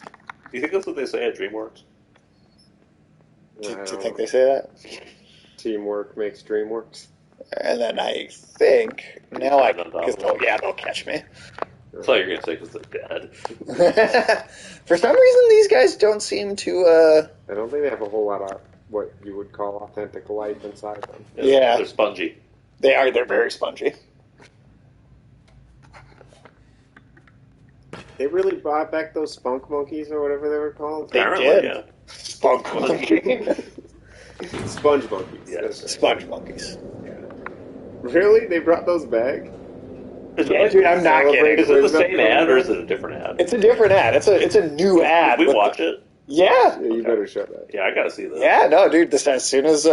Do you think that's what they say at DreamWorks? Do you think they say that? Teamwork makes dream works. And then I think now they'll catch me. I thought you were gonna say because they're dead. For some reason, these guys don't seem to. I don't think they have a whole lot of what you would call authentic life inside them. Yeah, they're spongy. They are. They're very spongy. They really brought back those spunk monkeys or whatever they were called. They did. Yeah. Spunk monkey. Sponge monkeys. Yes. Sponge monkeys. Yeah. Really? They brought those back? Yeah, dude, I'm not kidding. Is it the same ad or is it a different ad? It's a different ad. It's a new ad. Did we watch it? Yeah. You better show that. Yeah, I gotta see that. Yeah, no, dude. As soon as we.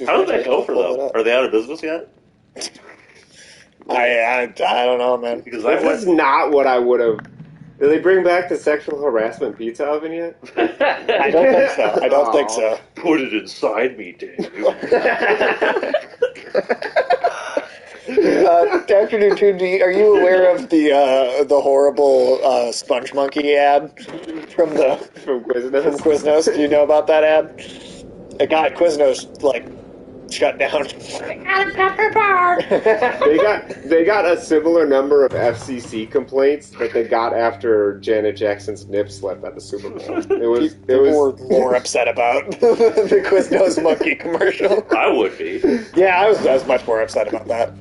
How did that go for them? Are they out of business yet? I don't know, man. Because this is not what I would have. Did they bring back the sexual harassment pizza oven yet? I don't think so. Put it inside me, Dave. Afternoon Toon, are you aware of the horrible Sponge Monkey ad from Quiznos? From Quiznos? Do you know about that ad? A guy at Quiznos shut down. I got a pepper bar. They got a similar number of FCC complaints that they got after Janet Jackson's nip slip at the Super Bowl. People were more upset about the Quiznos monkey commercial. I would be. Yeah, I was much more upset about that.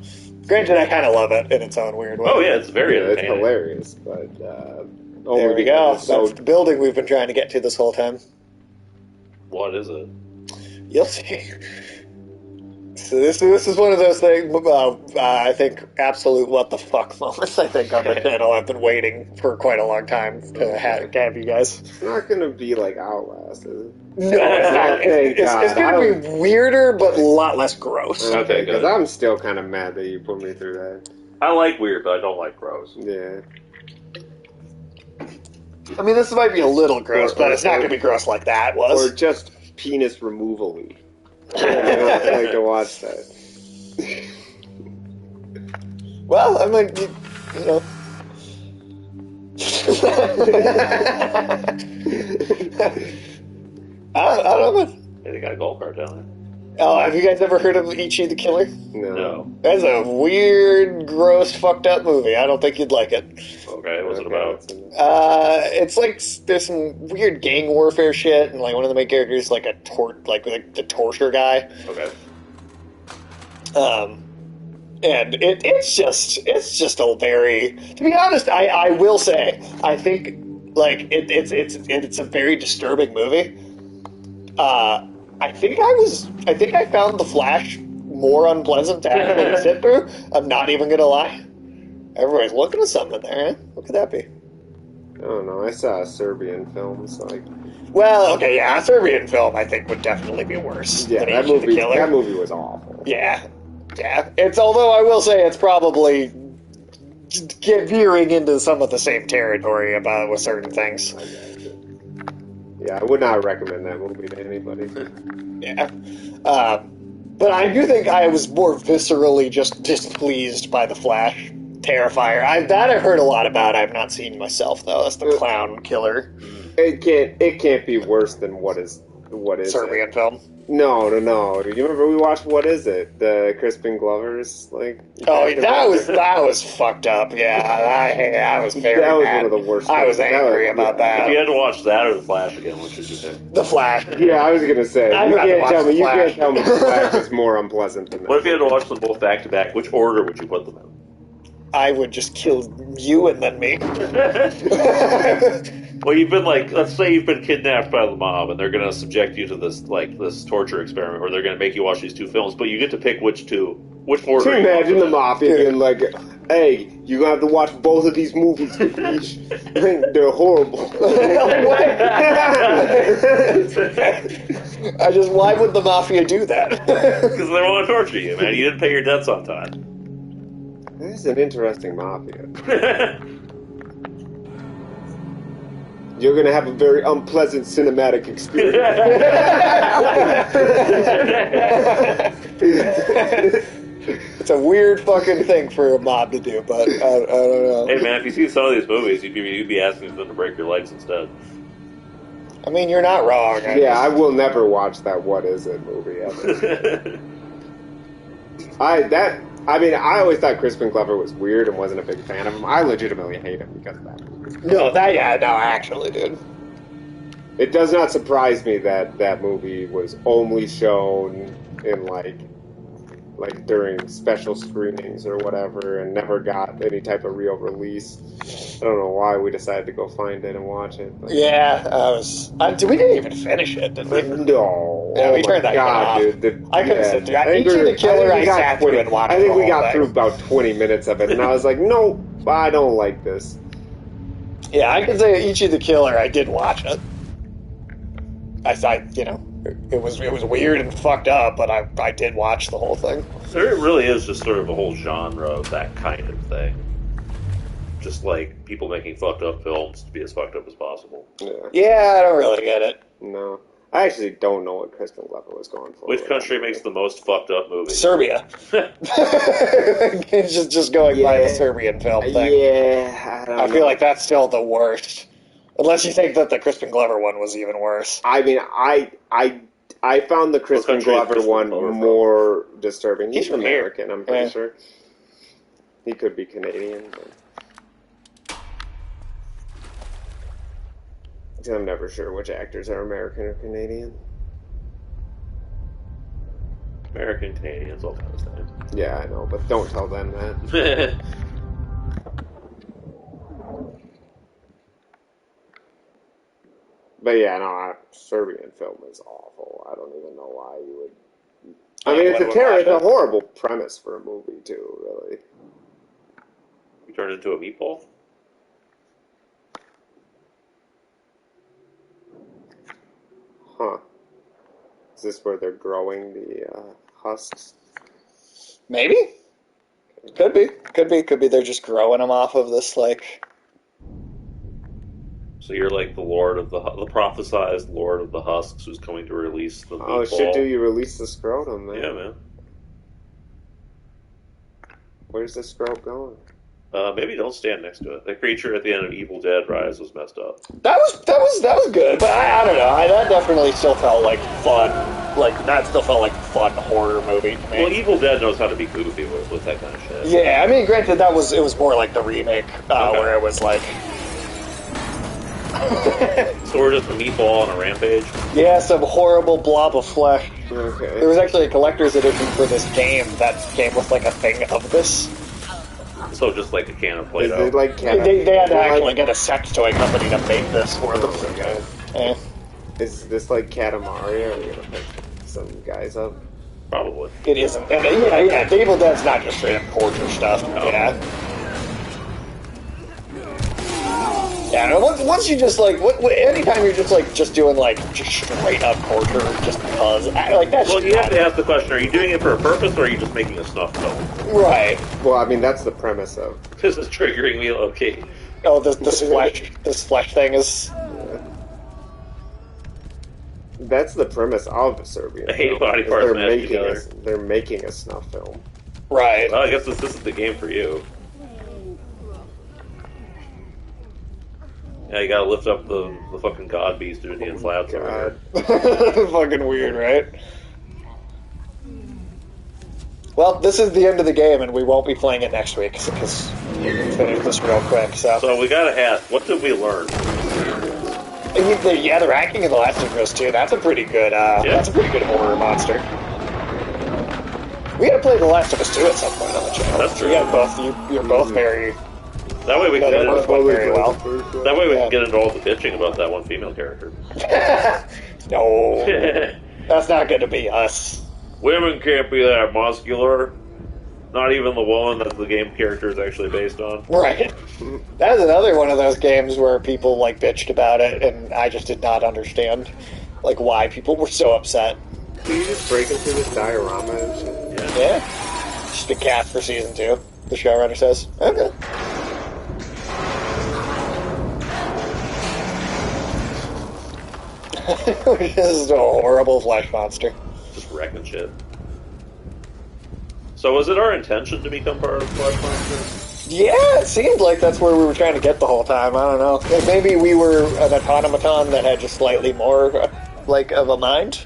Granted, I kind of love it in its own weird way. Oh yeah, it's very entertaining. It's hilarious, but there we go. That's the building we've been trying to get to this whole time. What is it? You'll see. So this is one of those things, I think, absolute what the fuck moments, I think, on the channel. I've been waiting for quite a long time to have you guys. It's not going to be like Outlast, is it? No, it's not. It's going to be weirder, but a lot less gross. Okay, because I'm still kind of mad that you put me through that. I like weird, but I don't like gross. Yeah. I mean, this might be a little gross, but it's not going to be gross like that was. Or just penis removal-y. I don't like to watch that. Well, I mean, you know. I don't know. Hey, they got a golf cart down there. Oh, have you guys ever heard of Ichi the Killer? No. That's a weird, gross, fucked up movie. I don't think you'd like it. Okay, what's it about? It's like there's some weird gang warfare shit, and like one of the main characters is like the torture guy. Okay. And it's just a very, to be honest, I will say I think like it's a very disturbing movie. I think I found The Flash more unpleasant to actually sit through. I'm not even gonna lie. Everybody's looking at something there, eh? What could that be? I don't know. I saw a Serbian film, so well, okay, yeah, a Serbian film I think would definitely be worse. Yeah, than that Ichi the Killer. That movie was awful. Yeah. It's, although I will say it's probably veering into some of the same territory with certain things. Yeah, I would not recommend that movie to anybody. Yeah. But I do think I was more viscerally just displeased by The Flash. Terrifier. I've heard a lot about. I've not seen myself, though. That's the clown killer. It can't be worse than what is Serbian film. No. You remember we watched What Is It? The Crispin Glover's that was fucked up. Yeah, I was very that was mad. one of the worst. I was angry about that. If you had to watch that or The Flash again, what should you pick? The Flash. Yeah, I was gonna say you can't tell me The Flash is more unpleasant than that. What if you had to watch them both back to back? Which order would you put them in? I would just kill you and then me. Well, let's say you've been kidnapped by the mob, and they're going to subject you to this torture experiment, or they're going to make you watch these two films, but you get to pick which order. Can you imagine the mafia being like, "Hey, you're gonna have to watch both of these movies. They're horrible." Why would the Mafia do that? Because they want to torture you, man. You didn't pay your debts on time. This is an interesting Mafia. You're going to have a very unpleasant cinematic experience. It's a weird fucking thing for a mob to do, but I don't know. Hey, man, if you see some of these movies, you'd be asking them to break your legs instead. I mean, you're not wrong. I will never watch that What Is It movie ever. I always thought Crispin Glover was weird and wasn't a big fan of him. I legitimately hate him because of that movie. No, actually, dude. It does not surprise me that that movie was only shown in, like during special screenings or whatever and never got any type of real release. I don't know why we decided to go find it and watch it. But. Yeah, we didn't even finish it, did we? No. Yeah, we turned that off. Dude. I couldn't sit through it. Each of the Killer, I sat through and watched. I think we got through about 20 minutes of it, and I was like, no, I don't like this. Yeah, I can say Ichi the Killer, I did watch it. It was weird and fucked up, but I did watch the whole thing. There really is just sort of a whole genre of that kind of thing. Just like people making fucked up films to be as fucked up as possible. Yeah, I don't really get it. No. I actually don't know what Crispin Glover was going for. Which country makes the most fucked up movies? Serbia. It's just going by the Serbian film thing. Yeah, I feel like that's still the worst. Unless you think that the Crispin Glover one was even worse. I mean, I found the Crispin Glover one more disturbing. He's American, I'm pretty sure. He could be Canadian. But... I'm never sure which actors are American or Canadian. American, Canadians, all kind of things. Yeah, I know, but don't tell them that. But yeah, no, Serbian film is awful. I don't even know why you would... I mean, it's a horrible premise for a movie, too, really. You turn into a meatball? Huh. Is this where they're growing the husks? Maybe. Could be they're just growing them off of this, like... So you're like the prophesized Lord of the Husks who's coming to release the meatball. Oh, shit, do you release the scrotum, man? Yeah, man. Where's the scrot going? Maybe don't stand next to it. The creature at the end of Evil Dead Rise was messed up. That was good, but I don't know. That definitely still felt like fun. Like, that still felt like a fun horror movie to me. Well, Evil Dead knows how to be goofy with that kind of shit. Yeah, I mean, granted, it was more like the remake, where it was like... So we're just a meatball on a rampage? Yeah, some horrible blob of flesh. Okay. There was actually a collector's edition for this game that came with like a thing of this. So just like a can of Play-Doh. They had to actually get a sex toy company to make this for them. Okay. Is this like Katamari? Are we gonna pick some guys up? Probably. It isn't. And yeah, the Evil Dead's not just straight up torture stuff. No. Yeah. Yeah, no, once you just like, anytime you're just like, just doing like, just straight up torture just because, like that's. Well, you have to ask the question: are you doing it for a purpose, or are you just making a snuff film? Right. Well, I mean, that's the premise of. This is triggering me, okay. Oh, this flesh thing is. That's the premise of the Serbian. I hate body parts mashed together. They're making a snuff film. Right. Well, I guess this is the game for you. Yeah, you gotta lift up the fucking god beast through the flats. God. Fucking weird, right? Well, this is the end of the game, and we won't be playing it next week, because we can finish this real quick, So we gotta ask, what did we learn? The ranking in The Last of Us 2, that's a pretty good, that's a pretty good horror monster. We gotta play The Last of Us 2 at some point on the channel. That's true. You're both very... That way we can get into very well. That way we can get into all the bitching about that one female character. No, that's not going to be us. Women can't be that muscular. Not even the woman that the game character is actually based on. Right. That is another one of those games where people like bitched about it, and I just did not understand like why people were so upset. Can you just break into this diorama and shit? Yeah. Just a cat for season 2. The showrunner says. Okay. This is a horrible flesh monster. Just wrecking shit. So was it our intention to become part of Flesh Monster? Yeah, it seemed like that's where we were trying to get the whole time. I don't know. Like maybe we were an automaton that had just slightly more, like, of a mind.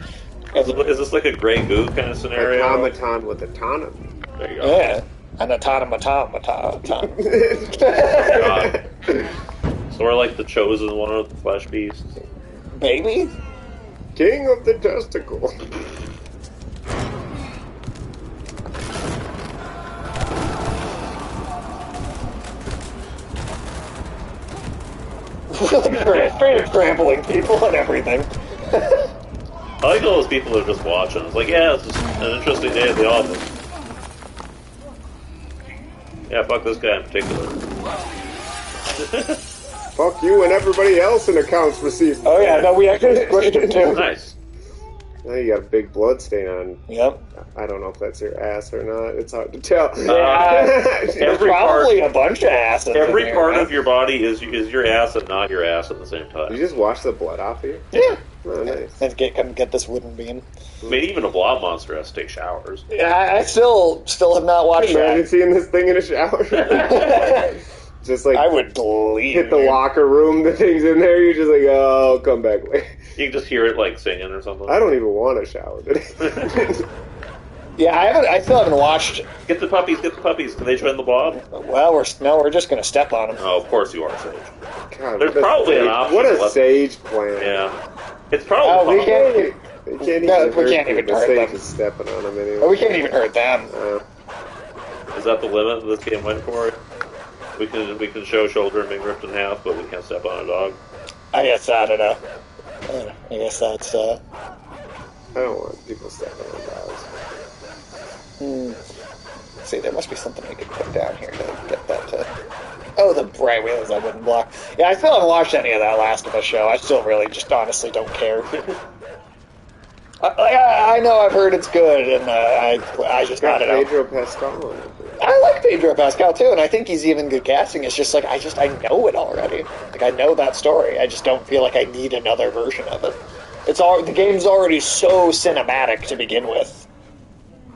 Is this like a Grey Goo kind of scenario? Automaton with autonomy. There you go. Yeah. An automaton. So we're like the chosen one of the flesh beasts. Maybe? King of the testicle. Straight up trampling people and everything. I like all those people that are just watching. It's like, yeah, it's just an interesting day at the office. Yeah, fuck this guy in particular. Fuck you and everybody else in accounts received. Oh yeah, no, we actually squished it too. Nice. Now you got a big blood stain on. Yep. I don't know if that's your ass or not. It's hard to tell. There's probably a bunch of asses. Every part of your body is your ass and not your ass at the same time. You just wash the blood off of you? Yeah. Oh, nice. And come get this wooden beam. I mean, even a blob monster has to take showers. Yeah, I still have not watched Imagine that. seeing this thing in a shower. Just like I would believe hit the locker room, the thing's in there, you're just like, oh, I'll come back later. You can just hear it like singing or something. I don't even want to shower today. Yeah, I still haven't watched. Get the puppies. Can they join the blob? Well, we're just gonna step on them. Oh, of course you are, Sage. God, There's probably an option. What a sage plan. Yeah. It's probably we can't even The hurt sage them. is stepping on them anyway. We can't even hurt them. Is that the limit this game went for? We can show shoulder being ripped in half, but we can't step on a dog. I guess I don't know. I guess that's. I don't want people stepping on dogs. See, there must be something we could put down here to get that to. Oh, the right wheel is that wooden block. Yeah, I still haven't watched any of that Last of Us show. I still really just honestly don't care. I know I've heard it's good, and I just got it out. Pedro Pascal on it. I like Pedro Pascal too, and I think he's even good casting. It's just like I know it already. Like I know that story. I just don't feel like I need another version of it. The game's already so cinematic to begin with.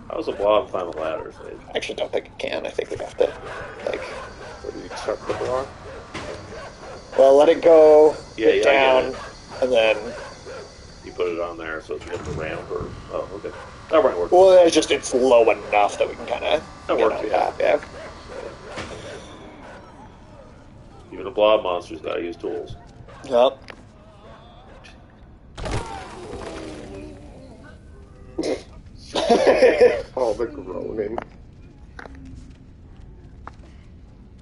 How does a blob climb a ladder, Sage? I actually don't think it can. I think we have to What do you chuck the block? Well, let it go, Yeah, get I down, get it. and then. You put it on there so it's hit the ramp or... Oh, okay. That might work. Well, it's low enough that we can kind of That get works, on yeah. top, yeah. Even a blob monster's got to use tools. Yep. All the groaning.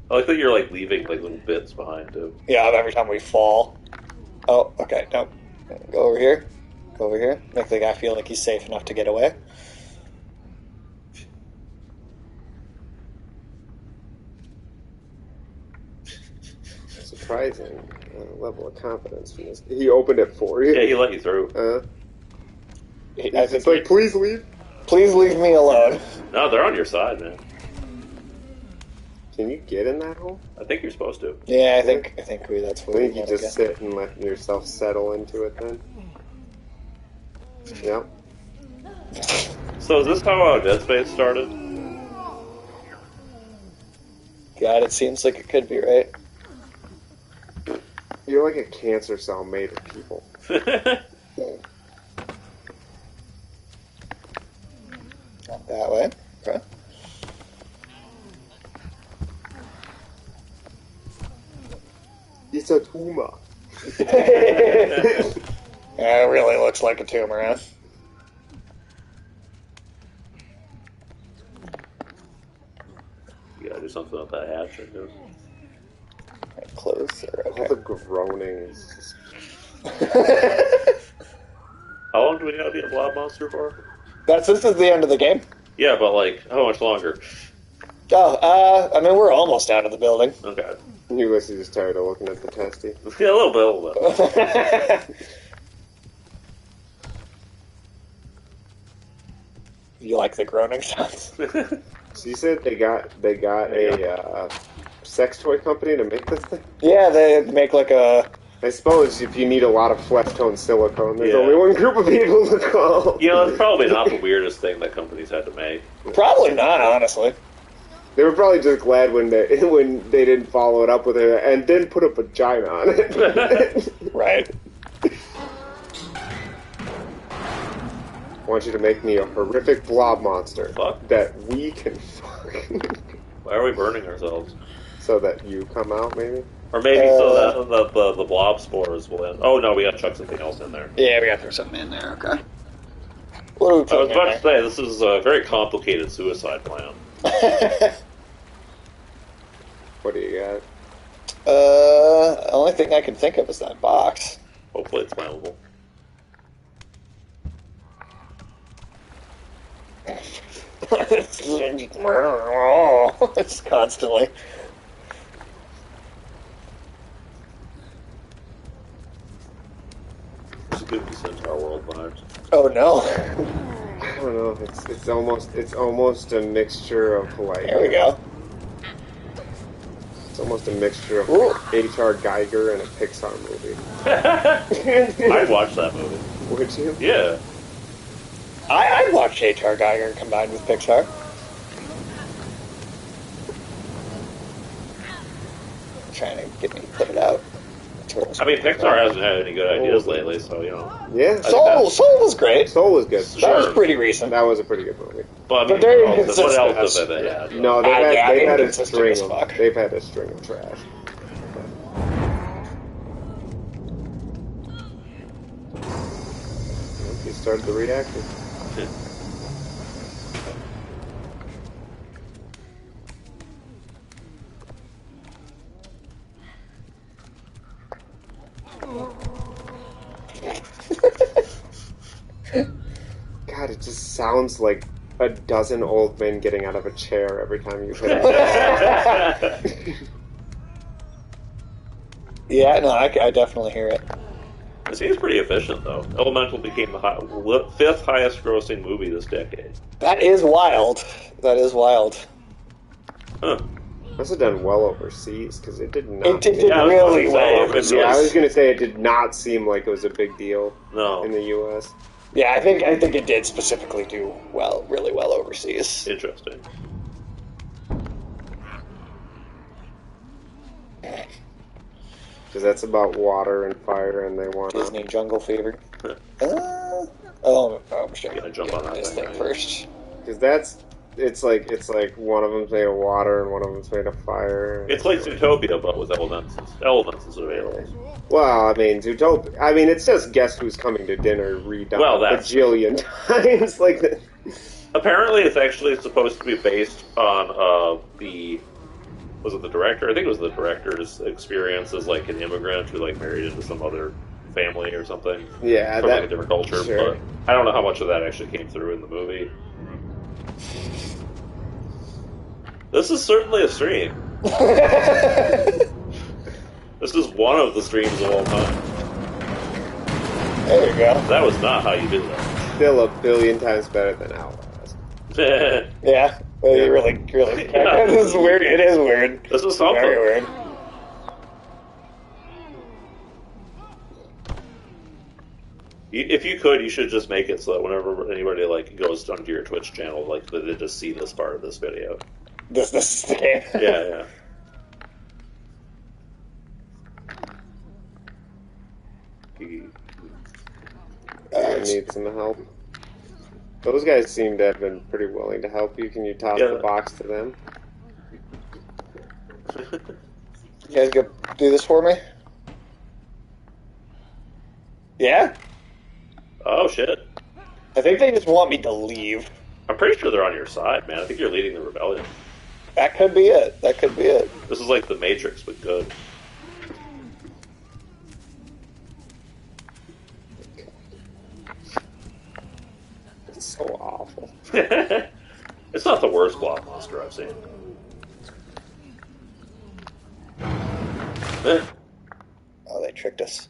I like that you're like leaving like little bits behind too. Yeah, every time we fall. Oh, okay, no. Go over here. Go over here. Make the guy feel like he's safe enough to get away. Surprising level of confidence from this. He opened it for you. Yeah, he let you through. It's like, please leave. Please leave me alone. No, they're on your side, man. Can you get in that hole? I think you're supposed to. Yeah, I think that's I what think you just sit and let yourself settle into it then. Yep. So is this how Dead Space started? God, it seems like it could be, right? You're like a cancer cell made of people. Not that way. Okay. It's a tumor. Yeah, it really looks like a tumor, huh? You gotta do something with that hatch, I guess. Closer, okay. All the groaning is How long do we gotta be a blob monster for? This is the end of the game. Yeah, but like, how much longer? Oh, I mean, we're almost out of the building. Okay. Ulysses is tired of looking at the testy. Yeah, a little bit. You like the groaning sounds? So you said they got a sex toy company to make this thing? Yeah, they make like a... I suppose if you need a lot of flesh-tone silicone, there's only one group of people to call. You know, it's probably not the weirdest thing that companies had to make. Probably not, honestly. They were probably just glad when they didn't follow it up with it and didn't put a vagina on it. Right. I want you to make me a horrific blob monster that we can fuck. Why are we burning ourselves? So that you come out, maybe? Or maybe so that the blob spores will end. Oh no, we gotta chuck something else in there. Yeah, we gotta throw something in there, okay. What are we putting I was about in to say, this is a very complicated suicide plan. What do you got? The only thing I can think of is that box. Hopefully it's flammable. It's constantly. It's a good Centaur world vibes. Oh no. I don't know. It's almost a mixture of like. There we go. It's almost a mixture of H.R. Geiger and a Pixar movie. I'd watch that movie. Would you? Yeah. I'd watch H.R. Geiger combined with Pixar. Trying to get me to put it out. I mean, Pixar hasn't had any good ideas lately, so, you know. Yeah. Soul was great. Soul was good. That was pretty recent. That was a pretty good movie. But, I mean, they're what inconsistent. else have they had? No, they've had a inconsistent string as fuck. they've had a string of trash. He started the reactor. God, it just sounds like a dozen old men getting out of a chair every time you hit it. Yeah, no, I definitely hear it. It seems pretty efficient, though. Elemental became the fifth highest grossing movie this decade. That is wild. That is wild. Huh. Must have done well overseas, because it did not. It did really well overseas. Yeah, I was going to say it did not seem like it was a big deal in the U.S. Yeah, I think it did specifically do really well overseas. Interesting. Because that's about water and fire, and they want Disney Jungle Fever. Shit. Gotta jump on this thing first. Because it's like one of them's made of water and one of them's made of fire. It's like Zootopia, but with elements. Elements is available. Well, I mean, Zootopia. I mean, it's just Guess Who's Coming to Dinner redone a bajillion times. Like that. Apparently, it's actually supposed to be based on was it the director? I think it was the director's experience as like an immigrant who like married into some other family or something. Yeah, from like a different culture. Sure. But I don't know how much of that actually came through in the movie. This is certainly a stream. This is one of the streams of all time. There you go. That was not how you did that. Still a billion times better than Outlast. Yeah. Well, you really. Yeah. This is weird. It is weird. This is something. Very weird. If you could, you should just make it so that whenever anybody like goes onto your Twitch channel, like they just see this part of this video. This is the game. Yeah. I need some help. Those guys seem to have been pretty willing to help you. Can you toss the box to them? You guys go do this for me? Yeah? Oh shit! I think they just want me to leave. I'm pretty sure they're on your side, man. I think you're leading the rebellion. That could be it. This is like the Matrix, but good. It's so awful. It's not the worst block monster I've seen. Oh, they tricked us.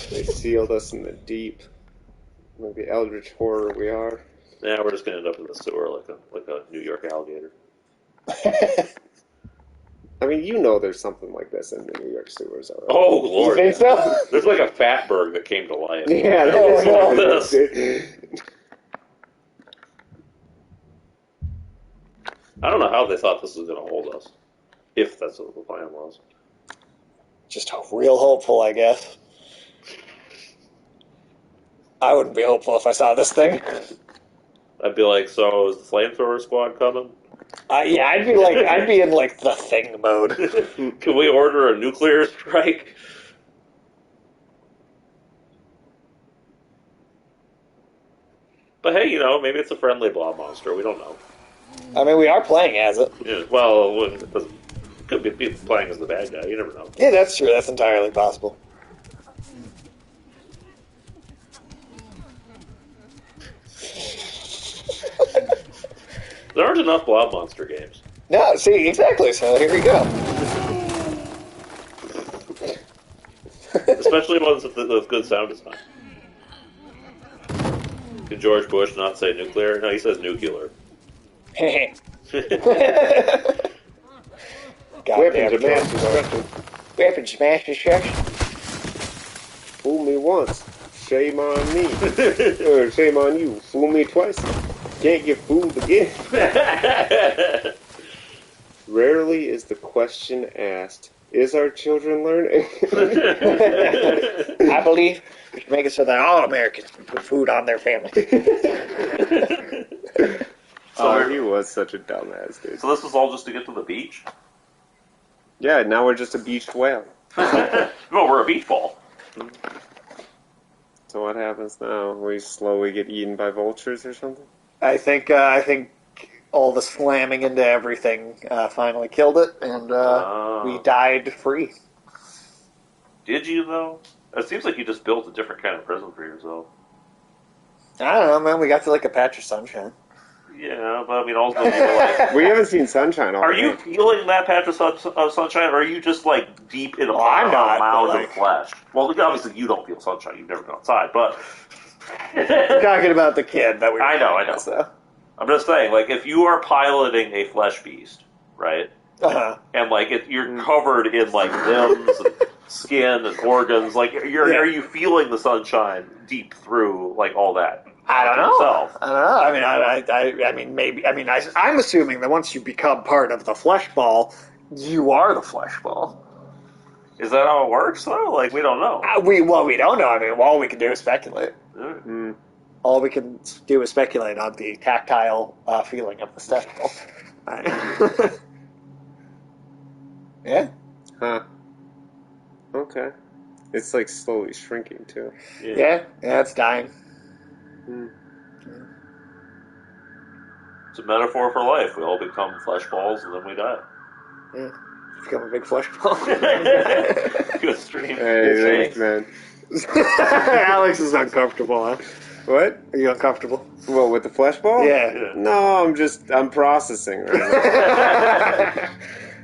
They sealed us in the deep. Like the eldritch horror we are. Yeah, we're just gonna end up in the sewer like a New York alligator. I mean, you know there's something like this in the New York sewers already. Oh, Lord. You think so? There's like a fatberg that came to life. Yeah, Oh, no. This. I don't know how they thought this was going to hold us. If that's what the plan was. Just real hopeful, I guess. I wouldn't be hopeful if I saw this thing. I'd be like, so is the flamethrower squad coming? Yeah, I'd be in like the Thing mode. Can we order a nuclear strike? But hey, maybe it's a friendly blob monster. We don't know. I mean, we are playing as it. Yeah, well, it could be playing as the bad guy. You never know. Yeah, that's true. That's entirely possible. There aren't enough blob monster games. No, see, exactly. So here we go. Especially ones with good sound design. Can George Bush not say nuclear? No, he says nuclear. Weapons smash. Weapons smash. Fool me once, shame on me. Or shame on you. Fool me twice, can't get fooled again. Rarely is the question asked, is our children learning? I believe we should make it so that all Americans can put food on their family. Oh, he was such a dumbass, dude. So this was all just to get to the beach? Yeah, now we're just a beached whale. No, we're a beach ball. So what happens now? We slowly get eaten by vultures or something? I think all the slamming into everything finally killed it, and we died free. Did you, though? It seems like you just built a different kind of prison for yourself. I don't know, man. We got to like a patch of sunshine. Yeah, but I mean, ultimately, like... We haven't seen sunshine all Are day. you feeling that patch of sunshine, or are you just, like, deep in a mound of flesh? Well, obviously, you don't feel sunshine. You've never been outside, but... We're talking about the kid that we were I know. So. I'm just saying, like, if you are piloting a flesh beast, right? Uh-huh. And, like, you're covered in, like, limbs and skin and organs, like, are you feeling the sunshine deep through, like, all that? I don't know. Yourself? I don't know. I mean, maybe. I mean, I'm assuming that once you become part of the flesh ball, you are the flesh ball. Is that how it works, though? Like, we don't know. We don't know. I mean, all we can do is speculate. Mm. All we can do is speculate on the tactile feeling of the flesh ball. Yeah. Huh. Okay. It's like slowly shrinking, too. Yeah, it's dying. It's a metaphor for life. We all become flesh balls and then we die. Yeah. Become a big flesh ball. Good stream. Hey, thanks, man. Alex is uncomfortable, huh? What? Are you uncomfortable? What, with the flesh ball? Yeah. No, I'm processing right now.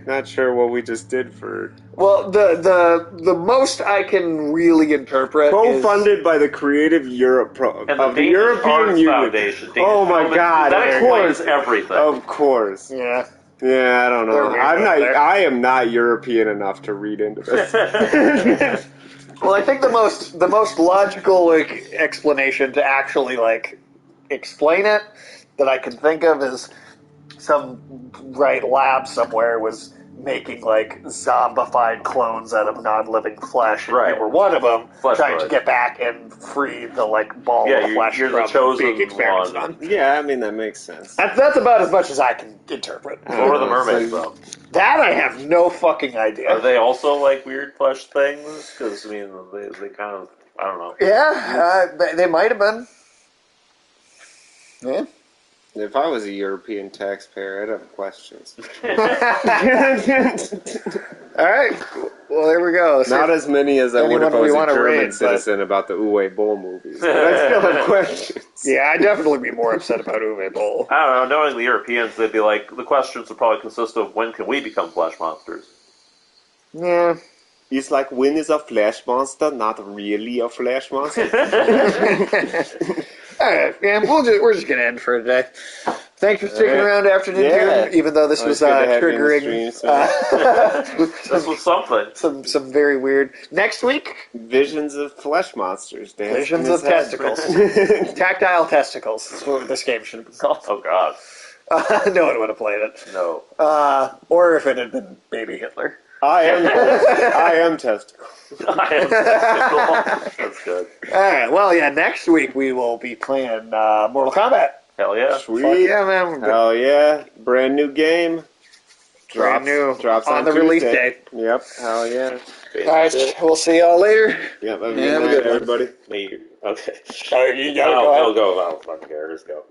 Not sure what we just did for... Well, the most I can really interpret Co-funded by the Creative Europe of the European Union Foundation. Oh my God! That of explains course, everything. Of course. Yeah. Yeah, I don't know. There. I am not European enough to read into this. Well, I think the most logical explanation to actually explain it that I can think of is some lab somewhere was making zombified clones out of non-living flesh, and you were one of them trying to get back and free the ball of flesh you're from the chosen being experiments one. on. Yeah, I mean that makes sense. That's about as much as I can interpret. What were the mermaids though? That I have no fucking idea. Are they also weird flesh things? Because I mean, they kind of, I don't know. Yeah, they might have been. Yeah. If I was a European taxpayer, I'd have questions. All right. Well, there we go. go. Not as many as I would if I was a German citizen about the Uwe Boll movies. But I still have questions. Yeah, I'd definitely be more upset about Uwe Boll. I don't know. Knowing the Europeans, they'd be like, the questions would probably consist of when can we become flesh monsters? Yeah. It's like, when is a flesh monster not really a flesh monster? All right, man. We're just gonna end for today. Thanks for sticking around afternoon, yeah. Even though this was triggering. This was something. Some very weird. Next week, visions of flesh monsters. Visions of testicles. Tactile testicles. That's what this game should have been called. Oh God. No one would have played it. No. Or if it had been Baby Hitler. I am testicle. I am testicle. That's good. All right. Well, yeah. Next week we will be playing Mortal Kombat. Hell yeah. Sweet. Fuck yeah, man. Hell yeah. Brand new game. Brand new. Drops on the Tuesday. Release date. Yep. Hell yeah. All right. We'll see y'all later. Yep. Have a good night, everybody. Me. Okay. You gotta go ahead. I'll go. I don't fucking care. Just go.